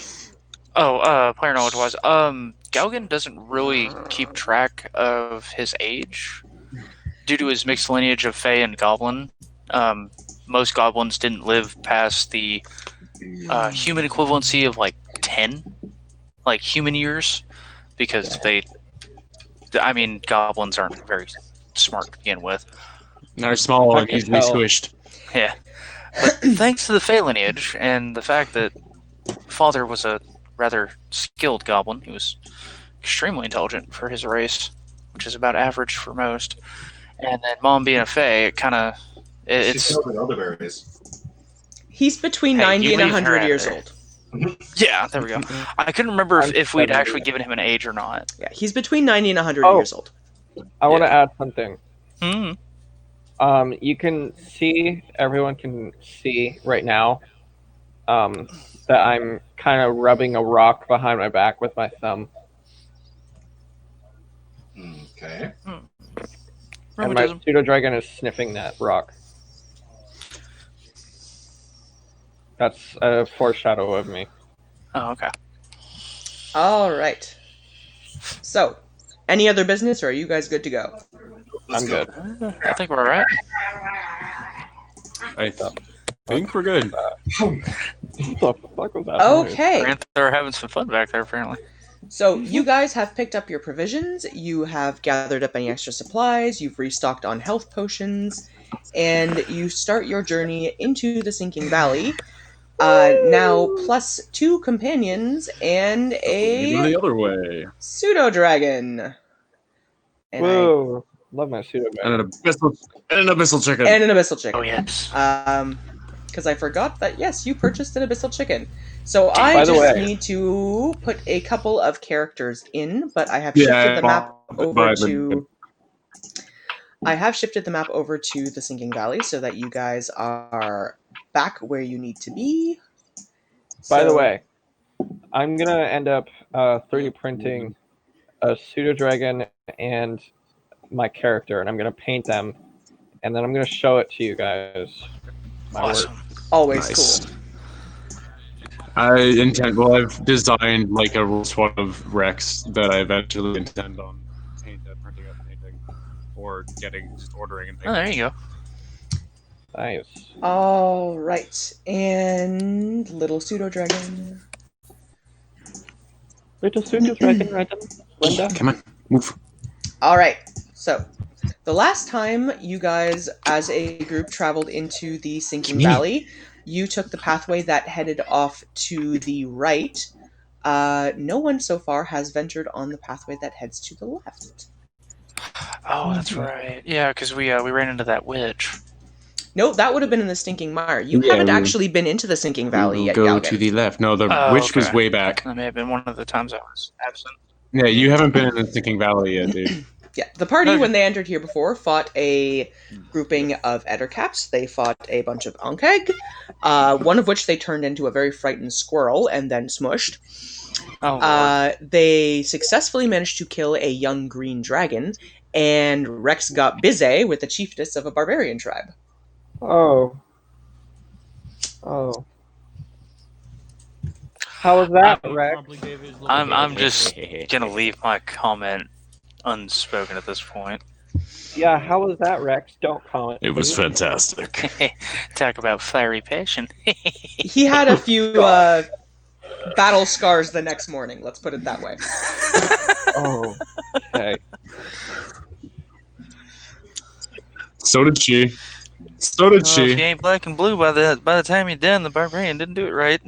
Oh, player knowledge wise, Galgan doesn't really keep track of his age due to his mixed lineage of Fae and Goblin. Most goblins didn't live past the human equivalency of like 10, like human years, because goblins aren't very smart to begin with. They're small I and can easily tell. squished. Yeah. But thanks to the Fae lineage and the fact that father was a rather skilled goblin, he was extremely intelligent for his race, which is about average for most. And then mom being a Fae, it's She's with elderberries. He's between Hey, 90 you and leave her 100 out years there. old. yeah, there we go. I couldn't remember I'm if we'd 70. actually given him an age or not. Yeah, he's between 90 and 100 Oh. years old. I want to add something. Hmm. You can see, everyone can see right now, that I'm kind of rubbing a rock behind my back with my thumb. Okay. And my Rheumatism. pseudo-dragon is sniffing that rock. That's a foreshadow of me. Oh, okay. All right. So, any other business, or are you guys good to go? I'm good. I think we're alright. I think we're good. What the fuck was that noise? Okay. They're having some fun back there, apparently. So, you guys have picked up your provisions, you have gathered up any extra supplies, you've restocked on health potions, and you start your journey into the Sinking Valley. Now plus 2 companions and Go a the other way. pseudo dragon. Whoa, love my pseudo And an abyssal chicken. And an abyssal chicken. Oh yes. Because I forgot that, yes, you purchased an abyssal chicken. So I By the just way- need to put a couple of characters in, but I have shifted the map over to... I have shifted the map over to the Sinking Valley so that you guys are back where you need to be. By the way, I'm gonna end up 3D printing a pseudo dragon and my character, and I'm gonna paint them, and then I'm gonna show it to you guys. My Awesome. work. Always Nice. cool. I've designed like a one of Rex that I eventually intend on printing up, painting, or just ordering and Oh, painting. there you go. Nice. All right, and little pseudo dragon. Little pseudo dragon, Linda. Come on, move. All right, so the last time you guys, as a group, traveled into the Sinking Valley, you took the pathway that headed off to the right. No one so far has ventured on the pathway that heads to the left. Oh, that's right. Yeah, because we ran into that witch. No, that would have been in the Stinking Mire. You haven't actually been into the Sinking Valley yet, Go Galgan. to the left. No, the Oh, witch was okay. way back. That may have been one of the times I was absent. Yeah, you haven't been in the Sinking Valley yet, dude. Yeah, the party, Okay. when they entered here before, fought a grouping of Ettercaps. They fought a bunch of Ankeg, one of which they turned into a very frightened squirrel and then smushed. Oh, Lord. They successfully managed to kill a young green dragon, and Rex got busy with the chiefess of a barbarian tribe. Oh. How was that, Rex? Probably gave his little I'm just gonna leave my comment unspoken at this point. Yeah, how was that, Rex? Don't comment. It was please. fantastic. Talk about fiery passion. He had a few battle scars the next morning, let's put it that way. Oh, okay. So did she. So did Well, if you she. ain't black and blue by the time you're done, the barbarian didn't do it right.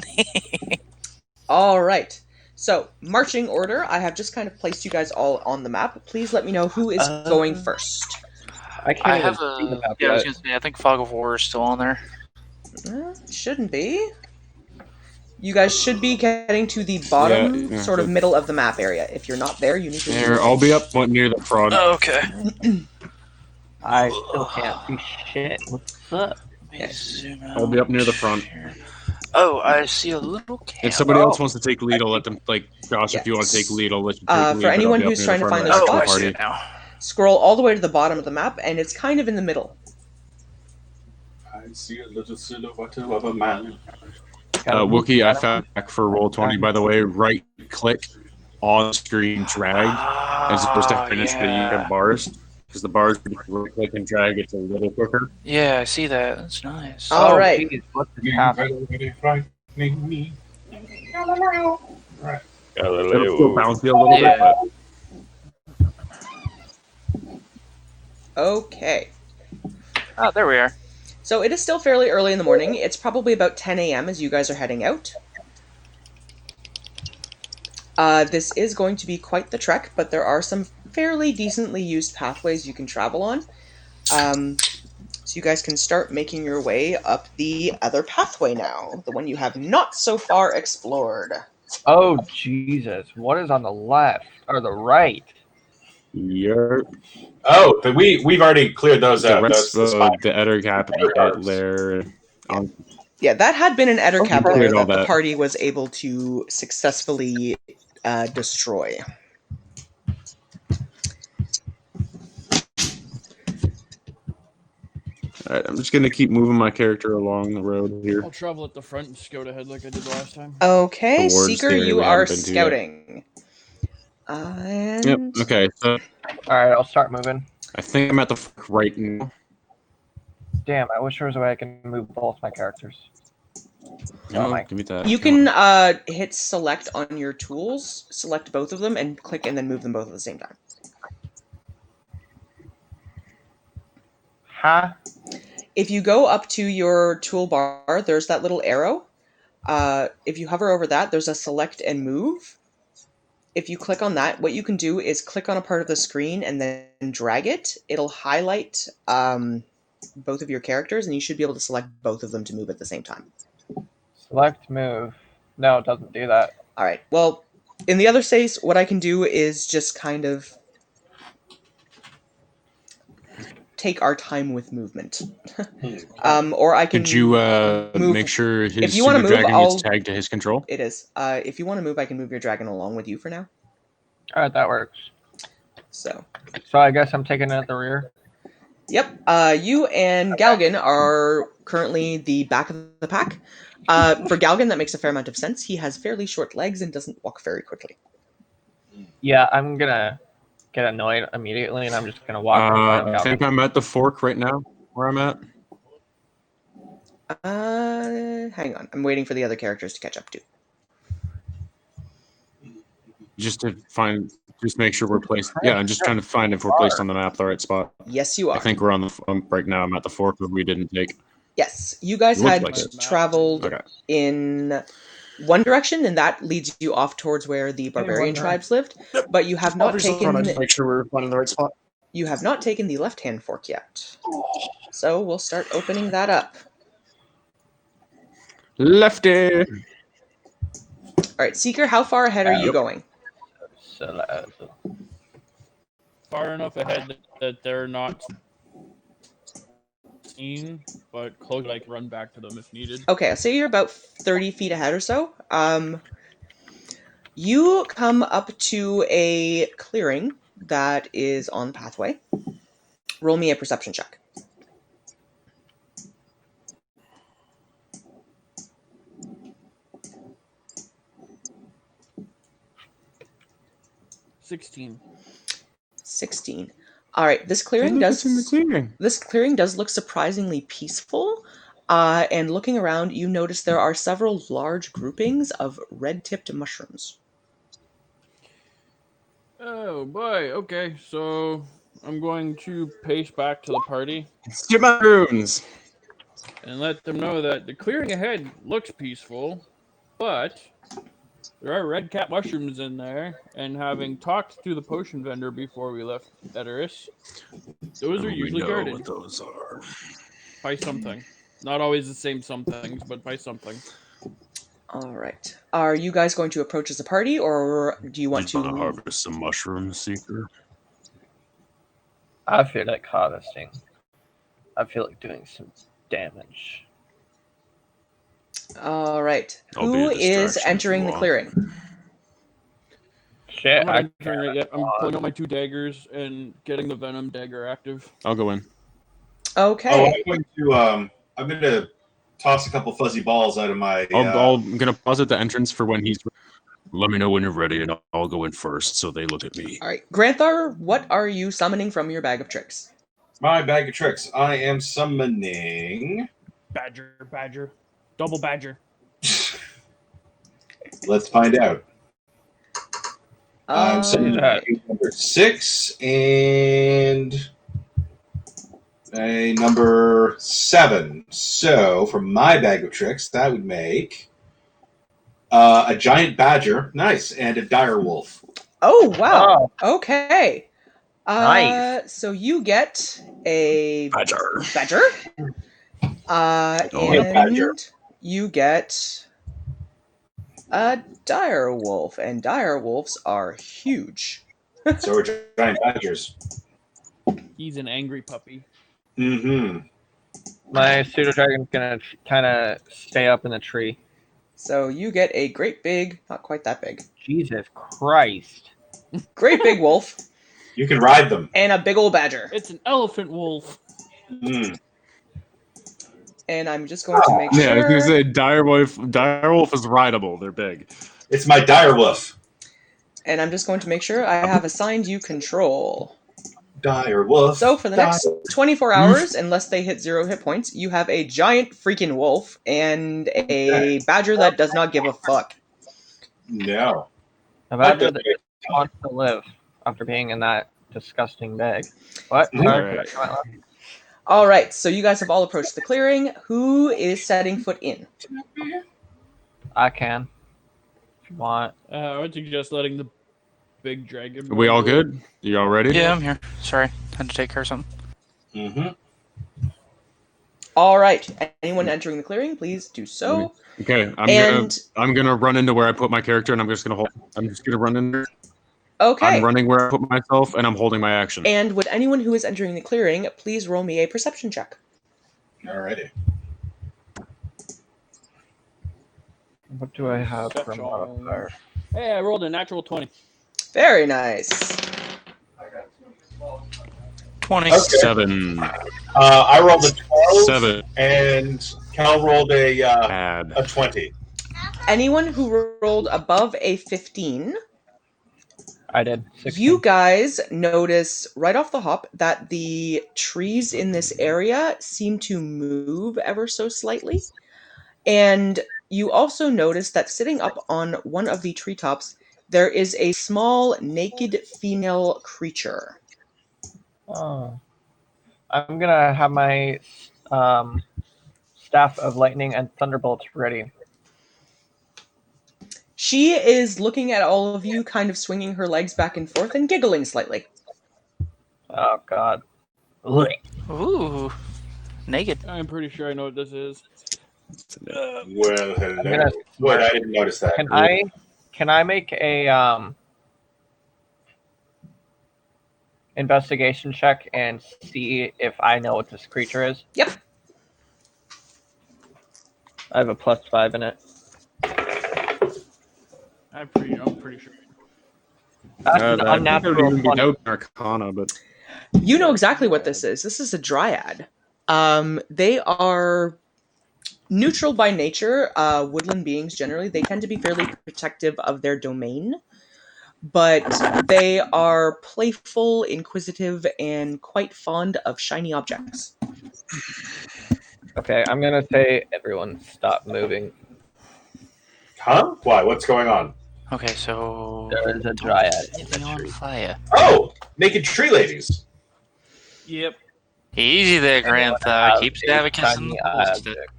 All right. So, marching order, I have just kind of placed you guys all on the map. Please let me know who is going first. I can't I even have see the a. map Yeah, I was yet. gonna say. I think Fog of War is still on there. Shouldn't be. You guys should be getting to the bottom, Yeah, sort of middle of the map area. If you're not there, you need to... Here, I'll be up near the front. Oh, okay. I still can't see shit. What's up? I'll be up near the front. Oh, I see a little camp. If somebody else wants to take lead, I'll let them. Like Josh, if you want to take lead, I'll let you take lead. For but I'll anyone be up who's near trying the to front find of a the Oh, I spot, see party. it now. scroll all the way to the bottom of the map, and it's kind of in the middle. I see a little silhouette of a man. Wookie, I found back for Roll20, by the way. Right click on screen drag as opposed to finish the bars. Because the bars, right click and drag, it's a little quicker. Yeah, I see that. That's nice. All right. Geez, what the You hell? very frightening me. Right. It'll still bouncy a little bit, but Okay. Oh, there we are. So it is still fairly early in the morning. It's probably about 10 a.m. as you guys are heading out. This is going to be quite the trek, but there are some fairly decently used pathways you can travel on. So you guys can start making your way up the other pathway now, the one you have not so far explored. Oh, Jesus. What is on the left? Or the right? yeah. Oh, but we've already cleared those The out. rest Those of the Ettercap there. Yeah, that had been an Ettercap Okay. lair All that the that. party was able to successfully destroy. Alright, I'm just gonna keep moving my character along the road here. I'll travel at the front and scout ahead like I did last time. Okay, Towards Seeker, the area you we are haven't been to yet. scouting. And Yep. Okay. So Alright, I'll start moving. I think I'm at the right now. Damn, I wish there was a way I can move both my characters. Oh, my- give me that. you Come on. can hit select on your tools, select both of them, and click and then move them both at the same time. Huh? If you go up to your toolbar, there's that little arrow. If you hover over that, there's a select and move. If you click on that, what you can do is click on a part of the screen and then drag it. It'll highlight both of your characters, and you should be able to select both of them to move at the same time. Select move. No, it doesn't do that. All right. Well, in the other case, what I can do is just kind of take our time with movement. Or I can Could you move. make sure his If you wanna super move, dragon I'll- gets tagged to his control? It is. If you want to move, I can move your dragon along with you for now. All right, that works. So, So I guess I'm taking it at the rear. yep. You and Galgan are currently the back of the pack. For Galgan, that makes a fair amount of sense. He has fairly short legs and doesn't walk very quickly. Yeah, I'm gonna get annoyed immediately, and I'm just gonna walk. in front of I think Galgan. I'm at the fork right now, where I'm at. Hang on. I'm waiting for the other characters to catch up too. Just make sure we're placed. Yeah, I'm just trying to find if we're placed on the map the right spot. Yes, you are. I think we're on the right now. I'm at the fork that we didn't take. Yes, you guys Looks had like it. traveled Okay. in one direction, and that leads you off towards where the barbarian tribes lived. But you have not taken. Make sure we're finding the right spot. You have not taken the left-hand fork yet. So we'll start opening that up. Lefty. All right, Seeker, how far ahead are you going? Far enough ahead that they're not seen, but close. I can run back to them if needed. Okay, so you're about 30 feet ahead or so. You come up to a clearing that is on the pathway. Roll me a perception check. $16. 16. All right, this clearing does look surprisingly peaceful. And looking around, you notice there are several large groupings of red-tipped mushrooms. Oh boy. Okay, so I'm going to pace back to the party Skip my runes. and let them know that the clearing ahead looks peaceful, but there are red cap mushrooms in there, and having talked to the potion vendor before we left Edoris, those are usually guarded. What those are. By something. Not always the same somethings, but by something. All right. Are you guys going to approach as a party, or do you want to harvest some mushrooms, Seeker? I feel like harvesting. I feel like doing some damage. All right. I'll be Who a is distraction if entering you the want. clearing? Shit, I'm not I entering it yet. I'm pulling out my 2 daggers and getting the venom dagger active. I'll go in. Okay. I'm going to toss a couple fuzzy balls out of my. I'm gonna pause at the entrance for when he's. Let me know when you're ready, and I'll go in first, so they look at me. All right. Granthar, what are you summoning from your bag of tricks? My bag of tricks. I am summoning. Badger. Double badger. Let's find out. I'm summoning right. number 6 and a number 7. So, from my bag of tricks, that would make a giant badger, nice, and a dire wolf. Oh, wow. Okay. Nice. So you get a Badger. badger. Oh, And badger. you get a dire wolf, and dire wolves are huge. So are giant badgers. He's an angry puppy. Mm-hmm. My pseudo dragon's gonna kind of stay up in the tree. So you get a great big, not quite that big, Jesus Christ! great big wolf, You can ride them. and a big old badger. It's an elephant wolf. Mm. And I'm just going to make Yeah, I was gonna sure. say direwolf is rideable. They're big. It's my dire wolf. And I'm just going to make sure I have assigned you control. Dire wolf. So for the next 24 hours, unless they hit 0 hit points, you have a giant freaking wolf and a badger that does not give a fuck. No. A badger that just wants to live after being in that disgusting bag. What? Mhm. Sorry, Alright. All right, so you guys have all approached the clearing. Who is setting foot in? I can. If you want. I would suggest letting the big dragon. Are we all go. good? You all ready? Yeah, I'm here. Sorry, had to take care of something. Mm-hmm. All right, anyone entering the clearing, please do so. Okay, And I'm gonna run into where I put my character, and I'm just gonna run in there. okay, I'm running where I put myself, and I'm holding my action. and would anyone who is entering the clearing please roll me a perception check? Alrighty. What do I have for Perception. modifier? Hey, I rolled a natural 20. Very nice. 20. Okay. 7. I rolled a 12, 7. and Cal rolled a Add. 20. Anyone who rolled above a 15, I did. 16. you guys notice right off the hop that the trees in this area seem to move ever so slightly. And you also notice that sitting up on one of the treetops, there is a small naked female creature. Oh. I'm gonna have my staff of lightning and thunderbolts ready. She is looking at all of you, kind of swinging her legs back and forth and giggling slightly. Oh God. Ooh, naked. I'm pretty sure I know what this is. Well, I'm hello. gonna Wait, I didn't notice that. Can I make a investigation check and see if I know what this creature is? Yep. I have a +5 in it. I'm pretty sure. That's an That would unnatural even be 20. out in Arcana, but You know exactly what this is. This is a dryad. They are neutral by nature, woodland beings generally. They tend to be fairly protective of their domain, but they are playful, inquisitive, and quite fond of shiny objects. Okay, I'm gonna say everyone stop moving. Huh? Why? What's going on? Okay, so There is a dryad in anything the on tree. fire. Oh! Naked tree ladies. Yep. Easy there, Grantha. Keep stabbing in Shiny the balls. object.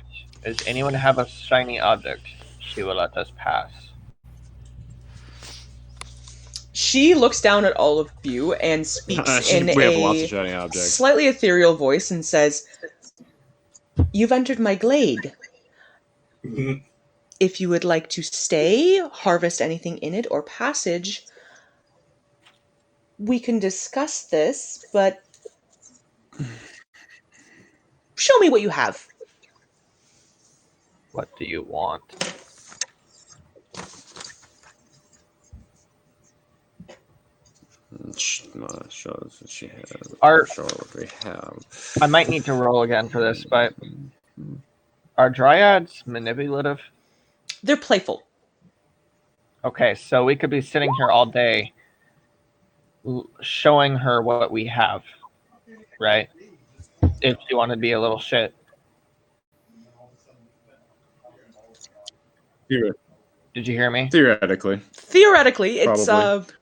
Does anyone have a shiny object? She will let us pass. She looks down at all of you and speaks in we have lots of a shiny objects. slightly ethereal voice and says, "You've entered my glade. Mhm. If you would like to stay, harvest anything in it, or passage, we can discuss this, but show me what you have." What do you want? Show us what she has. Art. Show her what we have. I might need to roll again for this, but are dryads manipulative? They're playful. Okay, so we could be sitting here all day showing her what we have, right? If you want to be a little shit. Did you hear me? Theoretically. Theoretically, it's Probably.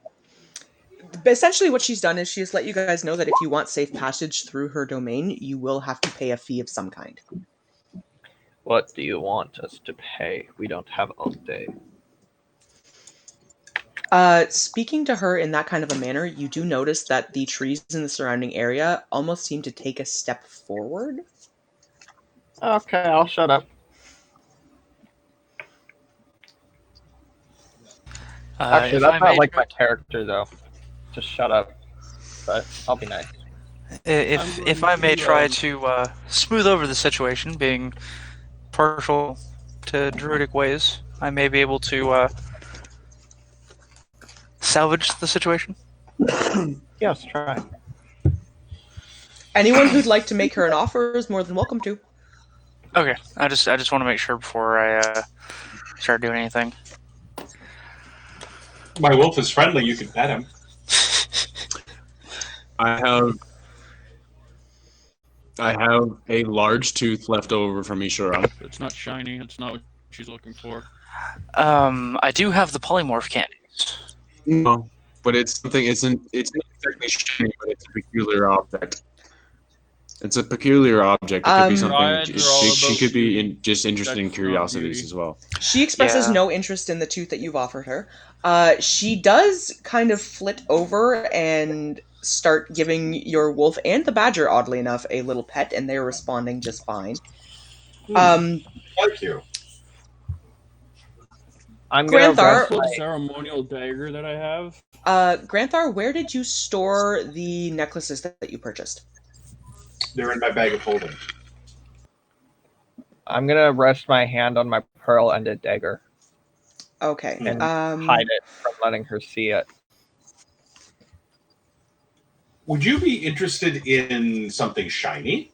essentially what she's done is she's let you guys know that if you want safe passage through her domain, you will have to pay a fee of some kind. What do you want us to pay? We don't have all day. Speaking to her in that kind of a manner, you do notice that the trees in the surrounding area almost seem to take a step forward. Okay, I'll shut up. Actually, If that's I not may like try- my character, though. Just shut up. But I'll be nice. If I may try to smooth over the situation, being partial to druidic ways, I may be able to salvage the situation. Yes, try. Anyone who'd like to make her an offer is more than welcome to. Okay, I just want to make sure before I start doing anything. My wolf is friendly. You can pet him. I have a large tooth left over from Ishura. It's not shiny. It's not what she's looking for. I do have the polymorph candies. No, but it's something. It's not exactly shiny, but it's a peculiar object. It's a peculiar object. It could be something. Dryads are all She about could be beauty. just interested in That's not curiosities beauty. as well. She expresses Yeah. no interest in the tooth that you've offered her. She does kind of flit over and start giving your wolf and the badger, oddly enough, a little pet, and they're responding just fine. Thank you. I'm gonna Granthar, rest The my ceremonial dagger that I have. Granthar, where did you store the necklaces that you purchased? They're in my bag of holding. I'm gonna rest my hand on my pearl-ended dagger Okay. and hide it from letting her see it. Would you be interested in something shiny?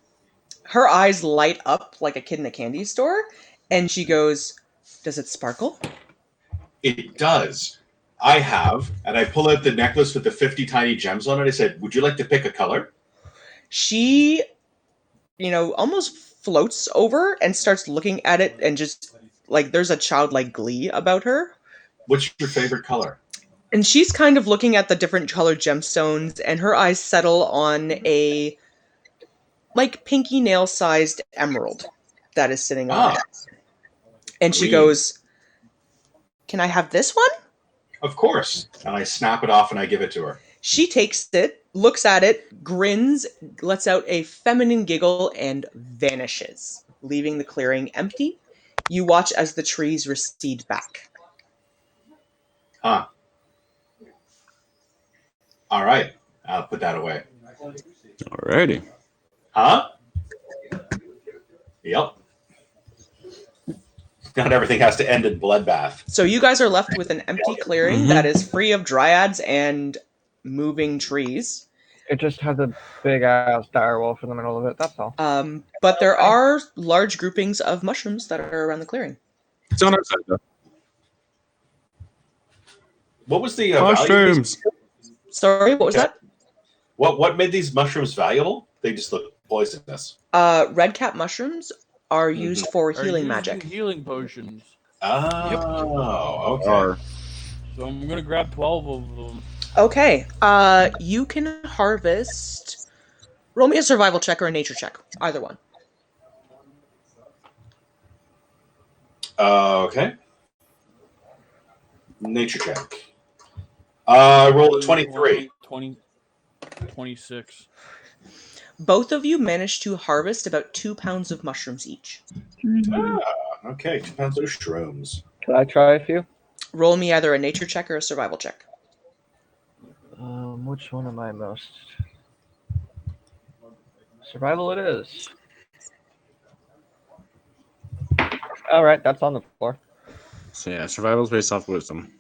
Her eyes light up like a kid in a candy store, and she goes, "Does it sparkle?" It does. I have, and I pull out the necklace with the 50 tiny gems on it. I said, "Would you like to pick a color?" She, almost floats over and starts looking at it and just, like, there's a childlike glee about her. What's your favorite color? And she's kind of looking at the different colored gemstones, and her eyes settle on a, like, pinky nail-sized emerald that is sitting on it. And she green. goes, "Can I have this one?" Of course. And I snap it off and I give it to her. She takes it, looks at it, grins, lets out a feminine giggle, and vanishes, leaving the clearing empty. You watch as the trees recede back. Huh. All right. I'll put that away. Alrighty. Huh? Yep. Not everything has to end in bloodbath. So you guys are left with an empty clearing that is free of dryads and moving trees. It just has a big ass dire wolf in the middle of it. That's all. But there are large groupings of mushrooms that are around the clearing. It's on our side though. What was the value of these? Mushrooms. Sorry, what was that? What made these mushrooms valuable? They just look poisonous. Red cap mushrooms are used for Are healing used magic. in healing potions. Oh, okay. Are. So I'm gonna grab 12 of them. Okay, you can harvest. Roll me a survival check or a nature check, either one. Okay. Nature check. Roll a 23. 26. Both of you managed to harvest about 2 pounds of mushrooms each. Okay, 2 pounds of shrooms. Can I try a few? Roll me either a nature check or a survival check. Which one am I most? Survival it is. All right, that's on the floor. So yeah, survival's based off wisdom.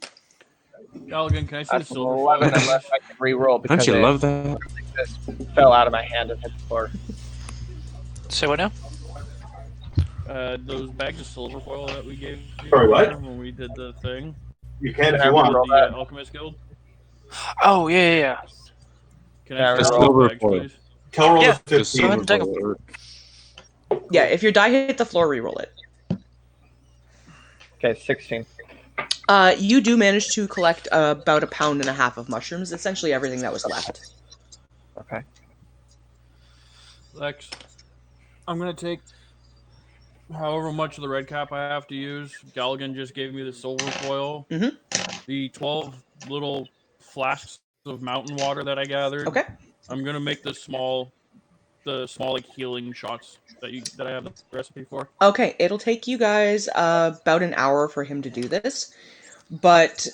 Galligan, can I see the That's silver 11 foil? unless I can re-roll Don't because you it love that? just fell out of my hand and hit the floor. Say what now? Those bags of silver foil that we gave you Sorry, what? when we did the thing. You can if Can I you want. roll The that? Alchemist Guild. Oh yeah. Can Yeah, I the see silver those bags, foil. please? Kel rolled Yeah, a Just 15. ahead and take 'em. or- Yeah, if your die hit the floor, re-roll it. Okay, 16. You do manage to collect about 1.5 pounds of mushrooms, essentially everything that was left. Okay. Lex, I'm gonna take however much of the red cap I have to use. Galligan just gave me the silver foil. Mhm. The 12 little flasks of mountain water that I gathered. Okay. I'm gonna make the small like healing shots that I have the recipe for. Okay, it'll take you guys about an hour for him to do this, but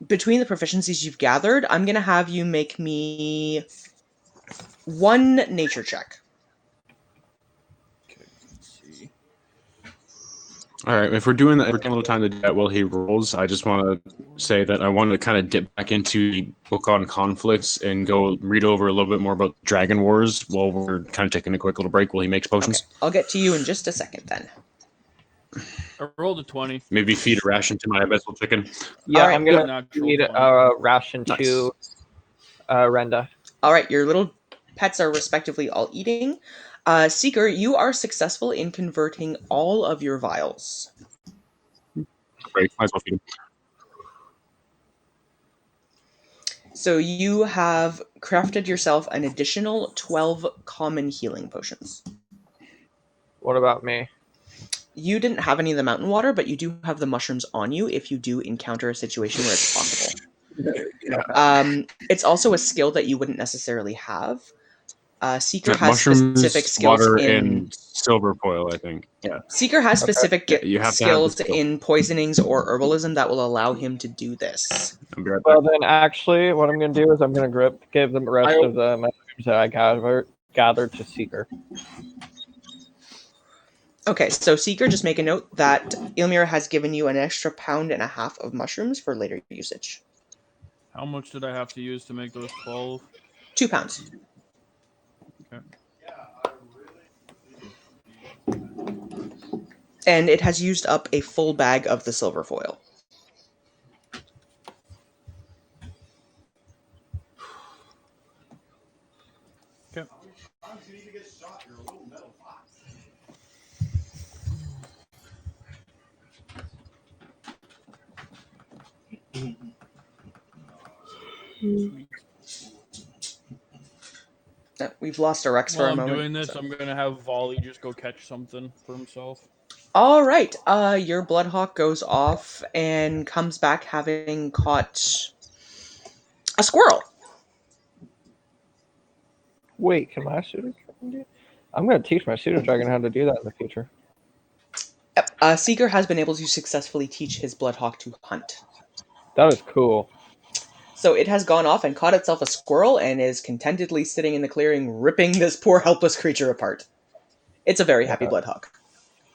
between the proficiencies you've gathered, I'm going to have you make me one nature check. Okay, let's see. All right, if we're doing that, we're taking a little time to do that while he rolls. I just want to say that I want to kind of dip back into the book on conflicts and go read over a little bit more about Dragon Wars while we're kind of taking a quick little break while he makes potions. Okay, I'll get to you in just a second then. I rolled a 20. Maybe feed a ration to my abyssal chicken. Yeah, All right, I'm gonna Natural need 20. a ration Nice. to Renda. All right, your little pets are respectively all eating. Seeker, you are successful in converting all of your vials. Great, might as well feed him. So you have crafted yourself an additional 12 common healing potions. What about me? You didn't have any of the mountain water, but you do have the mushrooms on you if you do encounter a situation where it's possible. It's also a skill that you wouldn't necessarily have. Seeker has mushrooms, specific skills water, in and silver foil, I think. Yeah. Seeker has specific Yeah, you have to have the skills skill. in poisonings or herbalism that will allow him to do this. I'll be right back. Well, then, actually, what I'm going to do is I'm going to give the rest of the mushrooms that I gathered to Seeker. Okay, so Seeker, just make a note that Ilmira has given you an extra 1.5 pounds of mushrooms for later usage. How much did I have to use to make those 12? 2 pounds. Okay. And it has used up a full bag of the silver foil. Okay. We've lost our Rex for While a I'm moment. doing this, I'm gonna have Volley just go catch something for himself. All right, your Bloodhawk goes off and comes back having caught a squirrel. Wait, can my pseudo dragon do? I'm going to teach my pseudo dragon how to do that in the future. Yep, Seeker has been able to successfully teach his Bloodhawk to hunt. That is cool. So it has gone off and caught itself a squirrel and is contentedly sitting in the clearing, ripping this poor helpless creature apart. It's a very happy Bloodhawk.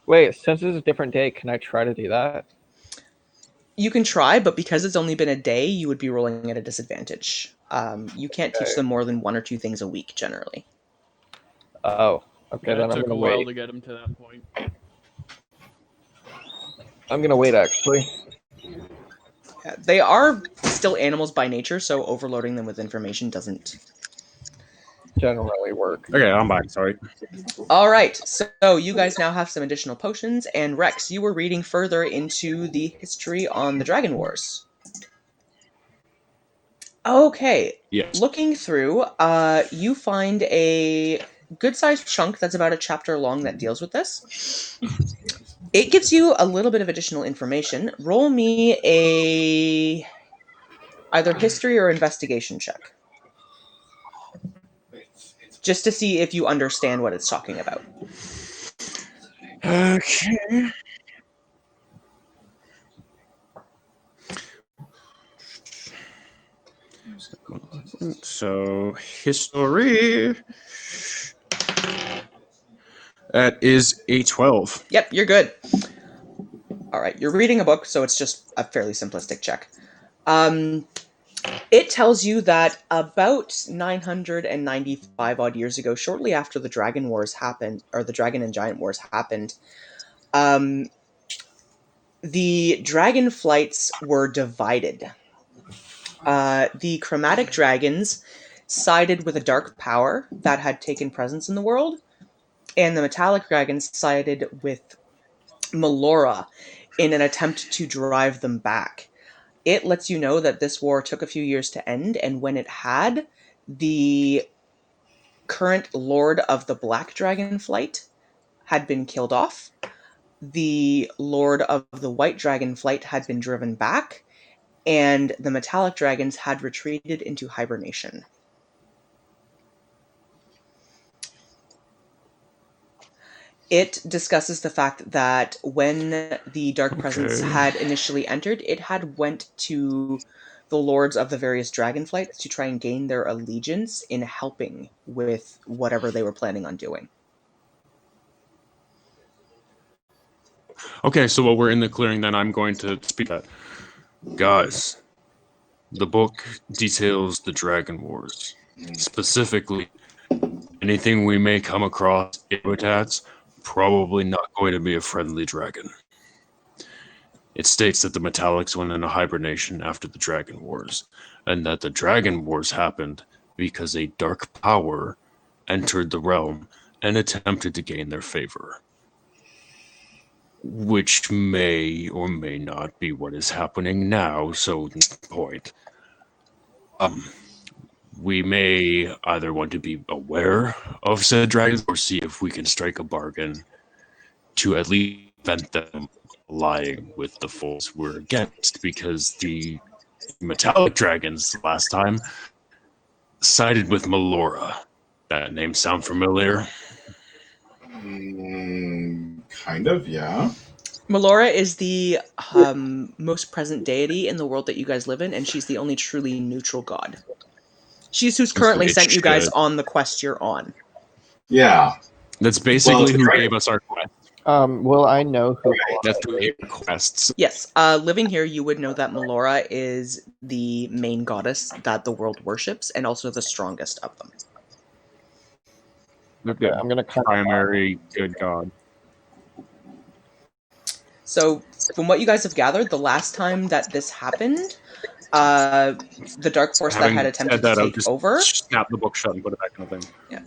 Wait, since it's a different day, can I try to do that? You can try, but because it's only been a day, you would be rolling at a disadvantage. You can't teach them more than 1 or 2 things a week, generally. Oh, okay. Yeah, Then it I'm took going a to while wait. to get him to that point. I'm going to wait, actually. Yeah, they are still animals by nature, so overloading them with information doesn't generally work. Okay, I'm back. Sorry. All right, so you guys now have some additional potions, and Rex, you were reading further into the history on the Dragon Wars. Okay, Yes. looking through, you find a good-sized chunk that's about a chapter long that deals with this. It gives you a little bit of additional information. Roll me a either history or investigation check, just to see if you understand what it's talking about. Okay. So, history. That is a 12. Yep, you're good. All right, you're reading a book, so it's just a fairly simplistic check. It tells you that about 995 odd years ago, shortly after the Dragon Wars happened, or the Dragon and Giant Wars happened, the dragon flights were divided. The chromatic dragons sided with a dark power that had taken presence in the world, and the metallic dragons sided with Melora in an attempt to drive them back. It lets you know that this war took a few years to end, and when it had, the current Lord of the Black Dragon Flight had been killed off. The Lord of the White Dragon Flight had been driven back, and the metallic dragons had retreated into hibernation. It discusses the fact that when the Dark Presence had initially entered, it had went to the lords of the various dragon flights to try and gain their allegiance in helping with whatever they were planning on doing. Okay, so while we're in the clearing, then I'm going to speak that. Guys, the book details the Dragon Wars. Specifically, anything we may come across habitats, probably not going to be a friendly dragon. It states that the Metallics went into hibernation after the Dragon Wars, and that the Dragon Wars happened because a dark power entered the realm and attempted to gain their favor. Which may or may not be what is happening now, so point. We may either want to be aware of said dragons or see if we can strike a bargain to at least prevent them lying with the force we're against, because the metallic dragons last time sided with Melora. That name sound familiar? Kind of, yeah. Melora is the most present deity in the world that you guys live in, and she's the only truly neutral god. She's who's currently It sent you guys should. on the quest you're on. Yeah. That's basically the who dragon- gave us our quest. Will I know who? That's who gave our quests. Yes, living here, you would know that Melora is the main goddess that the world worships, and also the strongest of them. The I'm gonna primary good god. So, from what you guys have gathered, the last time that this happened, the Dark Force that had attempted to take over. Snap the book shut and put it back in the thing. Yeah.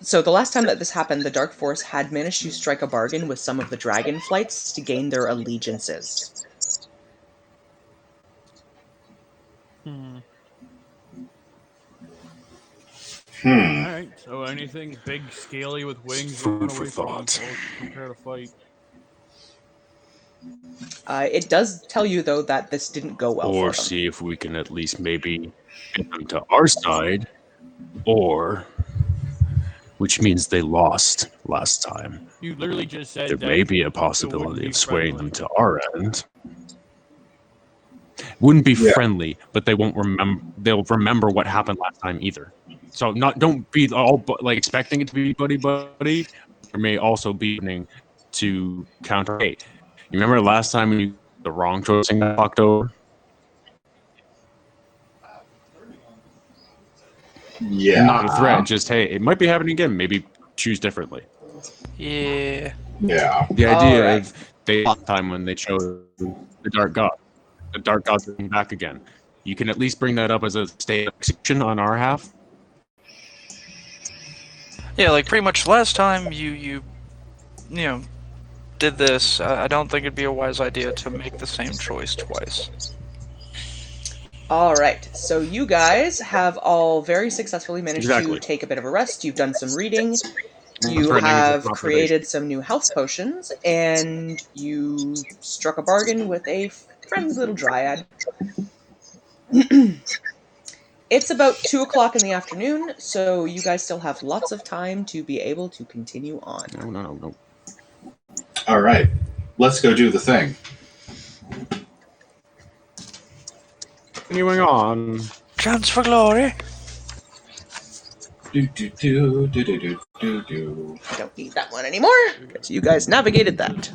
So the last time that this happened, the Dark Force had managed to strike a bargain with some of the dragon flights to gain their allegiances. Alright, so anything big, scaly with wings, Food run for away from them, thought. so let's prepare to fight. It does tell you, though, that this didn't go well Or for them. see if we can at least maybe get them to our side, or, which means they lost last time. You literally just said There that may be a wouldn't possibility be of swaying friendly. them to our end. Wouldn't be Yeah. friendly, but they won't remember. They'll remember what happened last time either. So don't be all like expecting it to be buddy buddy. There may also be happening to counter. Hey, you remember last time you the wrong choice and got fucked over? Yeah. Not a threat. Just hey, it might be happening again. Maybe choose differently. Yeah. Yeah. The idea Alright. of they last time when they chose the dark god. The dark god's coming back again. You can at least bring that up as a state of execution on our half. Yeah, like pretty much last time you know, did this. I don't think it'd be a wise idea to make the same choice twice. Alright, so you guys have all very successfully managed Exactly. to take a bit of a rest. You've done some reading. We're You threatening have with created some new health potions, and you struck a bargain with a friendly little dryad. It's about 2 o'clock in the afternoon, so you guys still have lots of time to be able to continue on. No. All right. Let's go do the thing. Continuing on. Chance for glory. Do do do do do do do do. I don't need that one anymore, because you guys navigated that.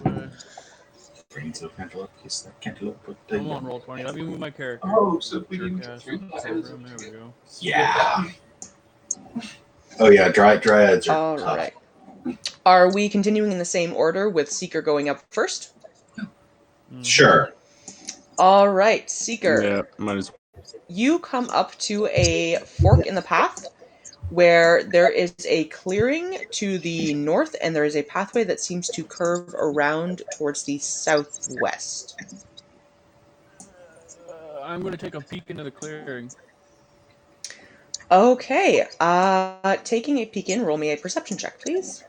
Brains of cantaloupe, kiss that cantaloupe with Come on, roll 20. Let me move my character. Oh, so if we Jerk didn't ass. get through There we go. Yeah. Oh yeah, dryads are tough. Alright. Are we continuing in the same order with Seeker going up first? Sure. Alright, Seeker. Yeah, might as You come up to a fork in the path where there is a clearing to the north, and there is a pathway that seems to curve around towards the southwest. I'm going to take a peek into the clearing. Okay, taking a peek in, roll me a perception check, please.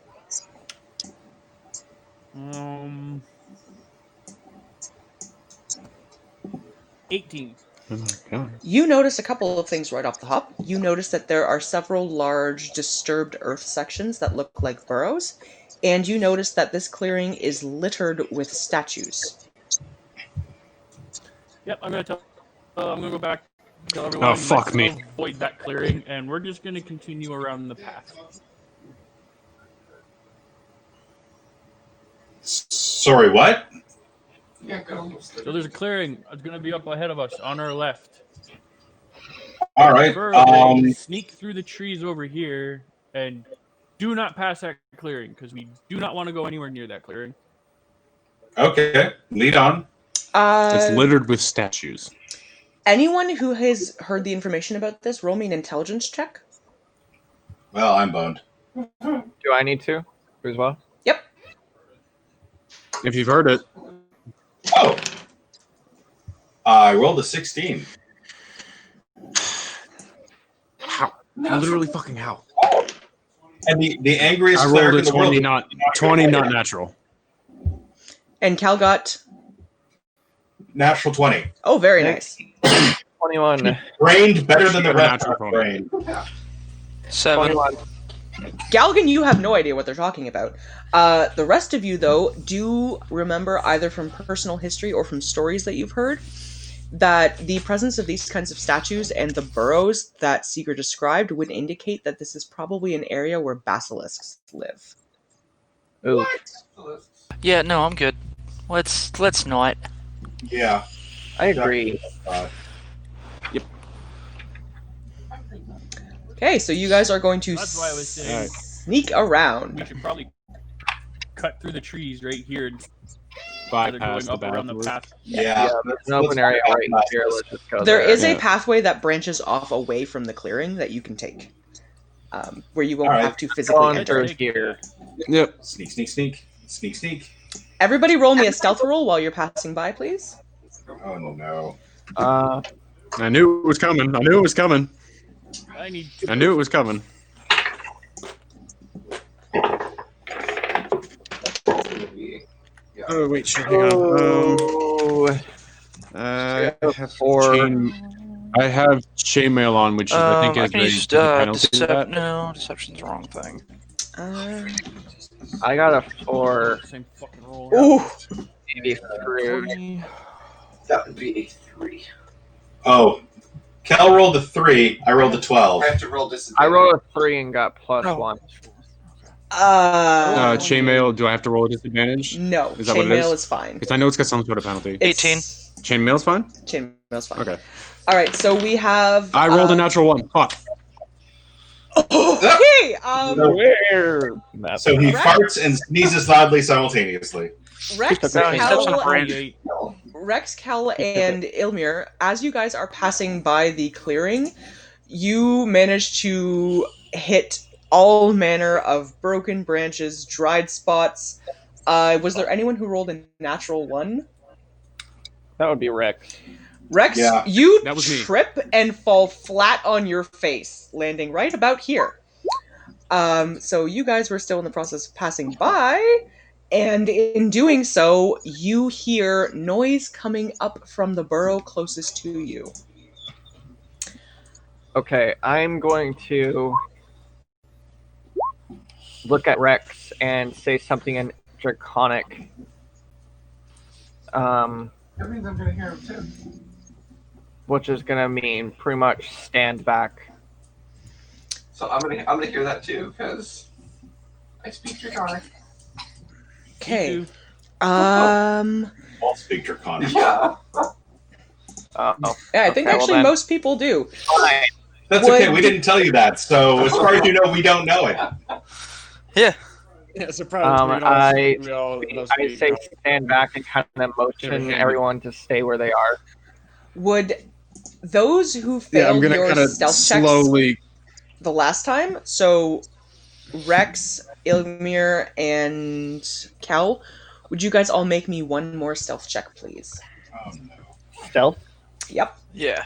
18. You notice a couple of things right off the hop. You notice that there are several large disturbed earth sections that look like burrows, and you notice that this clearing is littered with statues. Yep, I'm going to go back. Tell everyone Oh, fuck let's me. avoid that clearing, and we're just going to continue around the path. Sorry, what? Yeah, go. So there's a clearing. It's going to be up ahead of us on our left. All right. Preferably sneak through the trees over here and do not pass that clearing, because we do not want to go anywhere near that clearing. Okay. Lead on. It's littered with statues. Anyone who has heard the information about this, roll me an intelligence check. Well, I'm boned. Do I need to as well? Yep. If you've heard it. Oh. I rolled a 16. Literally fucking how? And the angriest I cleric rolled in a the world. 20, not natural. And Cal got... Natural 20. Oh, very Nice. nice. 21. Brained better than the Have a rest natural of brain. 7. 21. Galgan, you have no idea what they're talking about. The rest of you, though, do remember either from personal history or from stories that you've heard that the presence of these kinds of statues and the burrows that Seeker described would indicate that this is probably an area where basilisks live. Ooh. Yeah, no, I'm good. Let's not. Yeah. I agree. Okay, so you guys are going to That's why I was saying sneak we around. should probably cut through the trees right here instead of Bypass going the up around the bathroom. path. Yeah. There's an open area right here. Let's just go There is a Yeah. pathway that branches off away from the clearing that you can take, where you won't All right. have to physically on enter. through here. Yep. Sneak. Everybody roll me a stealth roll while you're passing by, please. Oh no. I knew it was coming. I need I knew it was coming. Oh wait, shit, hang on. Oh, I have four. I have chainmail on, which is, I think I is can a use penalty to that. no, deception's the wrong thing. I got a 4, Same fucking roll. Ooh, maybe 3. That would be a 3. Oh. Cal rolled a 3. I rolled a 12. I have to roll disadvantage. I rolled a 3 and got plus Oh. 1. Chainmail, do I have to roll a disadvantage? no, Is that what it chainmail is? is fine. Because I know it's got some sort of penalty. 18. Chainmail's fine? Chainmail's fine. Okay. All right, so we have. I rolled a natural 1. Fuck. Okay. Where? So he Rex? farts and sneezes loudly simultaneously. Rex, No, he steps on a Cal, branch. Rex, Cal, and Ilmir, as you guys are passing by the clearing, you manage to hit all manner of broken branches, dried spots. Was there anyone who rolled a natural 1? That would be Rex. Rex, Yeah. you That was me. trip and fall flat on your face, landing right about here. So you guys were still in the process of passing by, and in doing so, you hear noise coming up from the burrow closest to you. Okay, I'm going to look at Rex and say something in Draconic. That means I'm gonna hear him too. Which is gonna mean pretty much stand back. So I'm gonna hear that too, because I speak Draconic. Okay. All speak Draconic. Yeah. Oh, Yeah, I think Okay, well actually then- most people do. fine. That's Would- okay. We didn't tell you that. So as far as you know, we don't know it. Yeah, surprise. I say stand back and kind of motion everyone to stay where they are. Would those who Yeah, I'm failed gonna your kind of stealth checks slowly. the last time, so Rex, Ilmir, and Kel, would you guys all make me one more stealth check, please? Oh, no. Stealth? Yep. Yeah.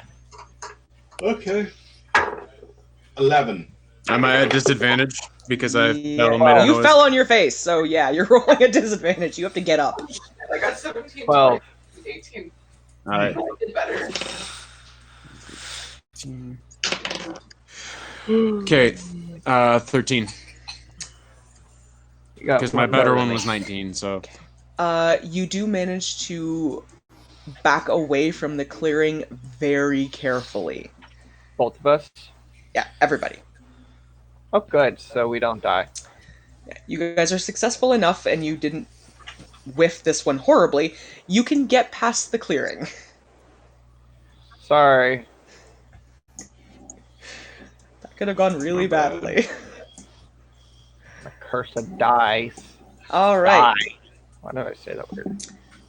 Okay. 11. Am I at disadvantage because I Yeah. fell made a You noise? fell on your face, so yeah, you're rolling a disadvantage. You have to get up. I got 17. 12. 18. All right. I did better. Okay. 13. You got Because my one better than one me. was 19. So You do manage to back away from the clearing very carefully. Both of us? Yeah, everybody. Oh, good. So we don't die. Yeah, you guys are successful enough, and you didn't whiff this one horribly. You can get past the clearing. Sorry. That could have gone really badly. The cursed dice. All right. Die. Why did I say that weird?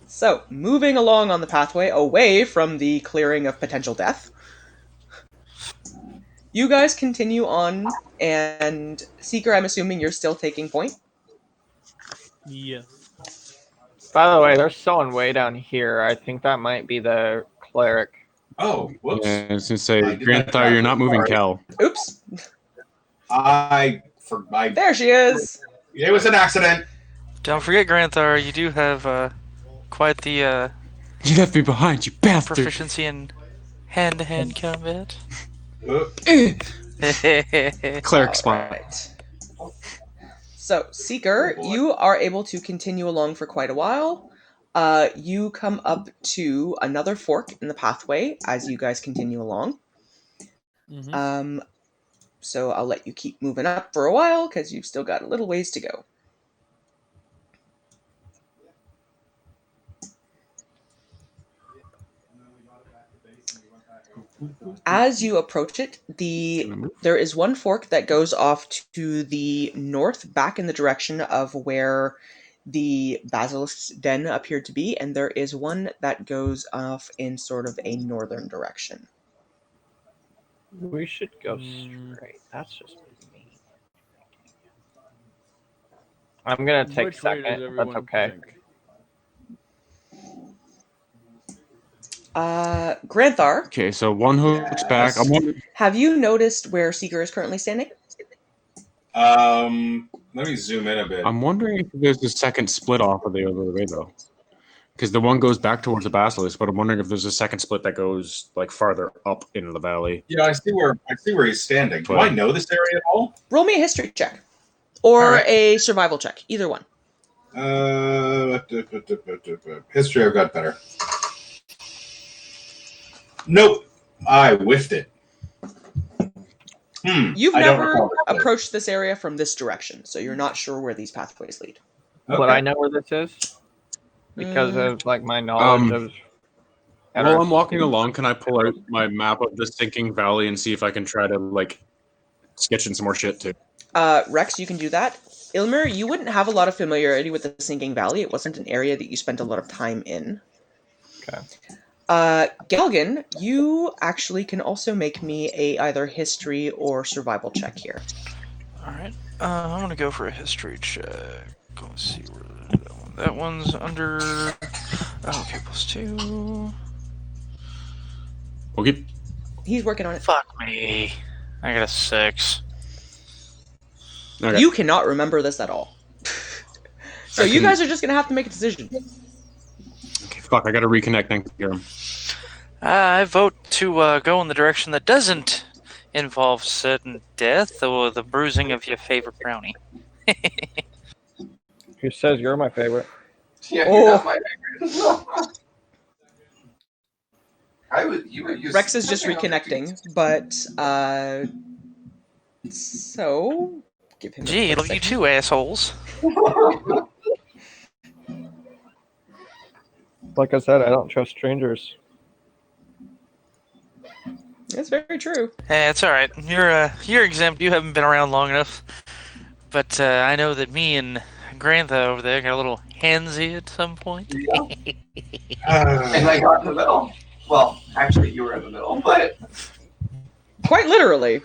So, moving along on the pathway away from the clearing of potential death, you guys continue on, and Seeker, I'm assuming you're still taking point. Yeah. By the way, there's someone way down here. I think that might be the cleric. Oh, whoops. yeah, I was gonna I say, did Grant that Thar, you're not backwards. moving Sorry. Cal. Oops. There she is. It was an accident. Don't forget, Granthar, you do have quite the You left me behind, you bastard. proficiency in hand-to-hand combat. Cleric spot. Right. So, Seeker, you are able to continue along for quite a while. You come up to another fork in the pathway as you guys continue along. Mm-hmm. So I'll let you keep moving up for a while because you've still got a little ways to go. As you approach it, there is one fork that goes off to the north, back in the direction of where the basilisk's den appeared to be, and there is one that goes off in sort of a northern direction. We should go straight. That's just me. I'm gonna take Which way does second. That's everyone okay. think? Granthar, Okay, so one hook's back. I'm wondering, have you noticed where Seeker is currently standing? Let me zoom in a bit. I'm wondering if there's a second split off of the other way though, because the one goes back towards the basilisk. But I'm wondering if there's a second split that goes like farther up into the valley. Yeah, I see where he's standing. Do I know this area at all? Roll me a history check. Or All right. a survival check. Either one. History, I've got better. Nope, I whiffed it. You've I don't never recall this approached this area from this direction, so you're not sure where these pathways lead. place. Would Okay. I know where this is? Because of like my knowledge of. While I'm walking along, can I pull out my map of the sinking valley and see if I can try to like sketch in some more shit too? Rex, you can do that. Ilmer, you wouldn't have a lot of familiarity with the sinking valley. It wasn't an area that you spent a lot of time in. Okay. Galgan, you actually can also make me a either history or survival check here. All right. I'm gonna go for a history check. Let's see where that one's under. Okay, +2. Okay. He's working on it. Fuck me. I got a 6. Okay. You cannot remember this at all. So you guys are just going to have to make a decision. Okay, fuck, I gotta reconnect next year. I vote to go in the direction that doesn't involve sudden death or the bruising of your favorite brownie. Who says you're my favorite? Yeah, you're not my favorite. You would use Rex is just reconnecting, but so give him. Gee, look at you two assholes. Like I said, I don't trust strangers. That's very true. Hey, it's all right. You're exempt. You haven't been around long enough. But I know that me and Grantha over there got a little handsy at some point. And I got in the middle. Well, actually, you were in the middle, but Quite literally.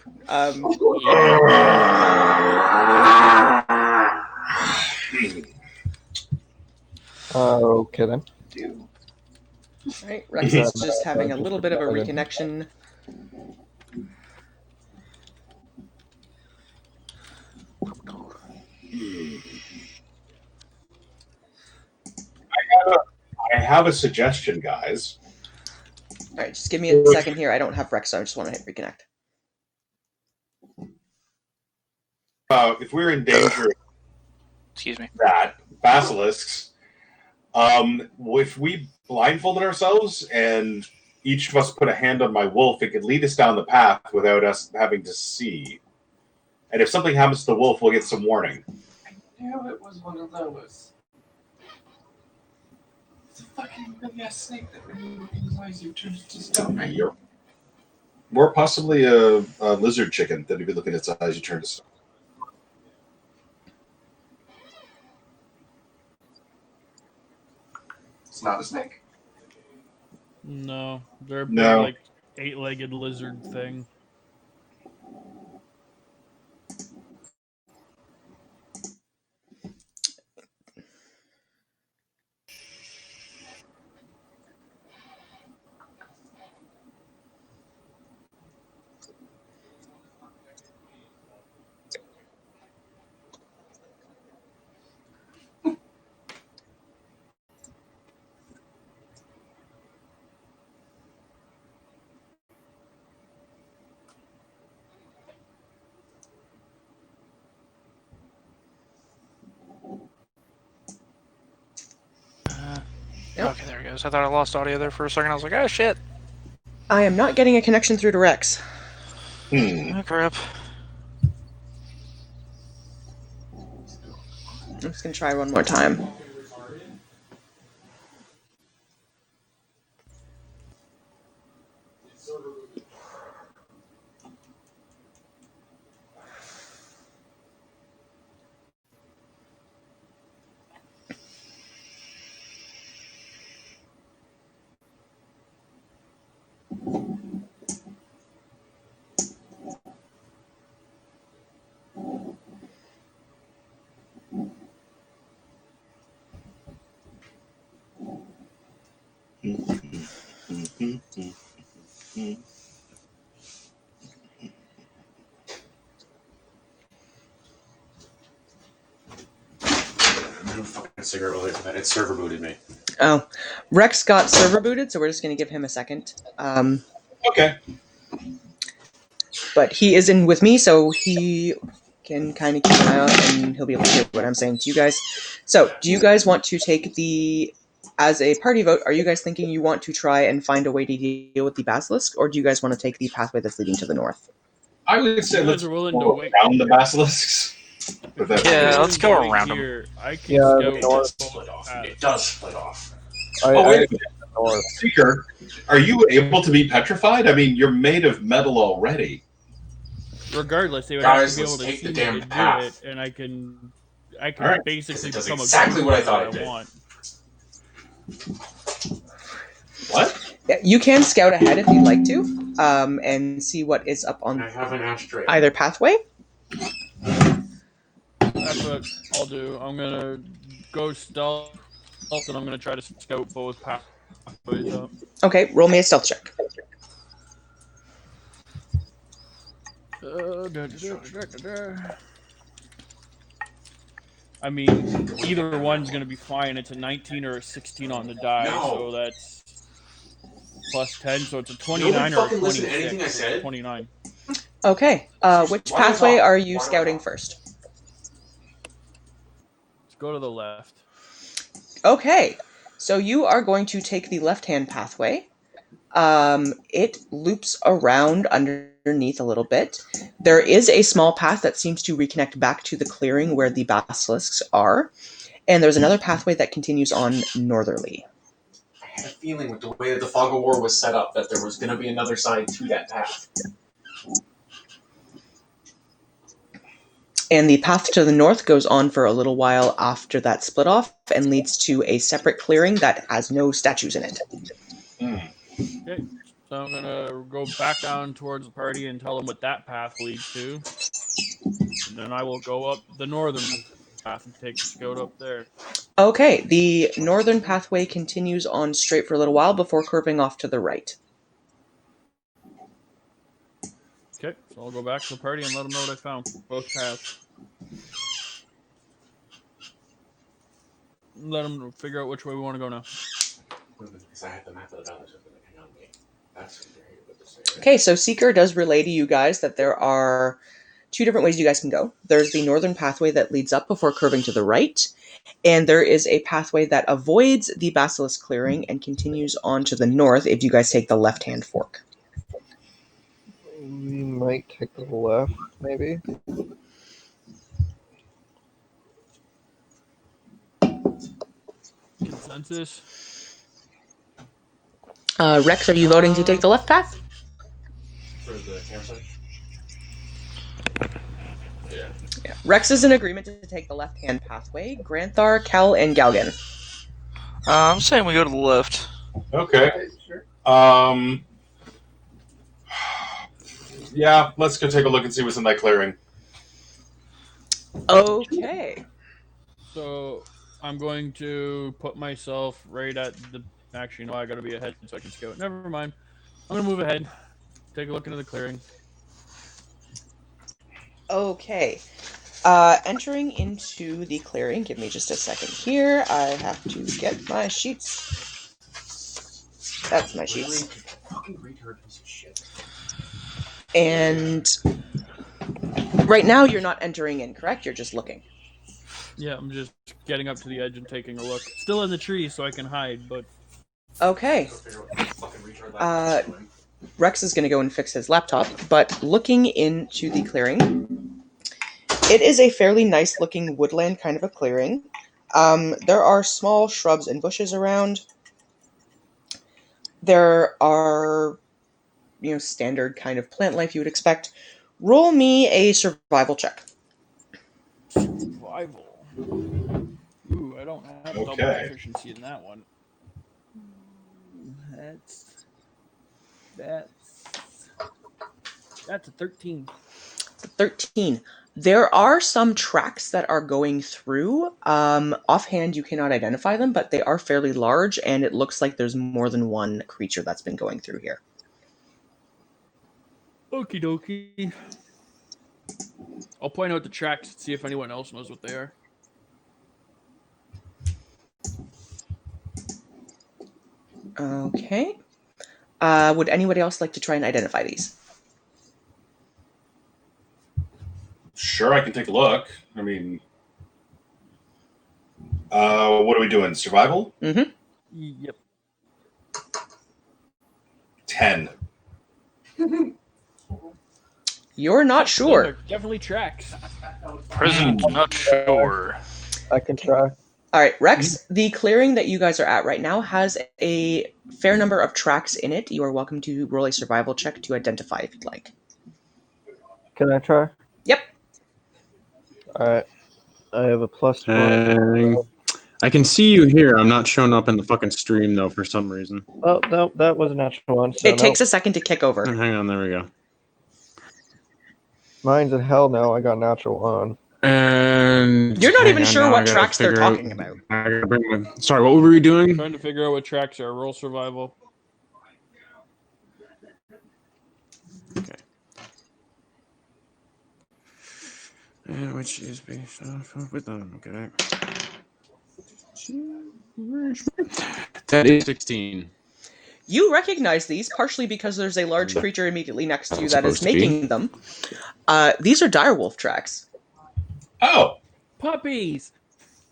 Okay then. Right, Rex is just having a little bit of a reconnection. I have a suggestion, guys. All right, just give me a second here. I don't have Rex, so I just want to hit reconnect. If we're in danger of Excuse me. that, basilisks, if we blindfolded ourselves and each of us put a hand on my wolf, it could lead us down the path without us having to see. And if something happens to the wolf, we'll get some warning. I knew it was one of those. It's a fucking big ass snake that when you look in his eyes, you turn to stone. You're more possibly a lizard chicken than if you look at its eyes, you turn to stone. It's not a snake. No, they're a big, No. like 8-legged lizard thing. Yep. Okay, there it goes. I thought I lost audio there for a second. I was like, oh shit. I am not getting a connection through to Rex. Oh crap. I'm just going to try one more time. Fucking cigarette related to that. It server booted me. Oh, Rex got server booted, so we're just going to give him a second. Okay. But he is in with me, so he can kind of keep an eye out, and he'll be able to hear what I'm saying to you guys. So, do you guys want to take as a party vote, are you guys thinking you want to try and find a way to deal with the basilisk, or do you guys want to take the pathway that's leading to the north? I would say You let's guys are willing go to wait around the basilisks. If that's Yeah, okay. let's go around them. here. I can Yeah, scout the north. Split off. paths. It does split off. Oh, wait. North. Seeker, are you able to be petrified? I mean, you're made of metal already. Regardless, they would Guys, have to be able let's to take see the me damn to do path. it, and I can All right. basically 'Cause it does become exactly a what I ghost thought if it did. want. What? Yeah, you can scout ahead if you'd like to, and see what is up on I have an ashtray. either pathway. That's what I'll do. I'm gonna go stealth, and I'm gonna try to scout both pathways up. Okay, roll me a stealth check. I mean, either one's gonna be fine. It's a 19 or a 16 on the die, No. so that's plus 10, so it's a 29 or a fucking listen to 26. anything I so said. 29. Okay, which Why do I pathway talk? are you Why do I scouting talk? first? Let's go to the left. Okay, so you are going to take the left-hand pathway. It loops around underneath a little bit. There is a small path that seems to reconnect back to the clearing where the basilisks are, and there's another pathway that continues on northerly. I had a feeling with the way that the fog of war was set up that there was going to be another side to that path. And the path to the north goes on for a little while after that split off and leads to a separate clearing that has no statues in it. Okay, so I'm gonna go back down towards the party and tell them what that path leads to. And then I will go up the northern path and take the scout up there. Okay, the northern pathway continues on straight for a little while before curving off to the right. Okay, so I'll go back to the party and let them know what I found. Both paths. Let them figure out which way we want to go now. Because I had the map of the village hang on me. That's Okay, so Seeker does relay to you guys that there are two different ways you guys can go. There's the northern pathway that leads up before curving to the right, and there is a pathway that avoids the basilisk clearing and continues on to the north if you guys take the left-hand fork. We might take the left, maybe. Consensus? Rex, are you voting to take the left path? For the campsite? Yeah. Yeah. Rex is in agreement to take the left-hand pathway. Granthar, Kel, and Galgan. I'm saying we go to the left. Okay. Yeah, let's go take a look and see what's in that clearing. Okay. So I'm going to put myself right at the. Actually, no, I gotta be ahead so I can scout. Never mind. I'm gonna move ahead. Take a look into the clearing. Okay. Entering into the clearing, give me just a second here. I have to get my sheets. That's my sheets. Fucking retard piece of shit. And right now you're not entering in, correct? You're just looking. Yeah, I'm just getting up to the edge and taking a look. Still in the tree, so I can hide, but Okay. Rex is going to go and fix his laptop, but looking into the clearing, it is a fairly nice looking woodland kind of a clearing. There are small shrubs and bushes around. There are, standard kind of plant life you would expect. Roll me a survival check. survival. Ooh, I don't have double Okay. proficiency in that one. That's a 13. 13. There are some tracks that are going through. Offhand, you cannot identify them, but they are fairly large, and it looks like there's more than one creature that's been going through here. Okie dokie. I'll point out the tracks and see if anyone else knows what they are. Okay. Would anybody else like to try and identify these? Sure, I can take a look. I mean, what are we doing? Survival? Mm-hmm. Yep. 10. You're not Those sure. are definitely tracks. Present, not sure. I can try. All right, Rex, the clearing that you guys are at right now has a fair number of tracks in it. You are welcome to roll a survival check to identify if you'd like. Can I try? Yep. All right. I have a +1. I can see you here. I'm not showing up in the fucking stream, though, for some reason. Oh, no, that was a natural one. So It takes a second to kick over. Hang on, there we go. Mine's in hell now. I got natural one. And You're not hang even on, sure now I what gotta tracks they're figure out- talking about. I gotta bring my... Sorry, what were we doing? Trying to figure out what tracks are. Roll survival. Okay. Which is based off of with them. Okay. That is 16. You recognize these partially because there's a large creature immediately next to you That's that is supposed to be. making them. These are direwolf tracks. Oh, Puppies!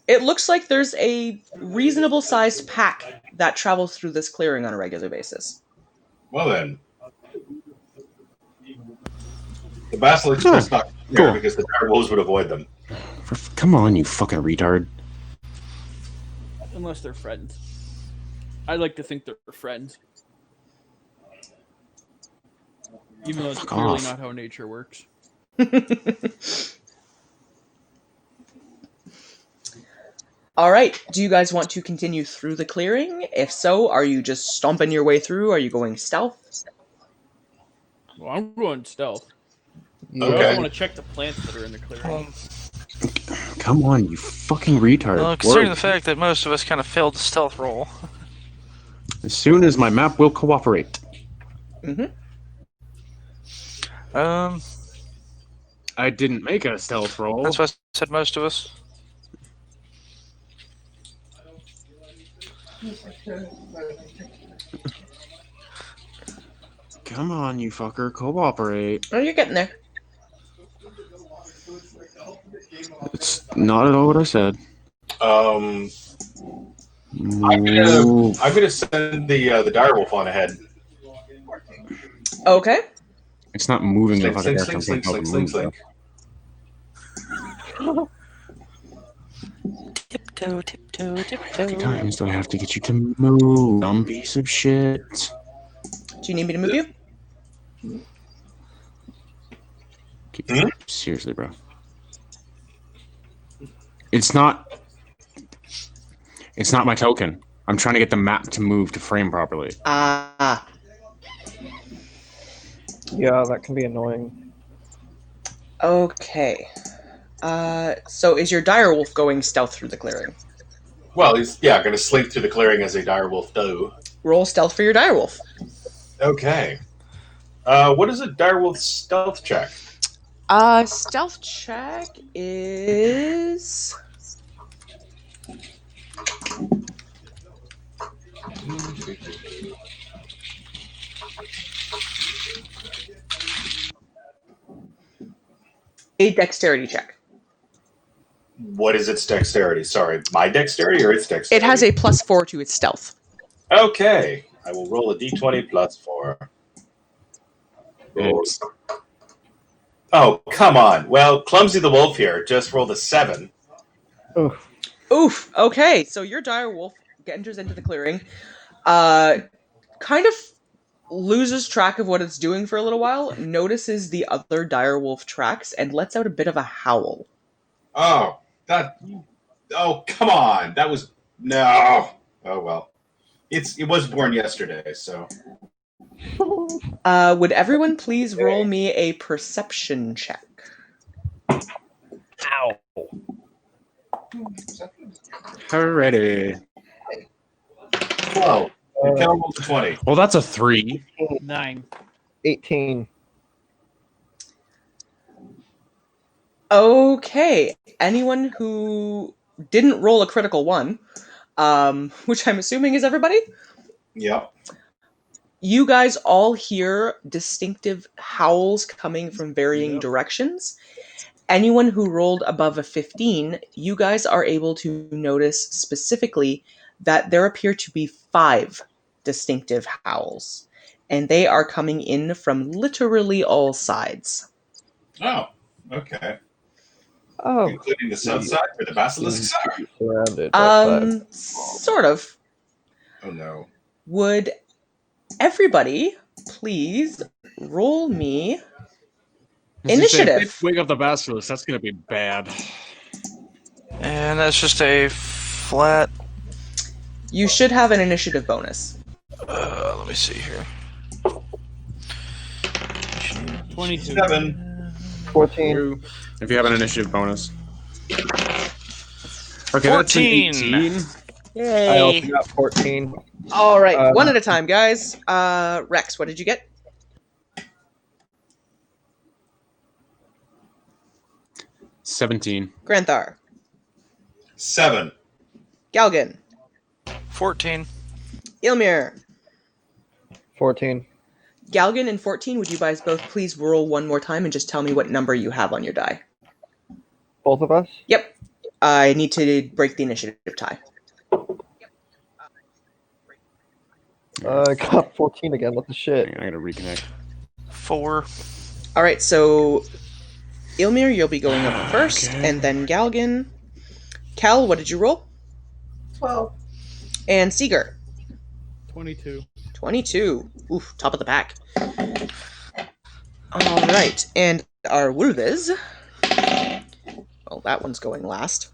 It looks like there's a reasonable sized pack that travels through this clearing on a regular basis. well then. The basilisk does not care Cool. because the direwolves would avoid them. Come on, you fucking retard. Unless they're friends. I like to think they're friends. Even though it's clearly off. not how nature works. All right, do you guys want to continue through the clearing? If so, are you just stomping your way through? Are you going stealth? Well, I'm going stealth. Yeah. I Okay. also want to check the plants that are in the clearing. Come on, you fucking retard. Well, considering the Work. fact that most of us kind of failed the stealth roll. As soon as my map will cooperate. Mm-hmm. I didn't make a stealth roll. That's what I said, most of us. Come on, you fucker, cooperate. Oh, you're getting there. It's not at all what I said. I'm Move. gonna send the direwolf on ahead. Okay. It's not moving Slink, if I slink, got slink, something slink, else slink, to slink, move, slink. Tiptoe, tiptoe, How many tiptoe. times do I have to get you to move, dumb piece of shit? Do you need me to move you? Seriously, bro. It's not my token. I'm trying to get the map to move to frame properly. Ah. Yeah, that can be annoying. Okay. So is your direwolf going stealth through the clearing? Well, he's gonna slink through the clearing as a direwolf do. Roll stealth for your direwolf. Okay. What is a direwolf stealth check? Stealth check is... a dexterity check. What is its dexterity? Sorry, my dexterity or its dexterity? It has a +4 to its stealth. Okay, I will roll a d20 plus 4. Oops. Oh, come on. Well, Clumsy the Wolf here just rolled a 7. Oof. Okay, so your dire wolf enters into the clearing, kind of loses track of what it's doing for a little while, notices the other dire wolf tracks, and lets out a bit of a howl. Oh, come on. That was, no. Oh, well. It was born yesterday, so. Would everyone please roll me a perception check? Ow. Alrighty. 12. And Cal rolled a 20. Well, that's a 3. 9. 18. Okay. Anyone who didn't roll a critical 1, which I'm assuming is everybody? Yep. You guys all hear distinctive howls coming from varying directions. Anyone who rolled above a 15, you guys are able to notice specifically that there appear to be 5 distinctive howls, and they are coming in from literally all sides. Oh, okay. Oh. Including the south side where the basilisks are? Surrounded by Sort of. Oh, no. Would everybody please roll me initiative? Wake up the basilisk. That's going to be bad. And that's just a flat. You should have an initiative bonus. Let me see here. 22. 7. 14. If you have an initiative bonus. Okay, 14. that's an 18. I also got 14. All right, one at a time, guys. Rex, what did you get? 17. Granthar. 7. Galgan. 14. Ilmir. 14. Galgan and 14, would you guys both please roll one more time and just tell me what number you have on your die? Both of us? Yep. I need to break the initiative tie. I got 14 again. What the shit? I gotta reconnect. 4. All right, so Ilmir, you'll be going up first, and then Galgan. Cal, what did you roll? 12. And Seeger. 22. 22. Oof, top of the pack. All right, and our Wolves. Well, that one's going last.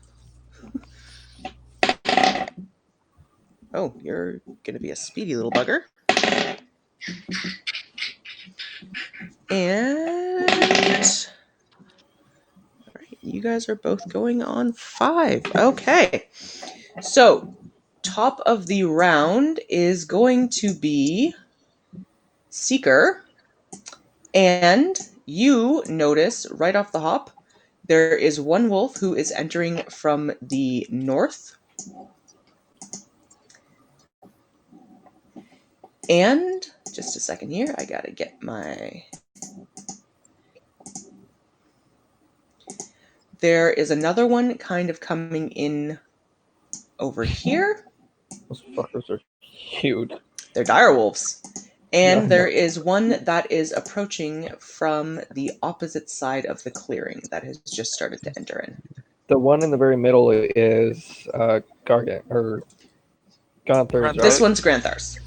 Oh, you're gonna be a speedy little bugger. And all right, you guys are both going on 5. Okay, so top of the round is going to be Seeker, and you notice right off the hop there is one wolf who is entering from the north. And just a second here, I gotta get my... There is another one kind of coming in over here. Those fuckers are huge. They're dire wolves. And Yeah. there is one that is approaching from the opposite side of the clearing that has just started to enter in. The one in the very middle is Gargant or Gunther's, right? This one's Granthar's.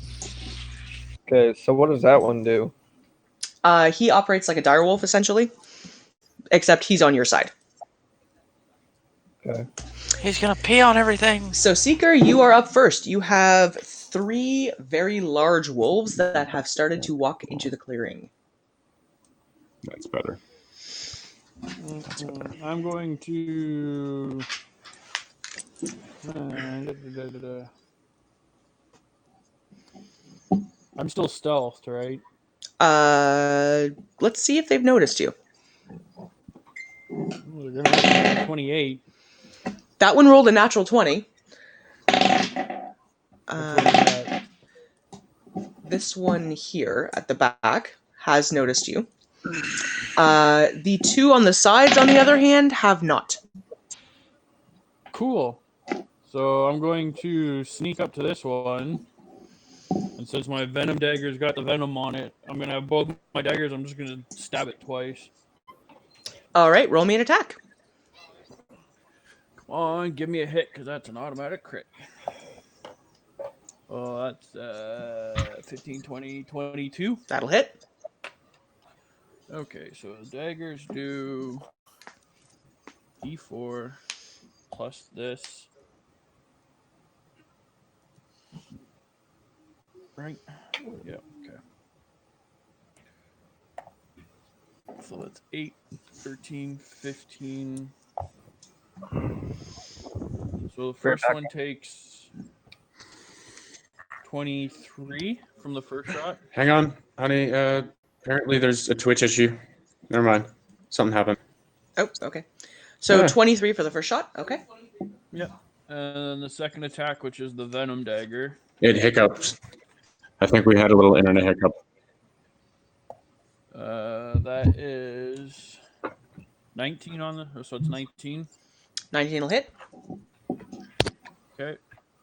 Okay, so what does that one do? He operates like a dire wolf, essentially, except he's on your side. Okay. He's gonna pee on everything. So, Seeker, you are up first. You have 3 very large wolves that have started to walk into the clearing. That's better. I'm going to. I'm still stealthed, right? Let's see if they've noticed you. Well, they're gonna have to be 28. That one rolled a natural 20. This one here at the back has noticed you. The 2 on the sides, on the other hand, have not. Cool. So I'm going to sneak up to this one. And since my venom dagger's got the venom on it, I'm going to have both my daggers. I'm just going to stab it twice. All right, roll me an attack. Come on, give me a hit, because that's an automatic crit. Oh, that's 15, 20, 22. That'll hit. Okay, so the daggers do D4 plus this. Right? Yeah, okay. So that's 8, 13, 15. So the first one takes 23 from the first shot. Hang on, honey. Apparently there's a Twitch issue. Never mind. Something happened. Oh, okay. So Yeah. 23 for the first shot. Okay. Yep. And then the second attack, which is the venom dagger. It hiccuped. I think we had a little internet hiccup. That is 19 on the. So it's 19. 19 will hit. Okay.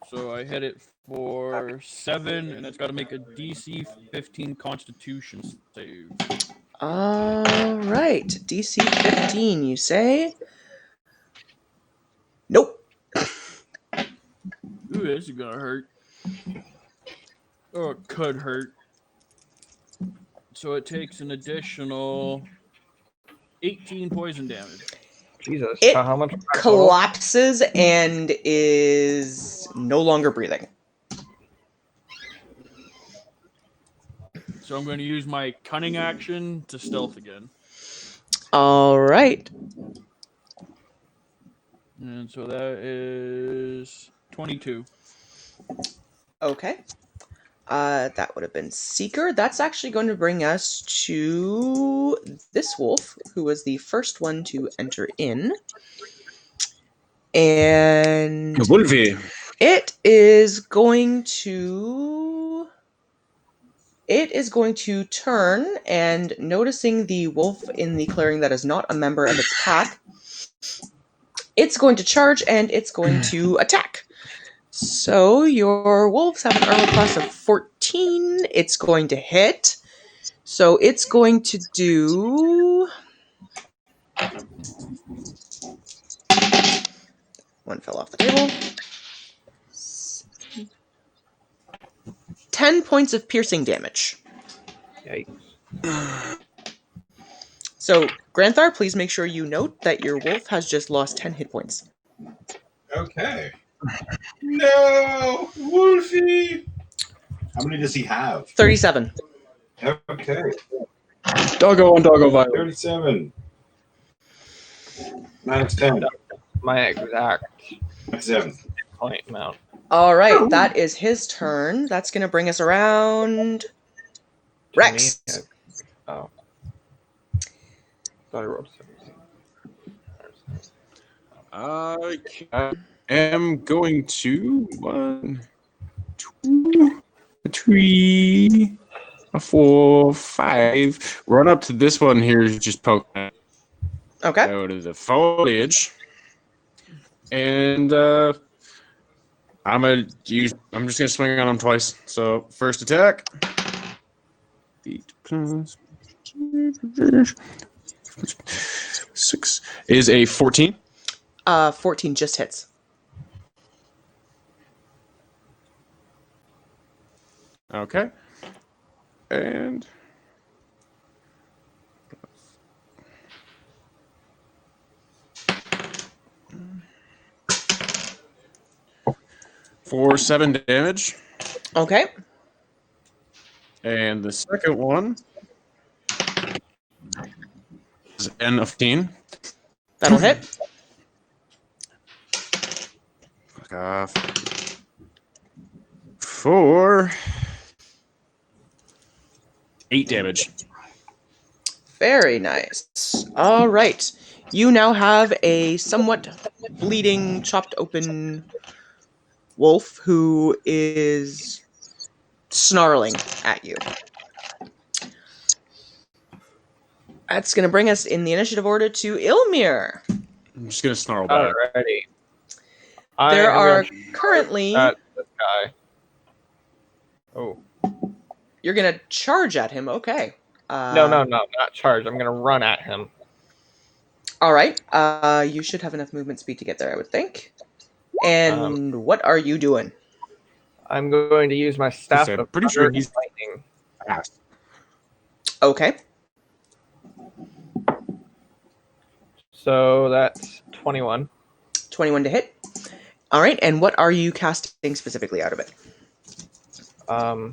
So I hit it for 7, and it's got to make a DC 15 Constitution save. All right. DC 15, you say? Nope. Ooh, this is gonna hurt. Oh, it could hurt. So it takes an additional 18 poison damage. Jesus. It How much? collapses and is no longer breathing. So I'm going to use my cunning action to stealth again. All right. And so that is 22. Okay. That would have been Seeker. That's actually going to bring us to this wolf, who was the first one to enter in. And Wolfie. it is going to turn, and noticing the wolf in the clearing that is not a member of its pack, it's going to charge and it's going to attack. So your wolves have an armor class of 14. It's going to hit. So it's going to do... One fell off the table. 10 points of piercing damage. Yikes. So, Granthar, please make sure you note that your wolf has just lost 10 hit points. Okay. No, Wolfie. How many does he have? 37. Okay, Doggo on doggo violence. 37. Minus 10. My exact Minus 7. point amount. All right, that is his turn. That's going to bring us around Rex. Oh. Thought I rolled 17. I am going to 1, 2, 3, 4, 5. Run up to this one here, just poke it. Okay. Go to the foliage, and I'm just gonna swing on him twice. So first attack. 8 plus 6 is a 14. 14 just hits. Okay. And for 7 damage. Okay. And the second one is an 15. That'll hit. Fuck off. For 8 damage. Very nice. All right. You now have a somewhat bleeding, chopped open wolf who is snarling at you. That's going to bring us in the initiative order to Ilmir. I'm just gonna snarl back. Alrighty. There am are gonna charge currently. at this guy. Oh. You're gonna charge at him. Okay. No, not charge. I'm gonna run at him. All right. You should have enough movement speed to get there, I would think. And what are you doing? I'm going to use my staff I'm of pretty thunder sure he's and lightning. fast. Okay. So that's 21. 21 to hit. All right. And what are you casting specifically out of it? I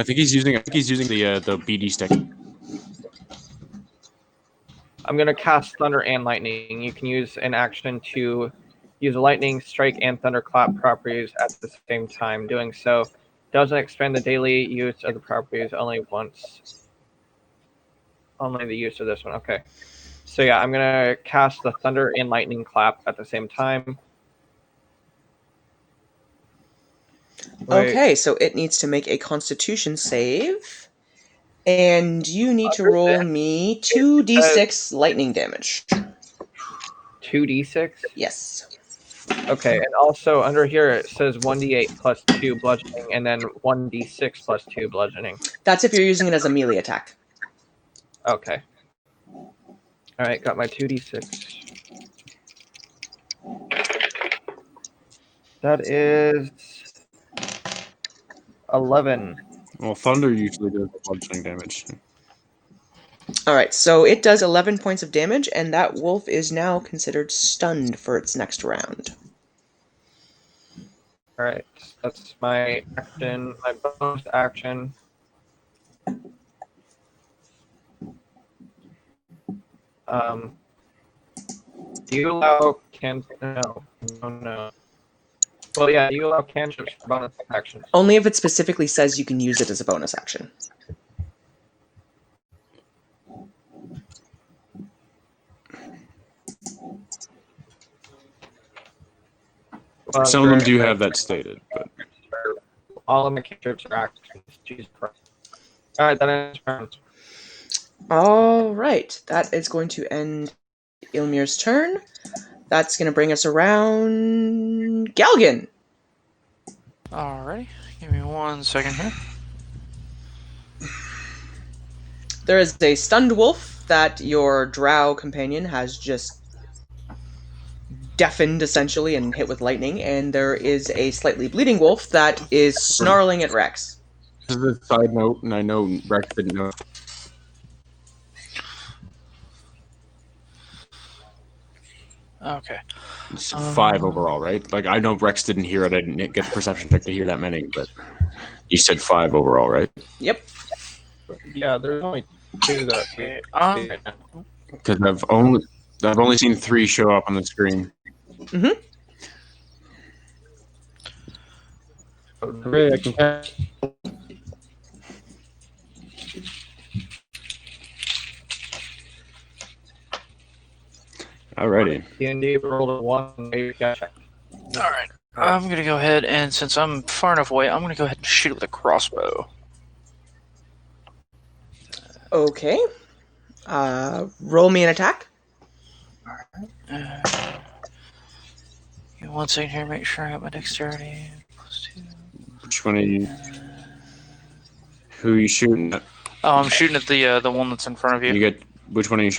think he's using the BD stick. I'm going to cast thunder and lightning. You can use an action to use lightning, strike, and thunderclap properties at the same time. Doing so doesn't expand the daily use of the properties, only once. Only the use of this one. Okay. So yeah, I'm going to cast the thunder and lightning clap at the same time. Wait. Okay, so it needs to make a constitution save. And you need to roll me 2d6 lightning damage. 2d6? Yes. Okay, and also under here it says 1d8 plus 2 bludgeoning, and then 1d6 plus 2 bludgeoning. That's if you're using it as a melee attack. Okay. Alright, got my 2d6. That is 11. Well, thunder usually does bludgeoning damage. Alright, so it does 11 points of damage, and that wolf is now considered stunned for its next round. Alright, that's my action, my bonus action. Do you allow No. Well, yeah, do you allow cantrips for bonus actions? Only if it specifically says you can use it as a bonus action. Well, Some of them do have that stated, but all of my cantrips are actions. Jesus Christ. Alright, that ends round. Alright, that is going to end Ilmir's turn. That's going to bring us around Galgan. Alrighty, give me 1 second here. There is a stunned wolf that your drow companion has just deafened, essentially, and hit with lightning, and there is a slightly bleeding wolf that is snarling at Rex. this is a side note, and I know Rex didn't know. Okay. It's 5 overall, right? Like, I know Rex didn't hear it. I didn't get the perception check to hear that many, but you said 5 overall, right? Yep. Yeah, there's only 2 that Okay. right now. Because I've only seen 3 show up on the screen. Mm-hmm. Alrighty. D&D rolled a 1. Maybe check. Alright. I'm going to go ahead, and since I'm far enough away, I'm going to go ahead and shoot it with a crossbow. Okay. Roll me an attack. Give me 1 second here, make sure I got my dexterity. +2. Which one are you? Who are you shooting at? Oh, I'm shooting at the one that's in front of you. You get which one are you?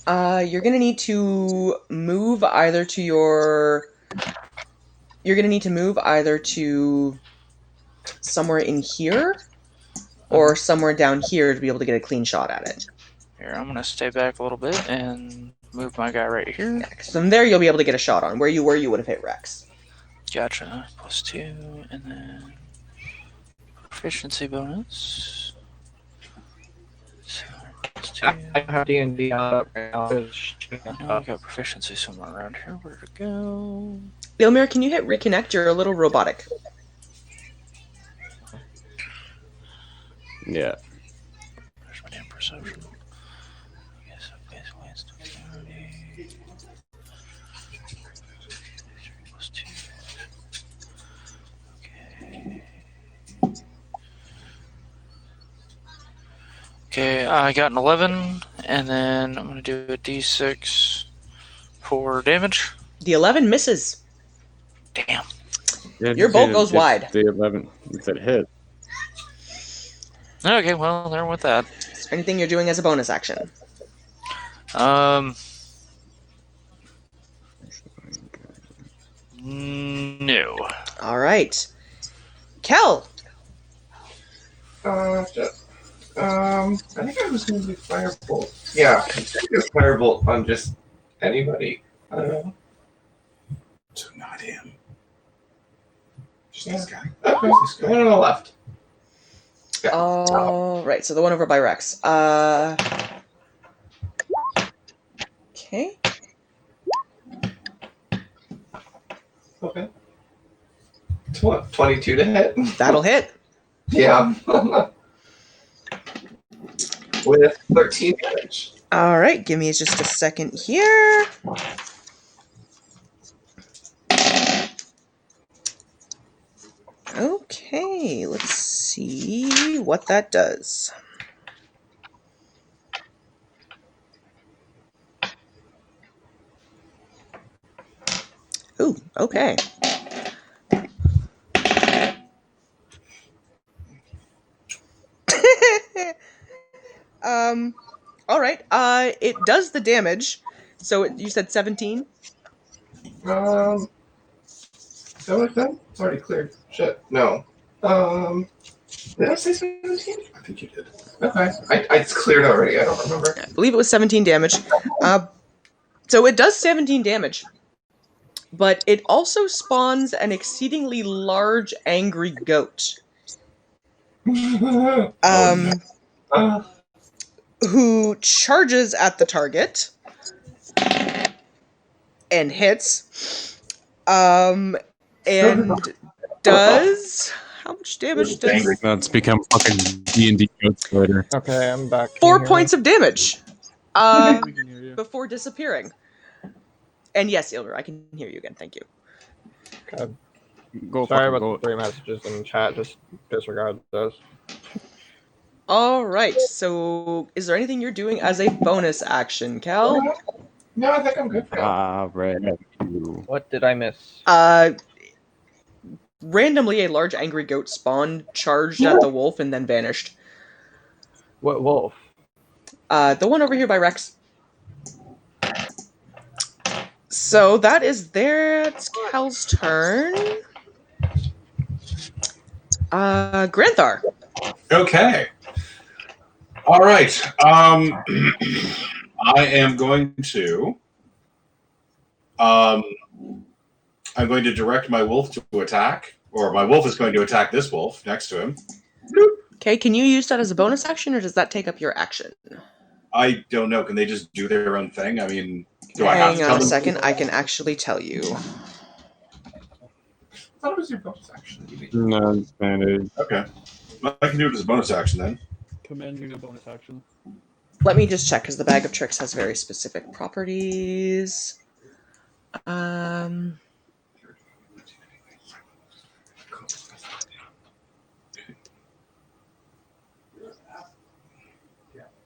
You're gonna need to move either to your. You're gonna need to move either to somewhere in here or somewhere down here to be able to get a clean shot at it. Here, I'm going to stay back a little bit and move my guy right here. Yeah, 'cause from there you'll be able to get a shot on where you were. You would have hit Rex. Gotcha. +2, and then proficiency bonus. So, +2. I don't have D&D up right now. I got proficiency somewhere around here. Where'd it go? Ilmir, can you hit reconnect? You're a little robotic. Yeah. Where's my damn perception? Okay, so basically it's dexterity. +2. Okay. Okay, I got an 11, and then I'm going to do a d6 for damage. The 11 misses. Damn. Yeah, Your bolt goes wide. The 11, if it hit. Okay, well, there with that. Is there anything you're doing as a bonus action? No. All right. Kel. Shit. I think I was going to do firebolt. Yeah, I think a firebolt on just anybody. I don't know. So not him. Just Yeah. this guy. Okay, This guy. one on the left. Yeah. All right, so the one over by Rex. Okay. Okay. 22 to hit. That'll hit. Yeah. With 13 damage. All right, give me just a second here. Okay, let's see what that does. Ooh, okay. All right. It does the damage. So you said 17? Is that what I said? It's already cleared. Shit. No. Did I say 17? I think you did. Okay. It's cleared already. I don't remember. I believe it was 17 damage. So it does 17 damage. But it also spawns an exceedingly large angry goat. Who charges at the target and hits. And does... How much damage does... Angry. That's become fucking D&D Ghost Rider. Okay, I'm back. 4 points of damage. We can hear you. Before disappearing. And yes, Ilver, I can hear you again. Thank you. Okay. Go Sorry fucking about go. the 3 messages in the chat. Just disregard those. All right. So, is there anything you're doing as a bonus action, Cal? No, I think I'm good for now. What did I miss? Randomly, a large angry goat spawned, charged at the wolf, and then vanished. What wolf? The one over here by Rex. So that is there. It's Cal's turn. Granthar. Okay. All right. I am going to. I'm going to direct my wolf to attack, or my wolf is going to attack this wolf next to him. Okay, can you use that as a bonus action, or does that take up your action? I don't know. Can they just do their own thing? I mean, do I have Hang to on tell a them? second. I can actually tell you. I thought it was your bonus action. No, standard. Okay. Well, I can do it as a bonus action then. Commanding a bonus action. Let me just check, because the Bag of Tricks has very specific properties.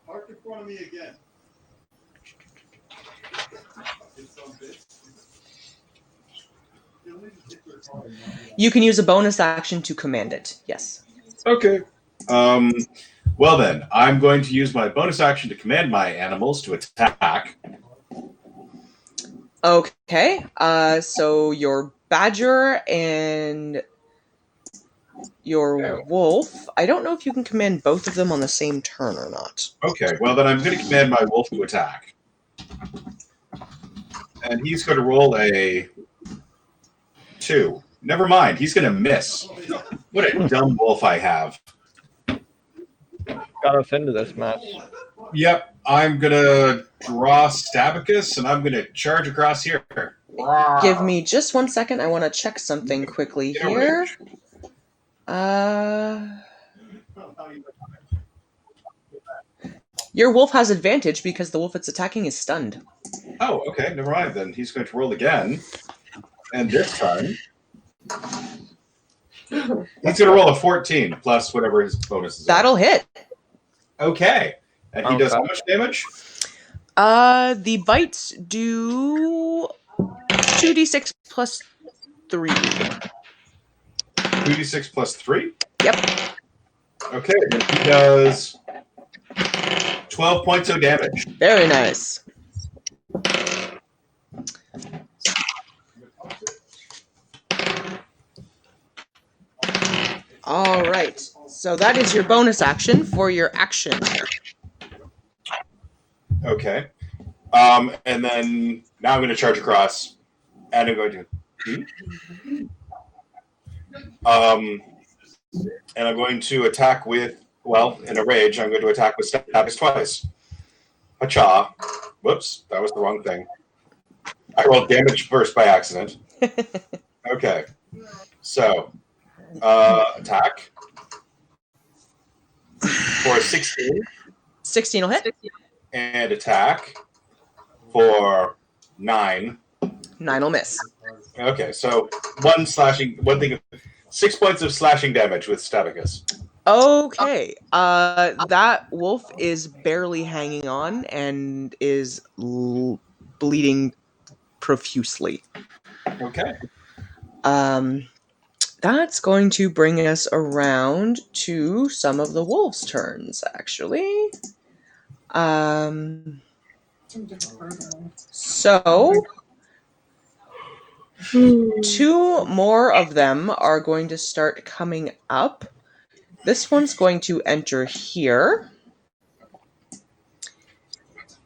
Park in front of me again. You can use a bonus action to command it. Yes. Okay. Well then, I'm going to use my bonus action to command my animals to attack. Okay. So your badger and your wolf. I don't know if you can command both of them on the same turn or not. Okay. Well then, I'm going to command my wolf to attack, and he's going to roll a 2. Never mind. He's going to miss. What a dumb wolf I have. Got us into this mess. Yep. I'm going to draw Stabicus, and I'm going to charge across here. Give me just 1 second. I want to check something quickly Get a here. range. Your wolf has advantage because the wolf it's attacking is stunned. Oh, okay. Never mind. Then he's going to roll again, and this time he's going to roll a 14 plus whatever his bonus is. That'll hit. Okay. And he does how much damage? The bites do 2d6 plus 3. 2d6 plus 3? Yep. Okay, then he does 12 points of damage. Very nice. All right. So that is your bonus action for your action. Okay. And then now I'm going to charge across, and I'm going to. And I'm going to attack with, well, in a rage, I'm going to attack with Status twice. Hacha. Whoops, that was the wrong thing. I rolled damage first by accident. Okay. So, attack for 16. 16 will hit. And attack for 9. 9 will miss. Okay, so one thing, 6 points of slashing damage with Staticus. Okay. That wolf is barely hanging on and is bleeding profusely. Okay. That's going to bring us around to some of the wolves' turns, actually. So 2 more of them are going to start coming up. This one's going to enter here.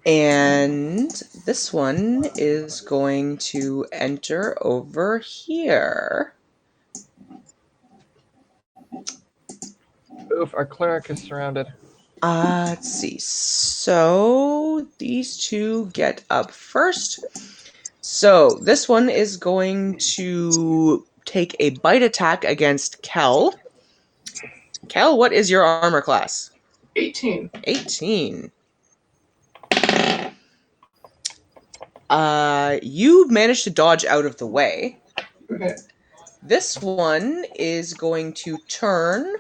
And this one is going to enter over here. Oof, our cleric is surrounded. Let's see. So these 2 get up first. So this one is going to take a bite attack against Kel. Kel, what is your armor class? 18. 18. You managed to dodge out of the way. Okay. This one is going to turn.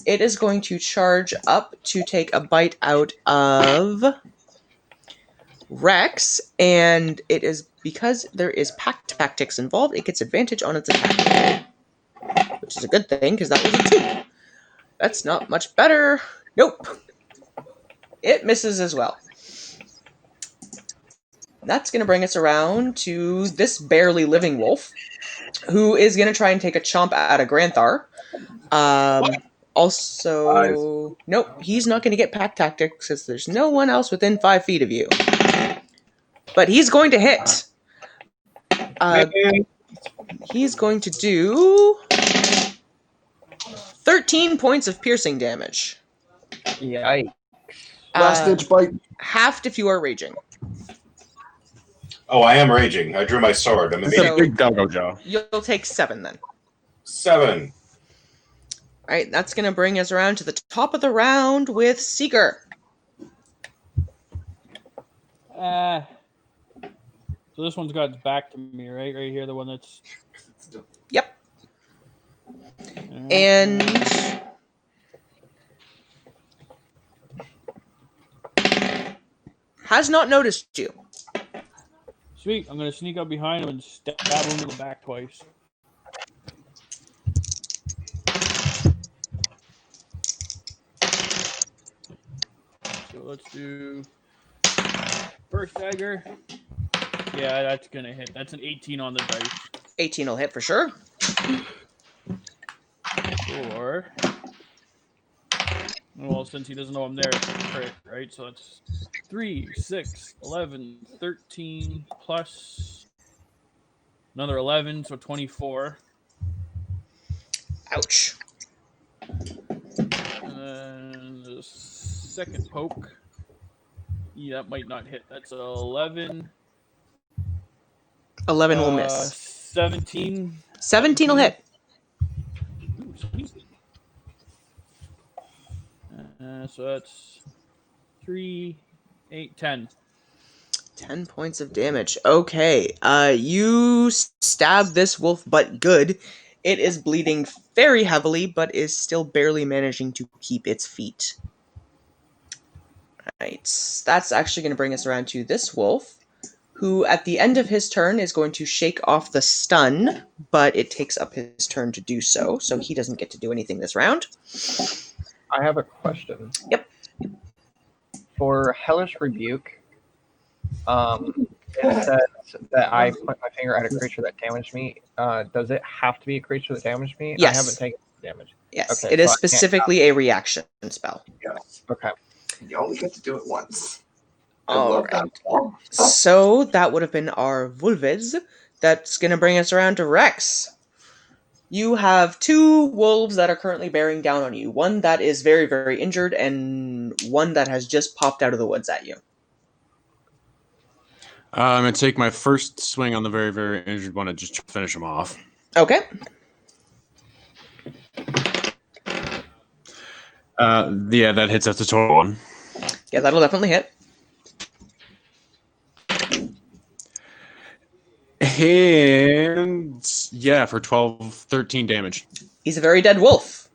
It is going to charge up to take a bite out of Rex, and it is because there is pack tactics involved, it gets advantage on its attack. Which is a good thing, because that was a 2. That's not much better. Nope. It misses as well. That's going to bring us around to this barely living wolf, who is going to try and take a chomp at a Granthar. Also, nope, he's not going to get pack tactics because there's no one else within 5 feet of you. But he's going to hit. He's going to do 13 points of piercing damage. Yikes. Last ditch bite. Halved if you are raging. Oh, I am raging. I drew my sword. I'm It's a So- big doggo jaw. You'll take 7 then. 7. All right, that's going to bring us around to the top of the round with Seeker. So this one's got its back to me, right? Right here, the one that's. Yep. And has not noticed you. Sweet. I'm gonna sneak up behind him and stab him in the back twice. So let's do first dagger. Yeah, that's gonna hit. That's an 18 on the dice. 18 will hit for sure. Or, well, since he doesn't know I'm there, it's a crit, right? So that's 3, 6, 11, 13 plus another 11, so 24. Ouch. And then the second poke. Yeah, that might not hit. That's 11. 11 will miss. 17. 17 will hit. Ooh, sweet. So that's 3, 8, 10. 10 points of damage. Okay. You stab this wolf butt good. It is bleeding very heavily, but is still barely managing to keep its feet. Right. That's actually going to bring us around to this wolf, who at the end of his turn is going to shake off the stun, but it takes up his turn to do so, so he doesn't get to do anything this round. I have a question. Yep. For Hellish Rebuke, it says that I point my finger at a creature that damaged me. Does it have to be a creature that damaged me? Yes. I haven't taken damage. Yes, Okay, it is so I can't specifically a reaction spell. Yes. Okay. You only get to do it once. I All love right. that. So that would have been our Vulvez. That's going to bring us around to Rex. You have two wolves that are currently bearing down on you. One that is very, very injured, and one that has just popped out of the woods at you. I'm going to take my first swing on the very, very injured one and just finish him off. Okay. Yeah, that hits. That's a total one. Yeah, that'll definitely hit. And yeah, for 13 damage. He's a very dead wolf.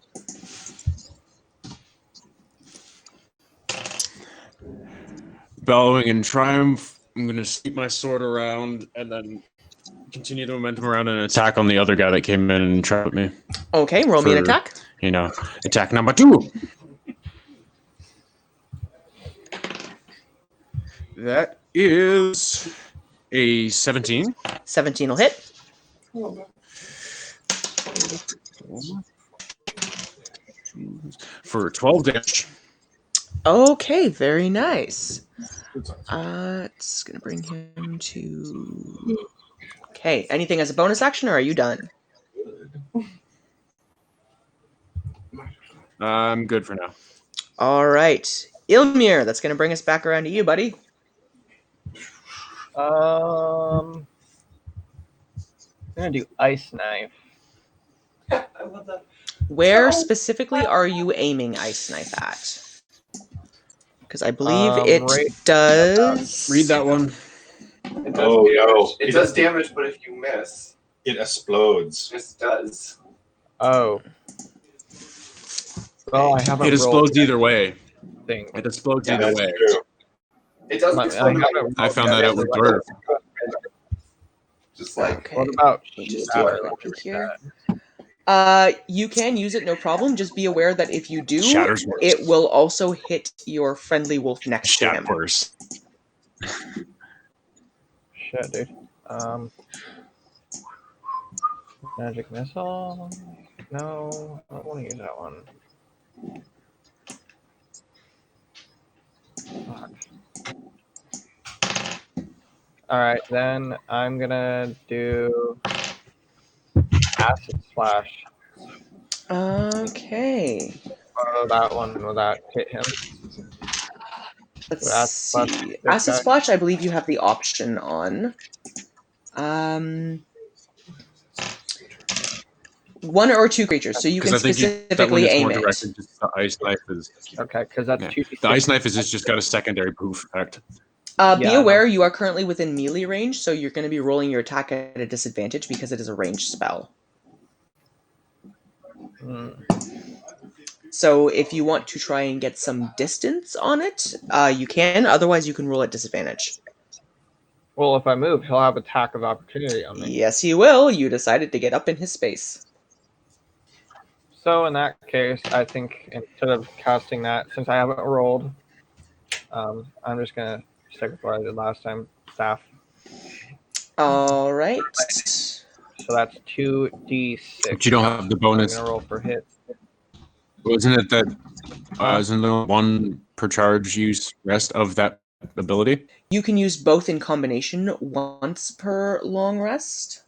Bellowing in triumph, I'm going to sweep my sword around and then continue the momentum around and attack on the other guy that came in and trapped me. Okay, roll me an attack. Attack number 2. That is a 17. 17 will hit. For 12 damage. Okay, very nice. It's going to bring him to... Okay, anything as a bonus action, or are you done? I'm good for now. All right. Ilmir, that's going to bring us back around to you, buddy. I'm gonna do Ice Knife. I love that. Where specifically are you aiming Ice Knife at? Because I believe it right does... Read that one. It does Oh, damage. yo. It does damage, but if you miss, It explodes. it does. Oh. Well, I haven't It explodes rolled either way. thing. It explodes Yeah, either That's way. true. It doesn't explode. I found that out with Blur. Just like Okay. What about Let me just shatter? do it What is here. that? You can use it, no problem. Just be aware that if you do, Shatters worse. it will also hit your friendly wolf next to him. Shat worse. Shit, dude. Magic missile? No, I don't want to use that one. Fuck. Alright, then I'm gonna do Acid Splash. Okay. That one, will that hit him? Let's Acid Splash see. this Acid guy? Splash, I believe you have the option on. One or two creatures, so you can Because I think that one specifically is aim more it. directed. Just the ice knife is. Okay, because that's Yeah. 2d6. The ice knife is just got a secondary poof effect. Be Yeah, aware you are currently within melee range, so you're going to be rolling your attack at a disadvantage because it is a ranged spell. So if you want to try and get some distance on it, you can. Otherwise, you can roll at disadvantage. Well, if I move, he'll have attack of opportunity on me. Yes, he will. You decided to get up in his space. So in that case, I think instead of casting that, since I haven't rolled, I'm just gonna stick with what I did last time. Staff. All right. So that's 2d6. But you don't have the bonus. I'm gonna roll for hit. Wasn't it that? Isn't there one per charge use rest of that ability? You can use both in combination once per long rest.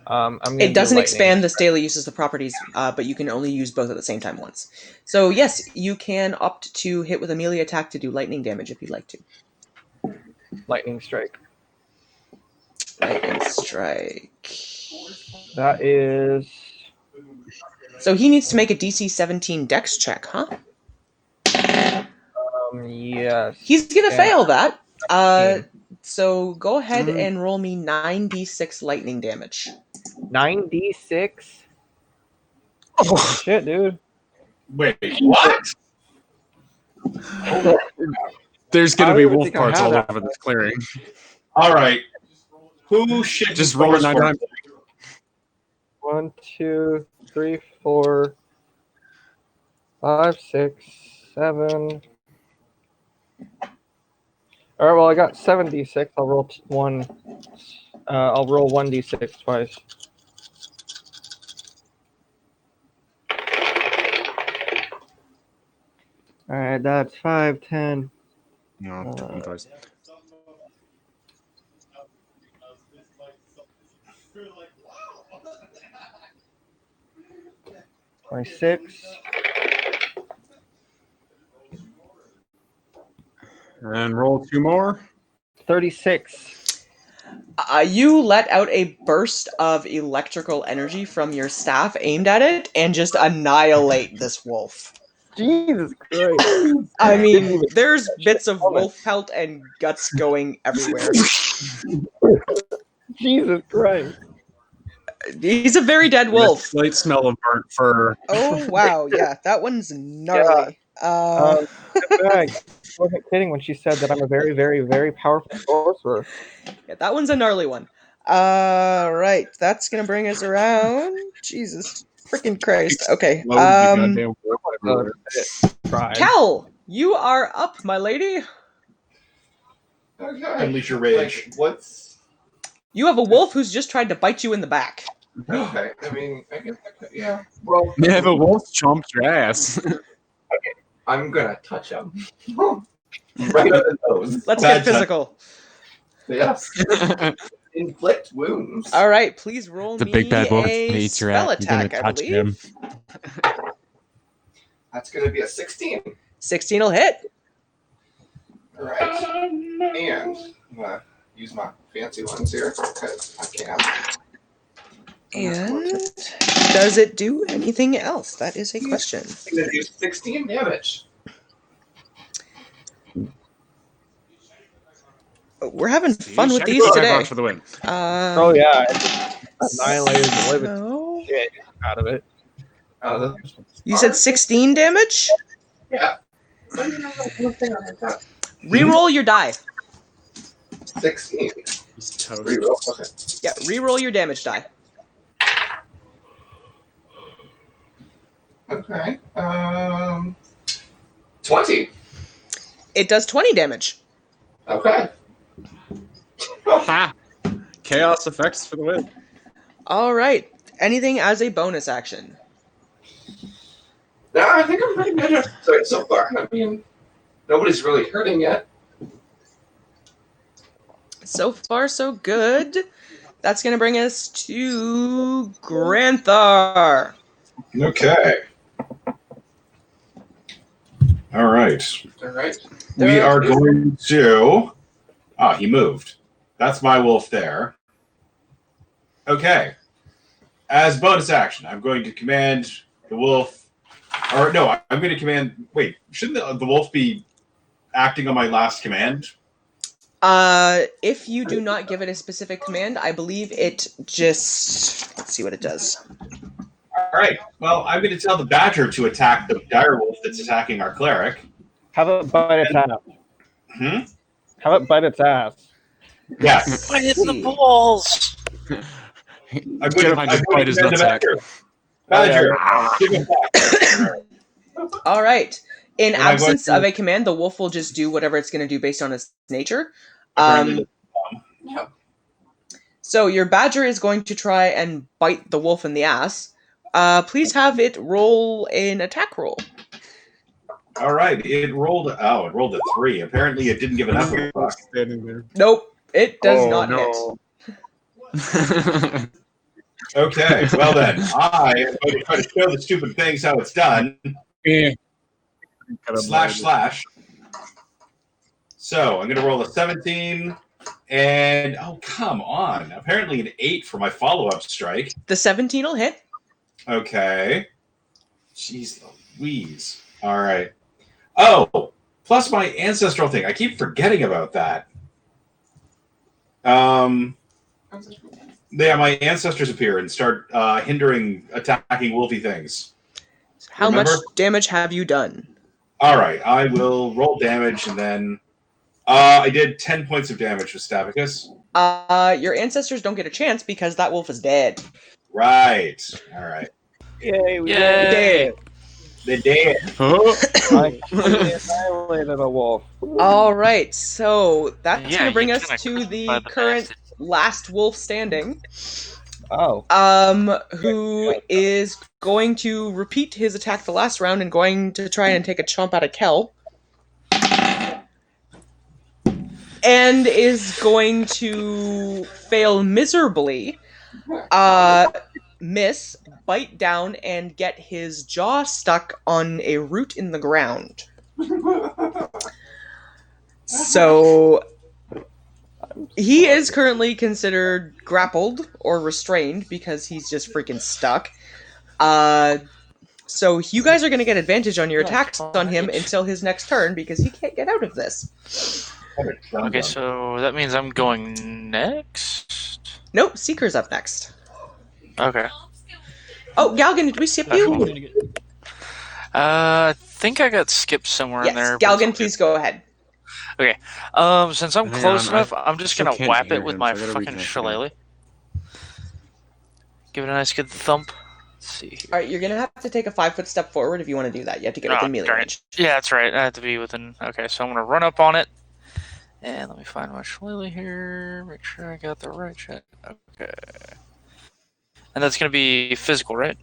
It doesn't expand the daily uses of properties, but you can only use both at the same time once. So yes, you can opt to hit with a melee attack to do lightning damage if you'd like to. Lightning strike. Lightning strike. That is. So he needs to make a DC 17 Dex check, huh? Yes. He's gonna fail that. 17. So go ahead and roll me 9d6 lightning damage. 9d6. Oh shit, dude. Wait, what? There's going to I be don't even wolf think I parts had all that. over this clearing. All right. Who should Just roll a 99. 1, 2, 3, 4, 5, 6, 7. All right. Well, I got 7d6. I'll roll one. I'll roll 1d6 twice. All right. That's 5, 10. No, twice. 26. And roll 2 more. 36. You let out a burst of electrical energy from your staff aimed at it and just annihilate this wolf. Jesus Christ. I mean, there's bits of wolf pelt and guts going everywhere. Jesus Christ. He's a very dead wolf. Slight smell of burnt fur. Oh, wow. Yeah, that one's gnarly. I wasn't kidding when she said that I'm a very, very, very powerful sorcerer. Yeah, that one's a gnarly one. Right. That's going to bring us around. Jesus freaking Christ. Okay. Kel, you are up, my lady. Okay. Unleash your rage. Like, what's... You have a wolf who's just tried to bite you in the back. Okay, I mean, I guess yeah. Well, Yeah, the wolf chomped your ass. I'm gonna touch him. Right on the nose. Let's get physical. Yes. Inflict wounds. All right, please roll The me big bad wolf a eats your spell ass. You're gonna attack, I touch believe. him. That's gonna be a 16. 16 will hit. All right. And I'm gonna use my fancy ones here because I can. And does it do anything else? That is a question. I'm gonna do 16 damage. We're having fun with these today. For the win. Oh yeah, annihilated the living So, shit out of it. you said 16 damage? Yeah. Reroll your die. 16. Reroll. Okay. Yeah, reroll your damage die. Okay. 20. It does 20 damage. Okay. Ha! Chaos effects for the win. All right. Anything as a bonus action? No, I think I'm pretty good so far. I mean, nobody's really hurting yet. So far, so good. That's going to bring us to Granthar. Okay. All right. All right. We are going to... he moved. That's my wolf there. Okay. As bonus action, I'm going to command the wolf... Or no, I'm going to command... Wait, shouldn't the wolf be acting on my last command? If you do not give it a specific command, I believe it just... Let's see what it does. All right. Well, I'm going to tell the badger to attack the dire wolf that's attacking our cleric. Have it bite its ass. Hmm? Have it bite its ass. Yes. Bite it in the balls. I'm going to bite his nutsack. Badger, give him back. All right. In Am I absence going to- of a command, the wolf will just do whatever it's going to do based on its nature. Apparently So your badger is going to try and bite the wolf in the ass. Please have it roll an attack roll. All right. It rolled a 3. Apparently, it didn't give enough of a fuck. Standing there. Nope, it does Oh, not no. hit. Okay. Well then, I am going to try to show the stupid things how it's done. Yeah. //. So I'm going to roll a 17, and oh come on! Apparently an 8 for my follow-up strike. The 17 will hit. Okay. Jeez Louise. All right. Oh, plus my ancestral thing. I keep forgetting about that. Yeah, my ancestors appear and start hindering attacking wolfy things. How Remember? much damage have you done? All right, I will roll damage, and then I did 10 points of damage with Stabicus. Your ancestors don't get a chance because that wolf is dead. Right. All right. Yay, we Yay! They're dead. I completely annihilated a wolf. All right, so that's Yeah, going to bring you us kinda to crushed the by the current bastard. last wolf standing. Oh. Who is going to repeat his attack the last round and going to try and take a chomp out of Kel. And is going to fail miserably, miss, bite down, and get his jaw stuck on a root in the ground. So he is currently considered grappled or restrained because he's just freaking stuck. So you guys are going to get advantage on your attacks on him until his next turn because he can't get out of this. Okay, so that means I'm going next? Nope, Seeker's up next. Okay. Oh, Galgan, did we skip I'm you? gonna get I think I got skipped somewhere in Yes, there. but Galgan, it's please go ahead. okay. Since I'm Hang close on, enough, I'm just still gonna can't whap hear it with him, my so I gotta fucking reconnect shillelagh. Give it a nice good thump. Let's see here. All right, you're going to have to take a 5-foot step forward if you want to do that. You have to get within melee darn it. range. Yeah, that's right. I have to be within. Okay, so I'm gonna run up on it, and let me find my shillelagh here. Make sure I got the right check. Okay. And that's gonna be physical, right?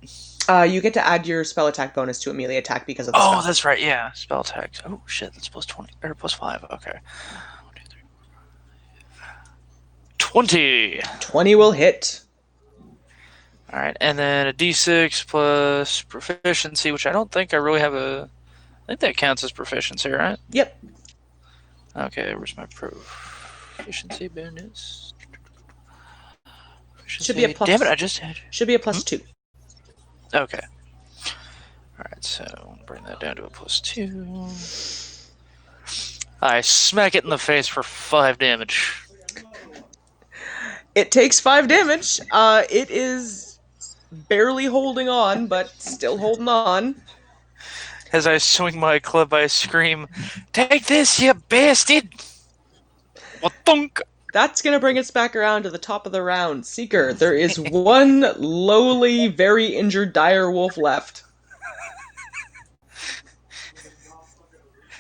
You get to add your spell attack bonus to a melee attack because of the Oh, spell. that's right. Yeah, spell attacks. Oh shit, that's plus 20 or plus 5. Okay. 1, 2, 3, 20. 20 will hit. All right, and then a D6 plus proficiency, which I don't think I really have a. I think that counts as proficiency, right? Yep. Okay, where's my proficiency bonus? Should be a plus. Damn it! I just had. Should be a plus 2. Okay. All right, so I'll bring that down to a plus 2. I smack it in the face for 5 damage. It takes 5 damage. It is barely holding on, but still holding on. As I swing my club, I scream, "Take this, you bastard!" Thunk! That's going to bring us back around to the top of the round. Seeker, there is one lowly, very injured dire wolf left.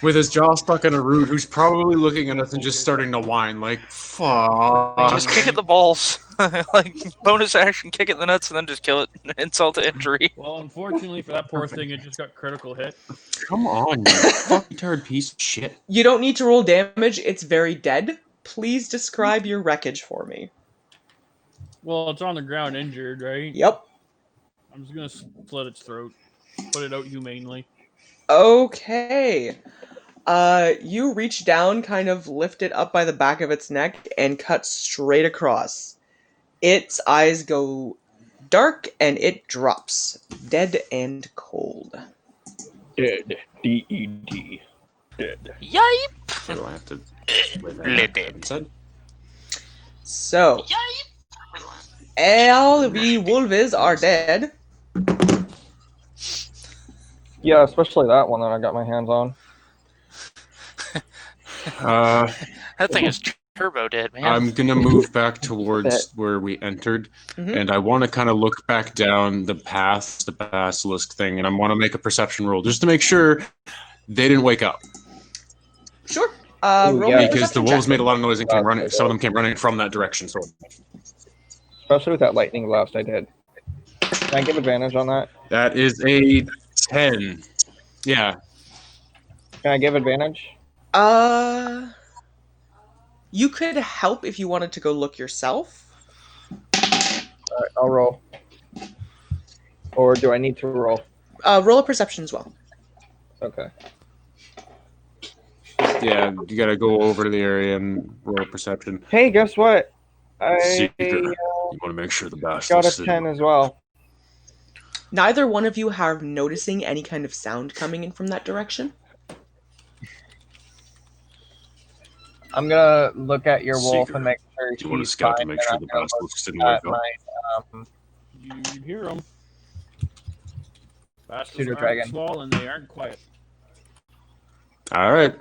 With his jaw stuck in a root, who's probably looking at us and just starting to whine, like, fuck. Just kick at the balls. Like, bonus action, kick it in the nuts, and then just kill it. Insult to injury. Well, unfortunately for that poor thing, it just got critical hit. Come on, you fucking turd piece of shit. You don't need to roll damage. It's very dead. Please describe your wreckage for me. Well, it's on the ground injured, right? Yep. I'm just gonna slit its throat. Put it out humanely. Okay. You reach down, kind of lift it up by the back of its neck, and cut straight across. Its eyes go dark, and it drops, dead and cold. Dead. D-E-D. Dead. Yipe! So do I have to Let it. said? So, all the wolves are dead. Yeah, especially that one that I got my hands on. That thing is turbo dead, man. I'm gonna move back towards where we entered, and I want to kind of look back down the path, the basilisk thing, and I want to make a perception roll just to make sure they didn't wake up. Sure. Ooh, Roll yeah. me a Because the perception wolves check. made a lot of noise and came running. Some of them came running from that direction. So Especially with that lightning blast I did. Can I give advantage on that? that is a 10. Yeah. Can I give advantage? You could help if you wanted to go look yourself. Alright, I'll roll. Or do I need to roll? Roll a perception as well. Okay. Yeah, you gotta go over to the area and roll perception. Hey, guess what? I Seeker. You want to make sure the got basilisk. a 10 as well. Neither one of you are noticing any kind of sound coming in from that direction. I'm gonna look at your wolf Seeker. and make sure You want to she's scout to fine, make and sure I'm the gonna look basilisk didn't wake at up. my You hear them. Bastards Pseudo aren't dragon. small and they aren't quiet. All right.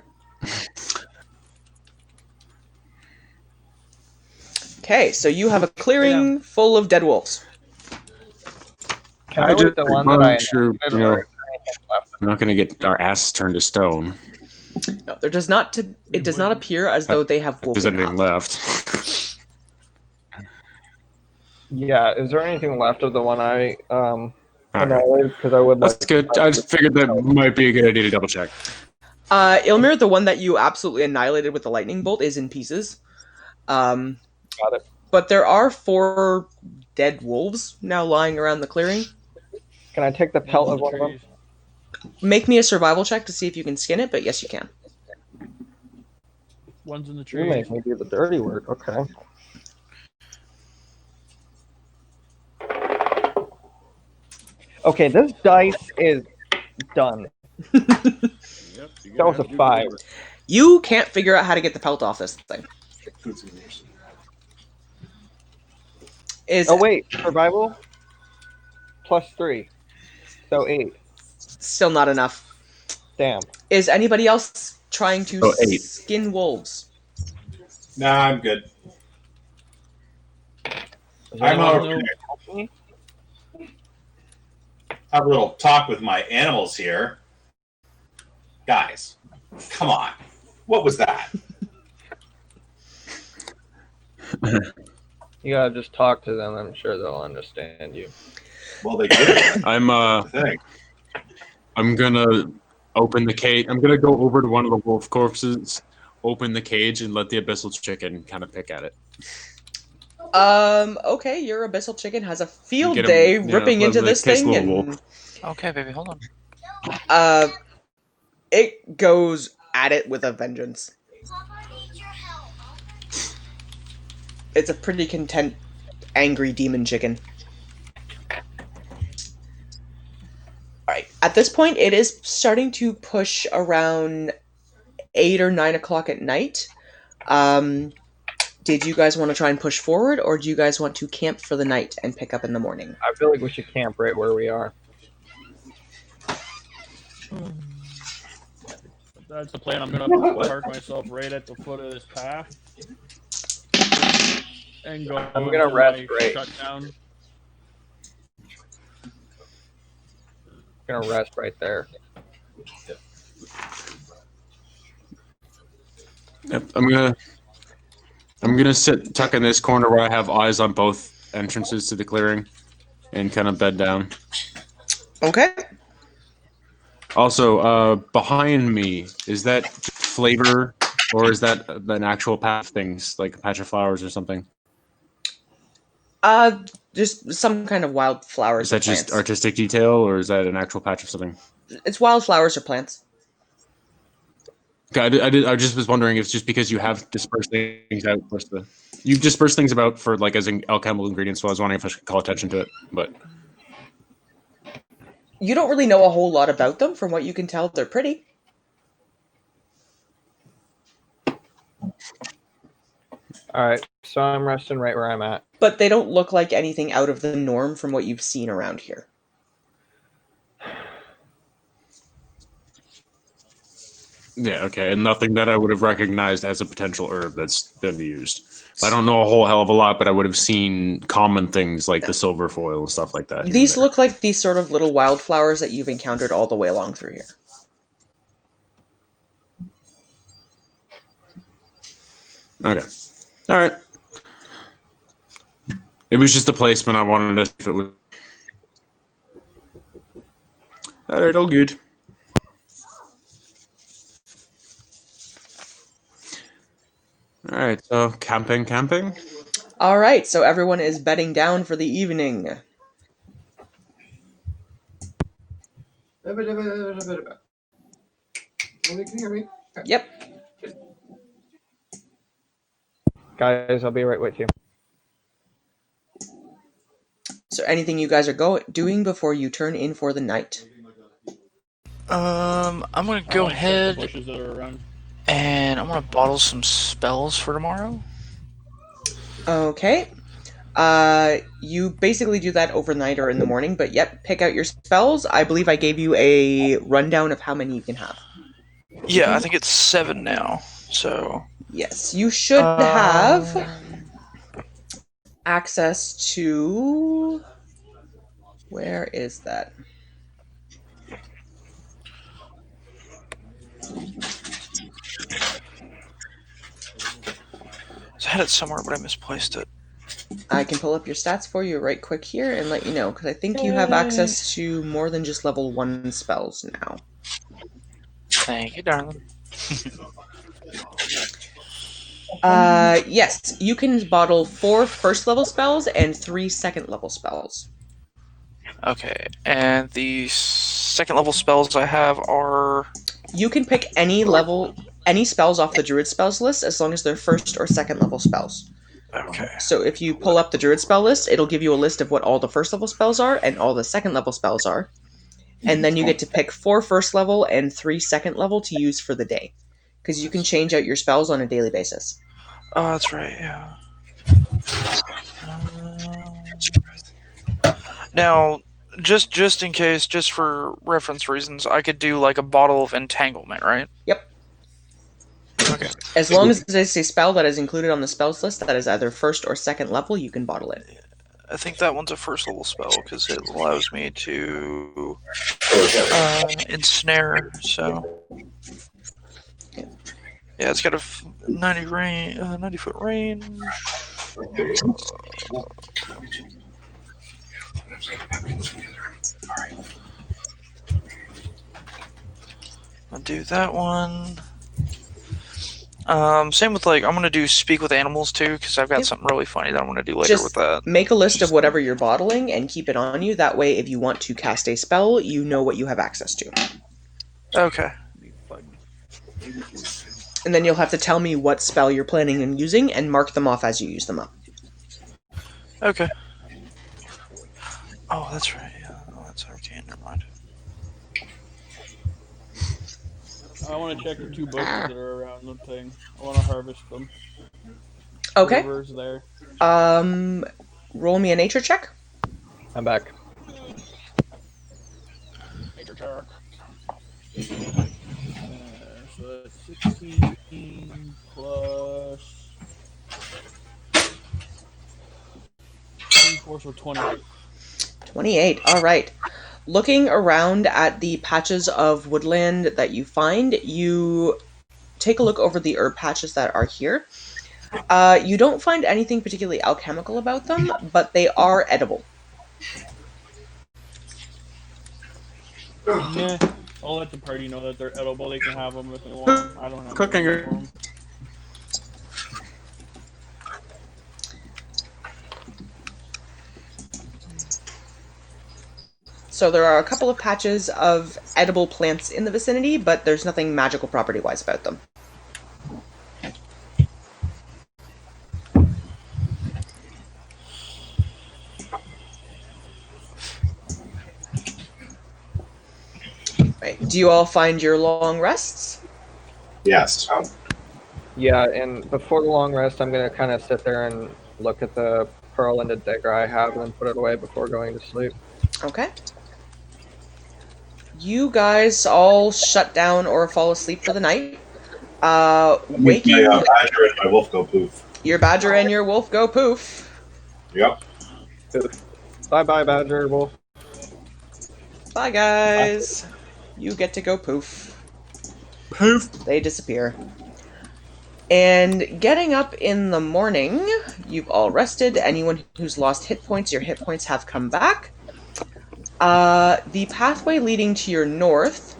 Okay, so you have a clearing full of dead wolves. Can I loot the one that I sure, inherited, or is there anything left? we're not going to get our ass turned to stone. No, there does not. It does not appear as though they have There's wolfing anything up. left. Yeah, is there anything left of the one I annihilated? Because I would like. That's good. I just figured that might be a good idea to double check. Ilmir, the one that you absolutely annihilated with the lightning bolt, is in pieces. Got it. But there are 4 dead wolves now lying around the clearing. Can I take the pelt of one of them? Make me a survival check to see if you can skin it, but yes, you can. One's in the You tree. make me do the dirty work. Okay. Okay, this dice is done. That was a 5. You can't figure out how to get the pelt off this thing. Oh wait, survival +3, so 8. Still not enough. Damn. Is anybody else trying to 8. skin wolves? Nah, I'm good. I'm okay. Have a little talk with my animals here. Guys, come on. What was that? You gotta just talk to them. I'm sure they'll understand you. Well, they did. I'm gonna open the cage. I'm gonna go over to one of the wolf corpses, open the cage, and let the abyssal chicken kind of pick at it. Okay, your abyssal chicken has a field day ripping into this thing, and Okay, baby, hold on. it goes at it with a vengeance. It's a pretty content, angry demon chicken. Alright, at this point, it is starting to push around 8 or 9 o'clock at night. Did you guys want to try and push forward, or do you guys want to camp for the night and pick up in the morning? I feel like we should camp right where we are. That's the plan. I'm gonna park myself right at the foot of this path and go. I'm gonna rest right. Shut down. I'm gonna rest right there. Yep, I'm gonna sit tuck in this corner where I have eyes on both entrances to the clearing, and kind of bed down. Okay. Also, behind me, is that flavor, or is that an actual patch of things, like a patch of flowers or something? Just some kind of wild flowers. Is that just artistic detail, or is that an actual patch of something? It's wildflowers or plants. Okay, I just was wondering if it's just because you have dispersed things out. You've dispersed things about for like as alchemical ingredients, so I was wondering if I should call attention to it, but. You don't really know a whole lot about them. From what you can tell, they're pretty. Alright, so I'm resting right where I'm at. But they don't look like anything out of the norm from what you've seen around here. Yeah, okay, and nothing that I would have recognized as a potential herb that's been used. I don't know a whole hell of a lot, but I would have seen common things like the silver foil and stuff like that. These look like these sort of little wildflowers that you've encountered all the way along through here. Okay. All right. It was just a placement. I wanted to see if it was. All right, all good. All right, so camping. All right, so everyone is bedding down for the evening. Can you hear me? Yep. Guys, I'll be right with you. So anything you guys are doing before you turn in for the night? I'm gonna go ahead Bushes that are around. and I'm gonna bottle some spells for tomorrow. Okay. You basically do that overnight or in the morning, but yep, pick out your spells. I believe I gave you a rundown of how many you can have. Yeah, I think it's 7 now. So Yes, you should have access to. Where is that? I had it somewhere, but I misplaced it. I can pull up your stats for you right quick here and let you know, because I think you have access to more than just level 1 spells now. Thank you, darling. Yes, you can bottle 4 first level spells and 3 second level spells. Okay, and the second level spells I have are. You can pick any spells off the Druid spells list as long as they're first or second level spells. Okay. So if you pull up the Druid spell list, it'll give you a list of what all the first level spells are and all the second level spells are. And then you get to pick 4 first level and 3 second level to use for the day. Because you can change out your spells on a daily basis. Oh, that's right, yeah. Now, just in case, just for reference reasons, I could do like a bottle of entanglement, right? Yep. Okay. As long as it's a spell that is included on the spells list that is either first or second level, you can bottle it. I think that one's a first level spell because it allows me to ensnare. So yeah, it's got a 90 foot range. I'll do that one. Same with I'm gonna do speak with animals too because I've got something really funny that I'm gonna do later with that. Make a list of whatever you're bottling and keep it on you. That way, if you want to cast a spell, you know what you have access to. Okay. And then you'll have to tell me what spell you're planning on using and mark them off as you use them up. Okay. Oh, that's right. Yeah, that's arcane. Never mind. I want to check the 2 bushes that are around the thing. I want to harvest them. Okay. Whoever's there. Roll me a nature check. I'm back. Nature check. So that's 16 plus 4, so 20. 28. All right. Looking around at the patches of woodland that you find, you take a look over the herb patches that are here. You don't find anything particularly alchemical about them, but they are edible. Yeah, I'll let the party know that they're edible. They can have them if they want them. I don't have Cooking them for them. So there are a couple of patches of edible plants in the vicinity, but there's nothing magical property-wise about them. Right. Do you all find your long rests? Yes. Yeah, and before the long rest, I'm going to kind of sit there and look at the pearl-ended dagger I have and then put it away before going to sleep. Okay. You guys all shut down or fall asleep for the night. Waking... My badger and my wolf go poof. Your badger and your wolf go poof. Yep. Bye-bye, badger, wolf. Bye, guys. You get to go poof. Poof. They disappear. And getting up in the morning, you've all rested. Anyone who's lost hit points, your hit points have come back. The pathway leading to your north,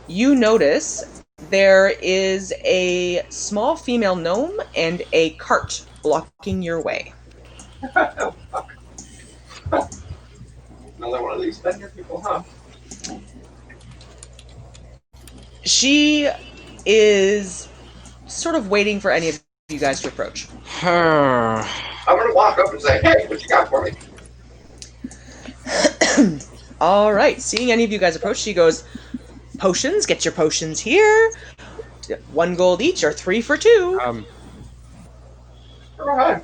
you notice there is a small female gnome and a cart blocking your way. Another one of these beggar people, huh? She is sort of waiting for any of you guys to approach. I'm gonna walk up and say, "Hey, what you got for me?" All right, seeing any of you guys approach, she goes, "Potions, get your potions here. 1 gold each or 3 for 2. Go ahead.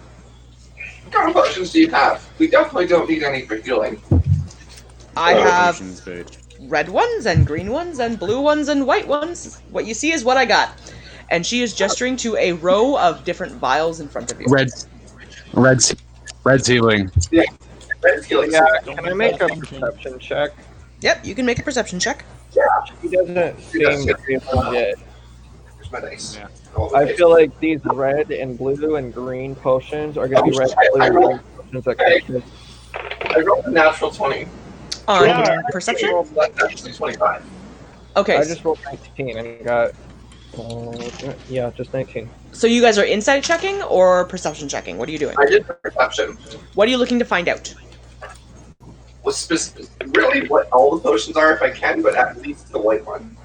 What kind of potions do you have? We definitely don't need any for healing. I have Potions, bitch. red ones and green ones and blue ones and white ones. What you see is what I got. And she is gesturing to a row of different vials in front of you. Red ceiling. Yeah, can I make a perception check? Yep, you can make a perception check. She doesn't seem to be able to get. Here's my dice. Yeah. I feel like these red and blue and green potions are going to be red, blue, and green potions that can. I rolled a natural 20. On perception? That's 25. Okay. I just rolled 19 and got. Yeah, just 19. So you guys are insight checking or perception checking? What are you doing? I did perception. What are you looking to find out? Really what all the potions are if I can, but at least the white one.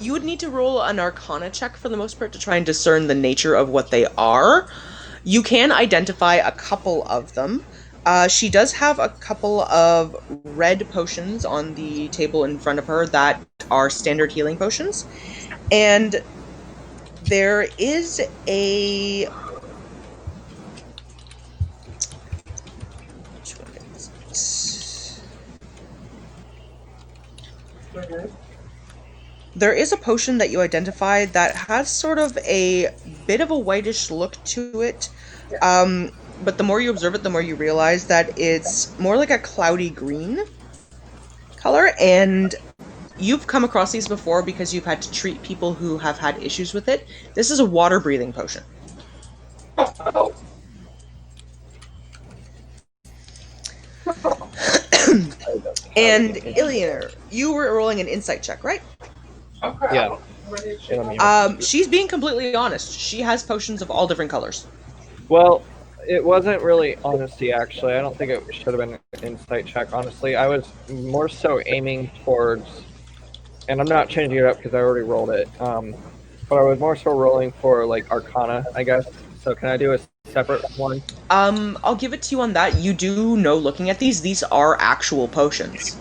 You would need to roll an Arcana check for the most part to try and discern the nature of what they are. You can identify a couple of them. She does have a couple of red potions on the table in front of her that are standard healing potions. And there is a... There is a potion that you identified that has sort of a bit of a whitish look to it. But the more you observe it, the more you realize that it's more like a cloudy green color, and you've come across these before because you've had to treat people who have had issues with it. This is a water-breathing potion. Oh. And Ilianer, you were rolling an insight check, right? Okay. Yeah. She's being completely honest. She has potions of all different colors. Well, it wasn't really honesty, actually. I don't think it should have been an insight check, honestly. I was more so aiming towards, and I'm not changing it up because I already rolled it, but I was more so rolling for, like, Arcana, I guess. So can I do a separate one? I'll give it to you on that. You do know, looking at these are actual potions.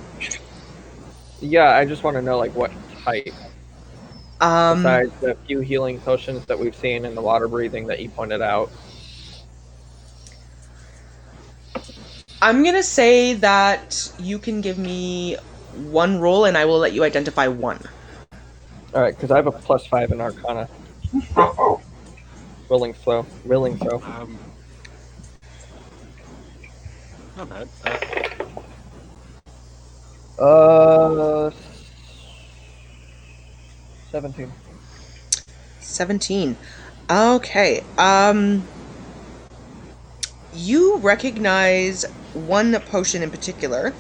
Yeah, I just want to know, like, what type. Besides the few healing potions that we've seen in the water breathing that you pointed out. I'm gonna say that you can give me one roll and I will let you identify one. Alright, because I have a +5 in Arcana. Willing so. Not bad. 17. 17. Okay. You recognize one potion in particular.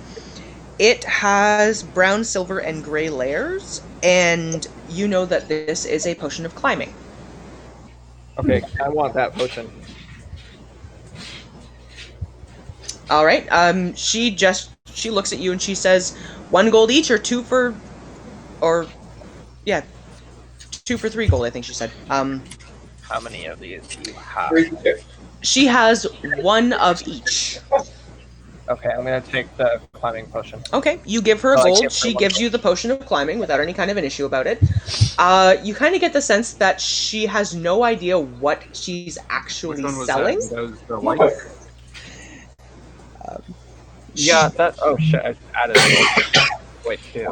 It has brown, silver, and gray layers, and you know that this is a potion of climbing. Okay, I want that potion. All right. She looks at you and she says, 1 gold each, or 2 for 3 gold, I think she said. How many of these do you have? She has 1 of each. Okay, I'm gonna take the climbing potion. Okay, you give her a I gold. give her She one gives gold. you the potion of climbing without any kind of an issue about it. You kind of get the sense that she has no idea what she's actually selling. That was the white. Yeah, that. Oh shit! I added it. Wait, two.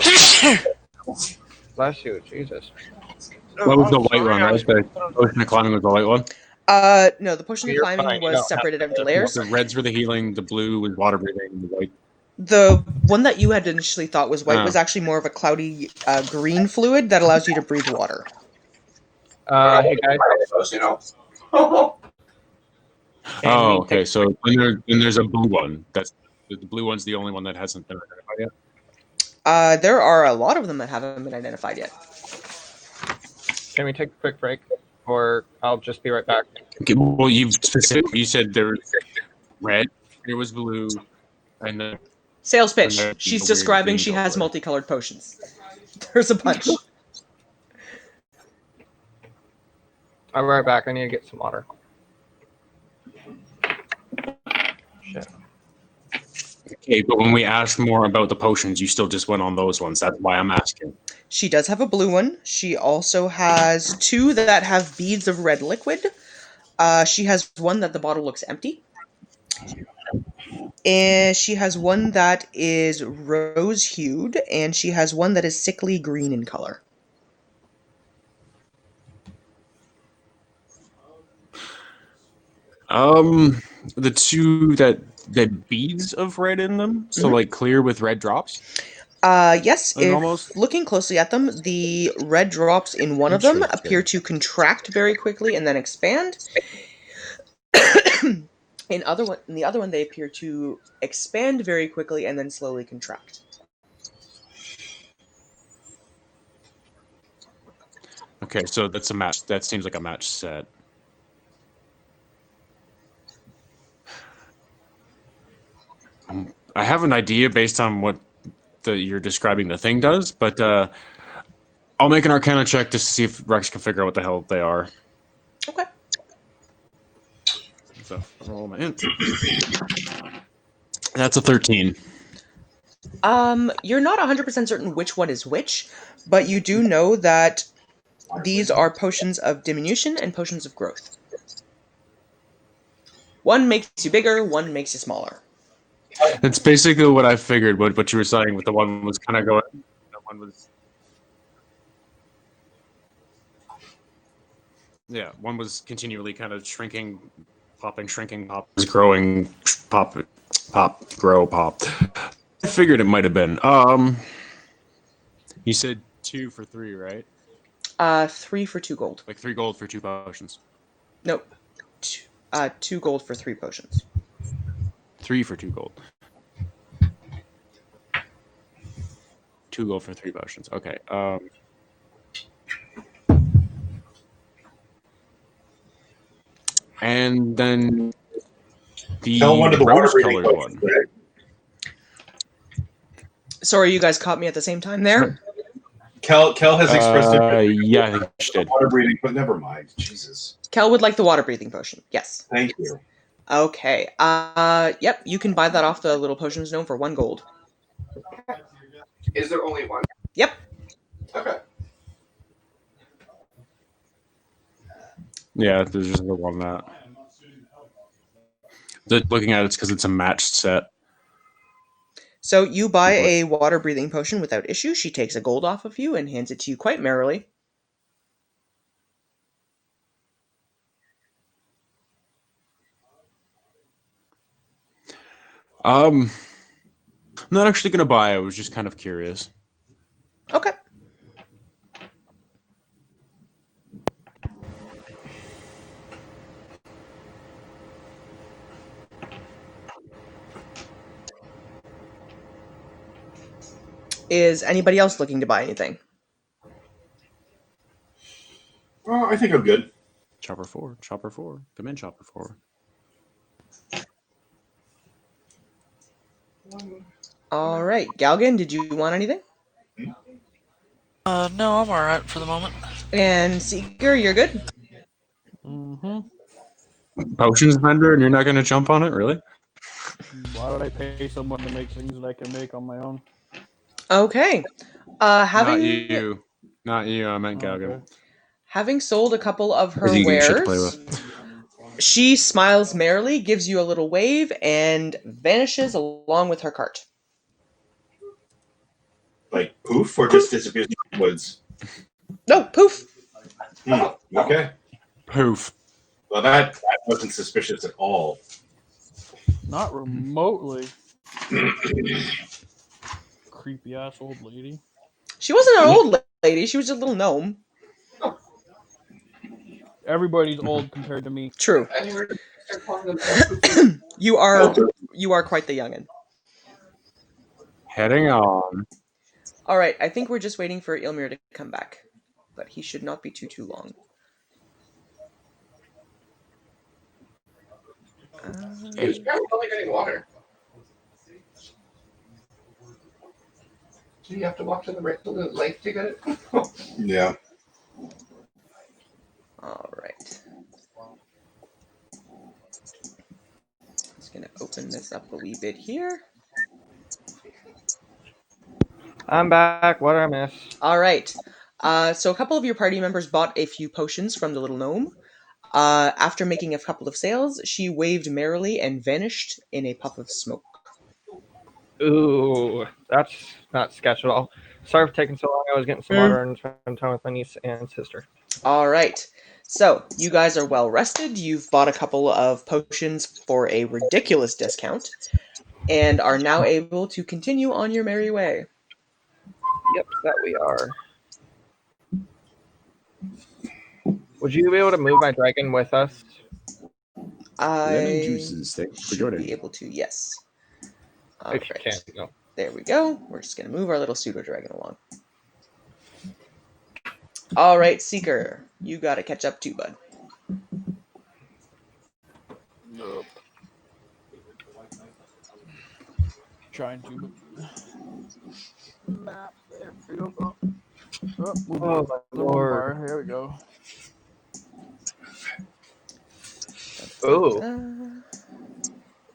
Bless you, Jesus. What was the white one? That was the potion of climbing was the white one. No, the potion of You're climbing fine, you was don't separated have into to. layers. The reds were the healing, the blue was water breathing, and the white. The one that you had initially thought was white Oh. was actually more of a cloudy green fluid that allows you to breathe water. Hey guys. You know. Oh, okay. So then there's a blue one. That's the blue one's the only one that hasn't been identified yet. There are a lot of them that haven't been identified yet. Can we take a quick break, or I'll just be right back? Okay, well, you said there was red, there was blue, and then Sales pitch. And She's the weird describing green she has color. multicolored potions. There's a bunch. I'll be right back. I need to get some water. Shit. okay, but when we asked more about the potions, you still just went on those ones. That's why I'm asking. She does have a blue one. She also has 2 that have beads of red liquid. She has 1 that the bottle looks empty. And she has one that is rose-hued, and she has one that is sickly green in color. The two that beads of red in them, so like clear with red drops. Yes, Like if almost? looking closely at them, the red drops in one of them appear to contract very quickly and then expand. In the other one, they appear to expand very quickly and then slowly contract. Okay, so that's a match. That seems like a match set. I have an idea based on what you're describing the thing does, but I'll make an Arcana check to see if Rex can figure out what the hell they are. Okay. So roll my int. That's a 13. You're not 100% certain which one is which, but you do know that these are potions of diminution and potions of growth. One makes you bigger, one makes you smaller. That's basically what I figured. What you were saying with the one was kind of going. The one was. Yeah, one was continually kind of shrinking, popping, shrinking, pop, growing, pop, grow, pop. I figured it might have been. You said 2 for 3, right? 3 for 2 gold. Like 3 gold for 2 potions. Nope. 2 gold for 3 potions. 3 for 2 gold. 2 gold for 3 potions. Okay. And then the rose-colored one. Sorry, you guys caught me at the same time there. Kel has expressed it. Yeah, I think she did. Water breathing, but never mind. Jesus. Kel would like the water breathing potion. Yes. Thank you. Okay. Yep. You can buy that off the little potions gnome for 1 gold. Is there only one? Yep. Okay. Yeah, there's just the one that. Looking at it's because it's a matched set. So you buy a water breathing potion without issue. She takes a gold off of you and hands it to you quite merrily. I'm not actually going to buy. I was just kind of curious. Okay. Is anybody else looking to buy anything? Well, I think I'm good. Chopper 4. Come in, Chopper 4. All right. Galgan, did you want anything? No, I'm alright for the moment. And Seeker, you're good? Mm-hmm. Potions vendor, and you're not going to jump on it, really? Why would I pay someone to make things that I can make on my own? Okay. Not you. I meant Galgan. Okay. Having sold a couple of her You get shit to play wares, with. she smiles merrily, gives you a little wave, and vanishes along with her cart. Like poof, or just disappears in the woods? No, poof. Okay. Poof. Well, that wasn't suspicious at all. Not remotely. Creepy ass old lady. She wasn't an old lady. She was just a little gnome. Everybody's old compared to me. True. You are quite the youngin. Heading on. All right, I think we're just waiting for Ilmir to come back, but he should not be too long. He's probably getting water. Do you have to walk to the lake to get it? Yeah. All right. Just gonna open this up a wee bit here. I'm back. What did I miss? All right. So a couple of your party members bought a few potions from the little gnome. After making a couple of sales, she waved merrily and vanished in a puff of smoke. Ooh, that's not sketch at all. Sorry for taking so long. I was getting some water and spending time with my niece and sister. All right. So, you guys are well rested. You've bought a couple of potions for a ridiculous discount and are now able to continue on your merry way. Yep, that we are. Would you be able to move my dragon with us? I juices. Thanks for should joining. be able to, yes. All If you right. can, no. There we go. We're just going to move our little pseudo-dragon along. All right, Seeker. You got to catch up too, bud. Nope. Trying to, but map. There we go. Oh, my lord. Here we go. Ooh.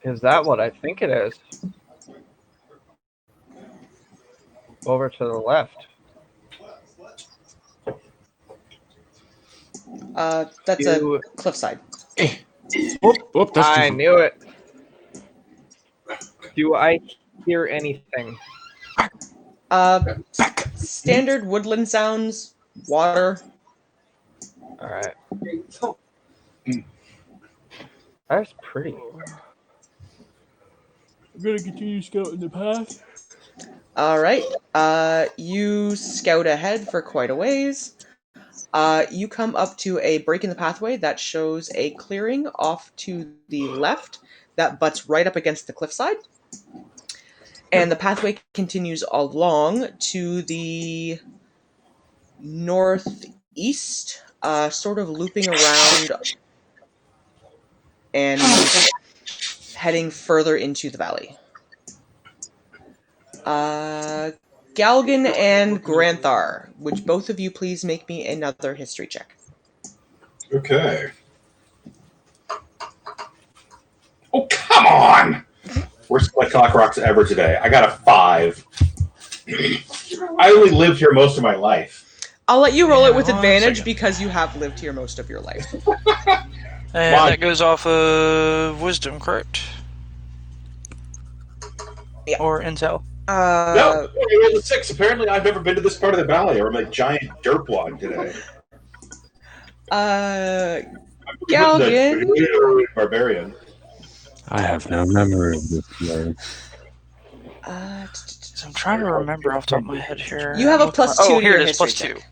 Is that what I think it is? Over to the left. That's a cliffside. That's I knew it. Do I hear anything? Standard woodland sounds, water. All right. That's pretty. I'm gonna continue scouting the path. All right. You scout ahead for quite a ways. You come up to a break in the pathway that shows a clearing off to the left that butts right up against the cliffside. And the pathway continues along to the northeast, sort of looping around and heading further into the valley. Galgan and Granthar, would both of you please make me another history check? Okay. Oh, come on! Worst my cock rocks ever today. I got a 5. I only lived here most of my life. I'll let you roll it with one advantage second. because you have lived here most of your life. And that goes off of wisdom, correct? Yeah. Or intel. No, I rolled a 6. Apparently, I've never been to this part of the valley, or I'm a giant derpwad today. Galgan. Barbarian. I have no memory of this place. I'm trying to remember off the top of my head here. You have a +2 Oh, to here your it is, history +2. check.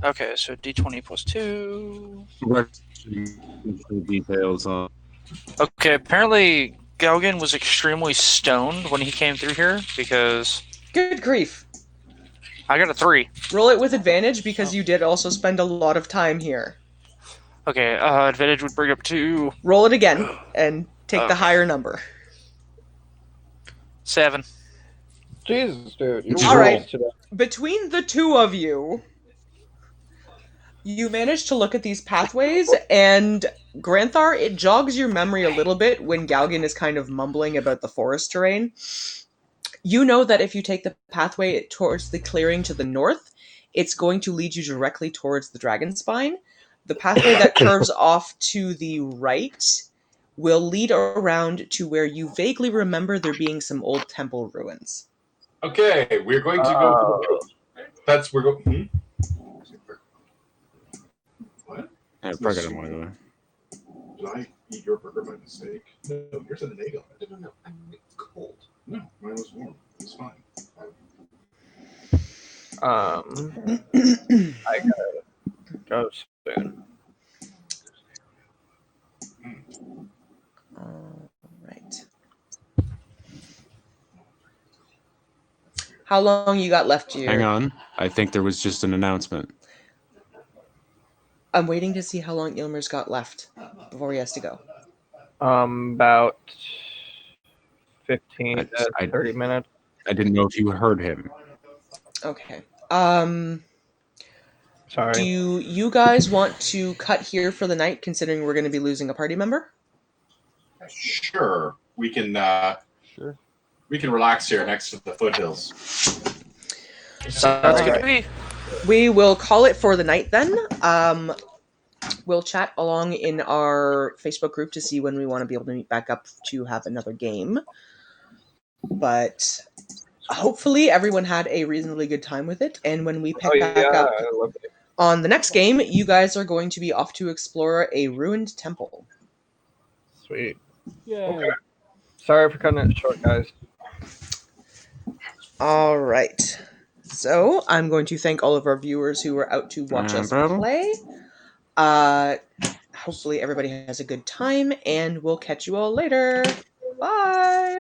Okay, so D20 +2. Details on. Okay, apparently Galgan was extremely stoned when he came through here because Good grief. I got a 3. Roll it with advantage because you did also spend a lot of time here. Okay, advantage would bring up 2. Roll it again and take the higher number. 7. Jesus, dude. You're All right. today. Between the two of you, you manage to look at these pathways, and Granthar, it jogs your memory a little bit when Galgan is kind of mumbling about the forest terrain. You know that if you take the pathway towards the clearing to the north, it's going to lead you directly towards the dragon spine. The pathway that curves off to the right will lead around to where you vaguely remember there being some old temple ruins. Okay, we're going to go to the road. That's we're going. What? I forgot him one away. Did I eat your burger by mistake? No, yours had an egg on it. No, it's cold. No, mine was warm. It's fine. I gotta go soon. All right. How long you got left here? Hang on. I think there was just an announcement. I'm waiting to see how long Ilmer's got left before he has to go. About 15 to 30 minutes. I didn't know if you heard him. Okay. Sorry. Do you guys want to cut here for the night, considering we're going to be losing a party member? Sure, we can. Sure. We can relax here next to the foothills. Sounds good to me. We will call it for the night then. We'll chat along in our Facebook group to see when we want to be able to meet back up to have another game. But hopefully everyone had a reasonably good time with it, and when we pick back yeah, up I loved it. on the next game, you guys are going to be off to explore a ruined temple. Sweet. Yeah. Okay. Sorry for cutting it short, guys. All right. So I'm going to thank all of our viewers who were out to watch us play. Hopefully everybody has a good time, and we'll catch you all later. Bye.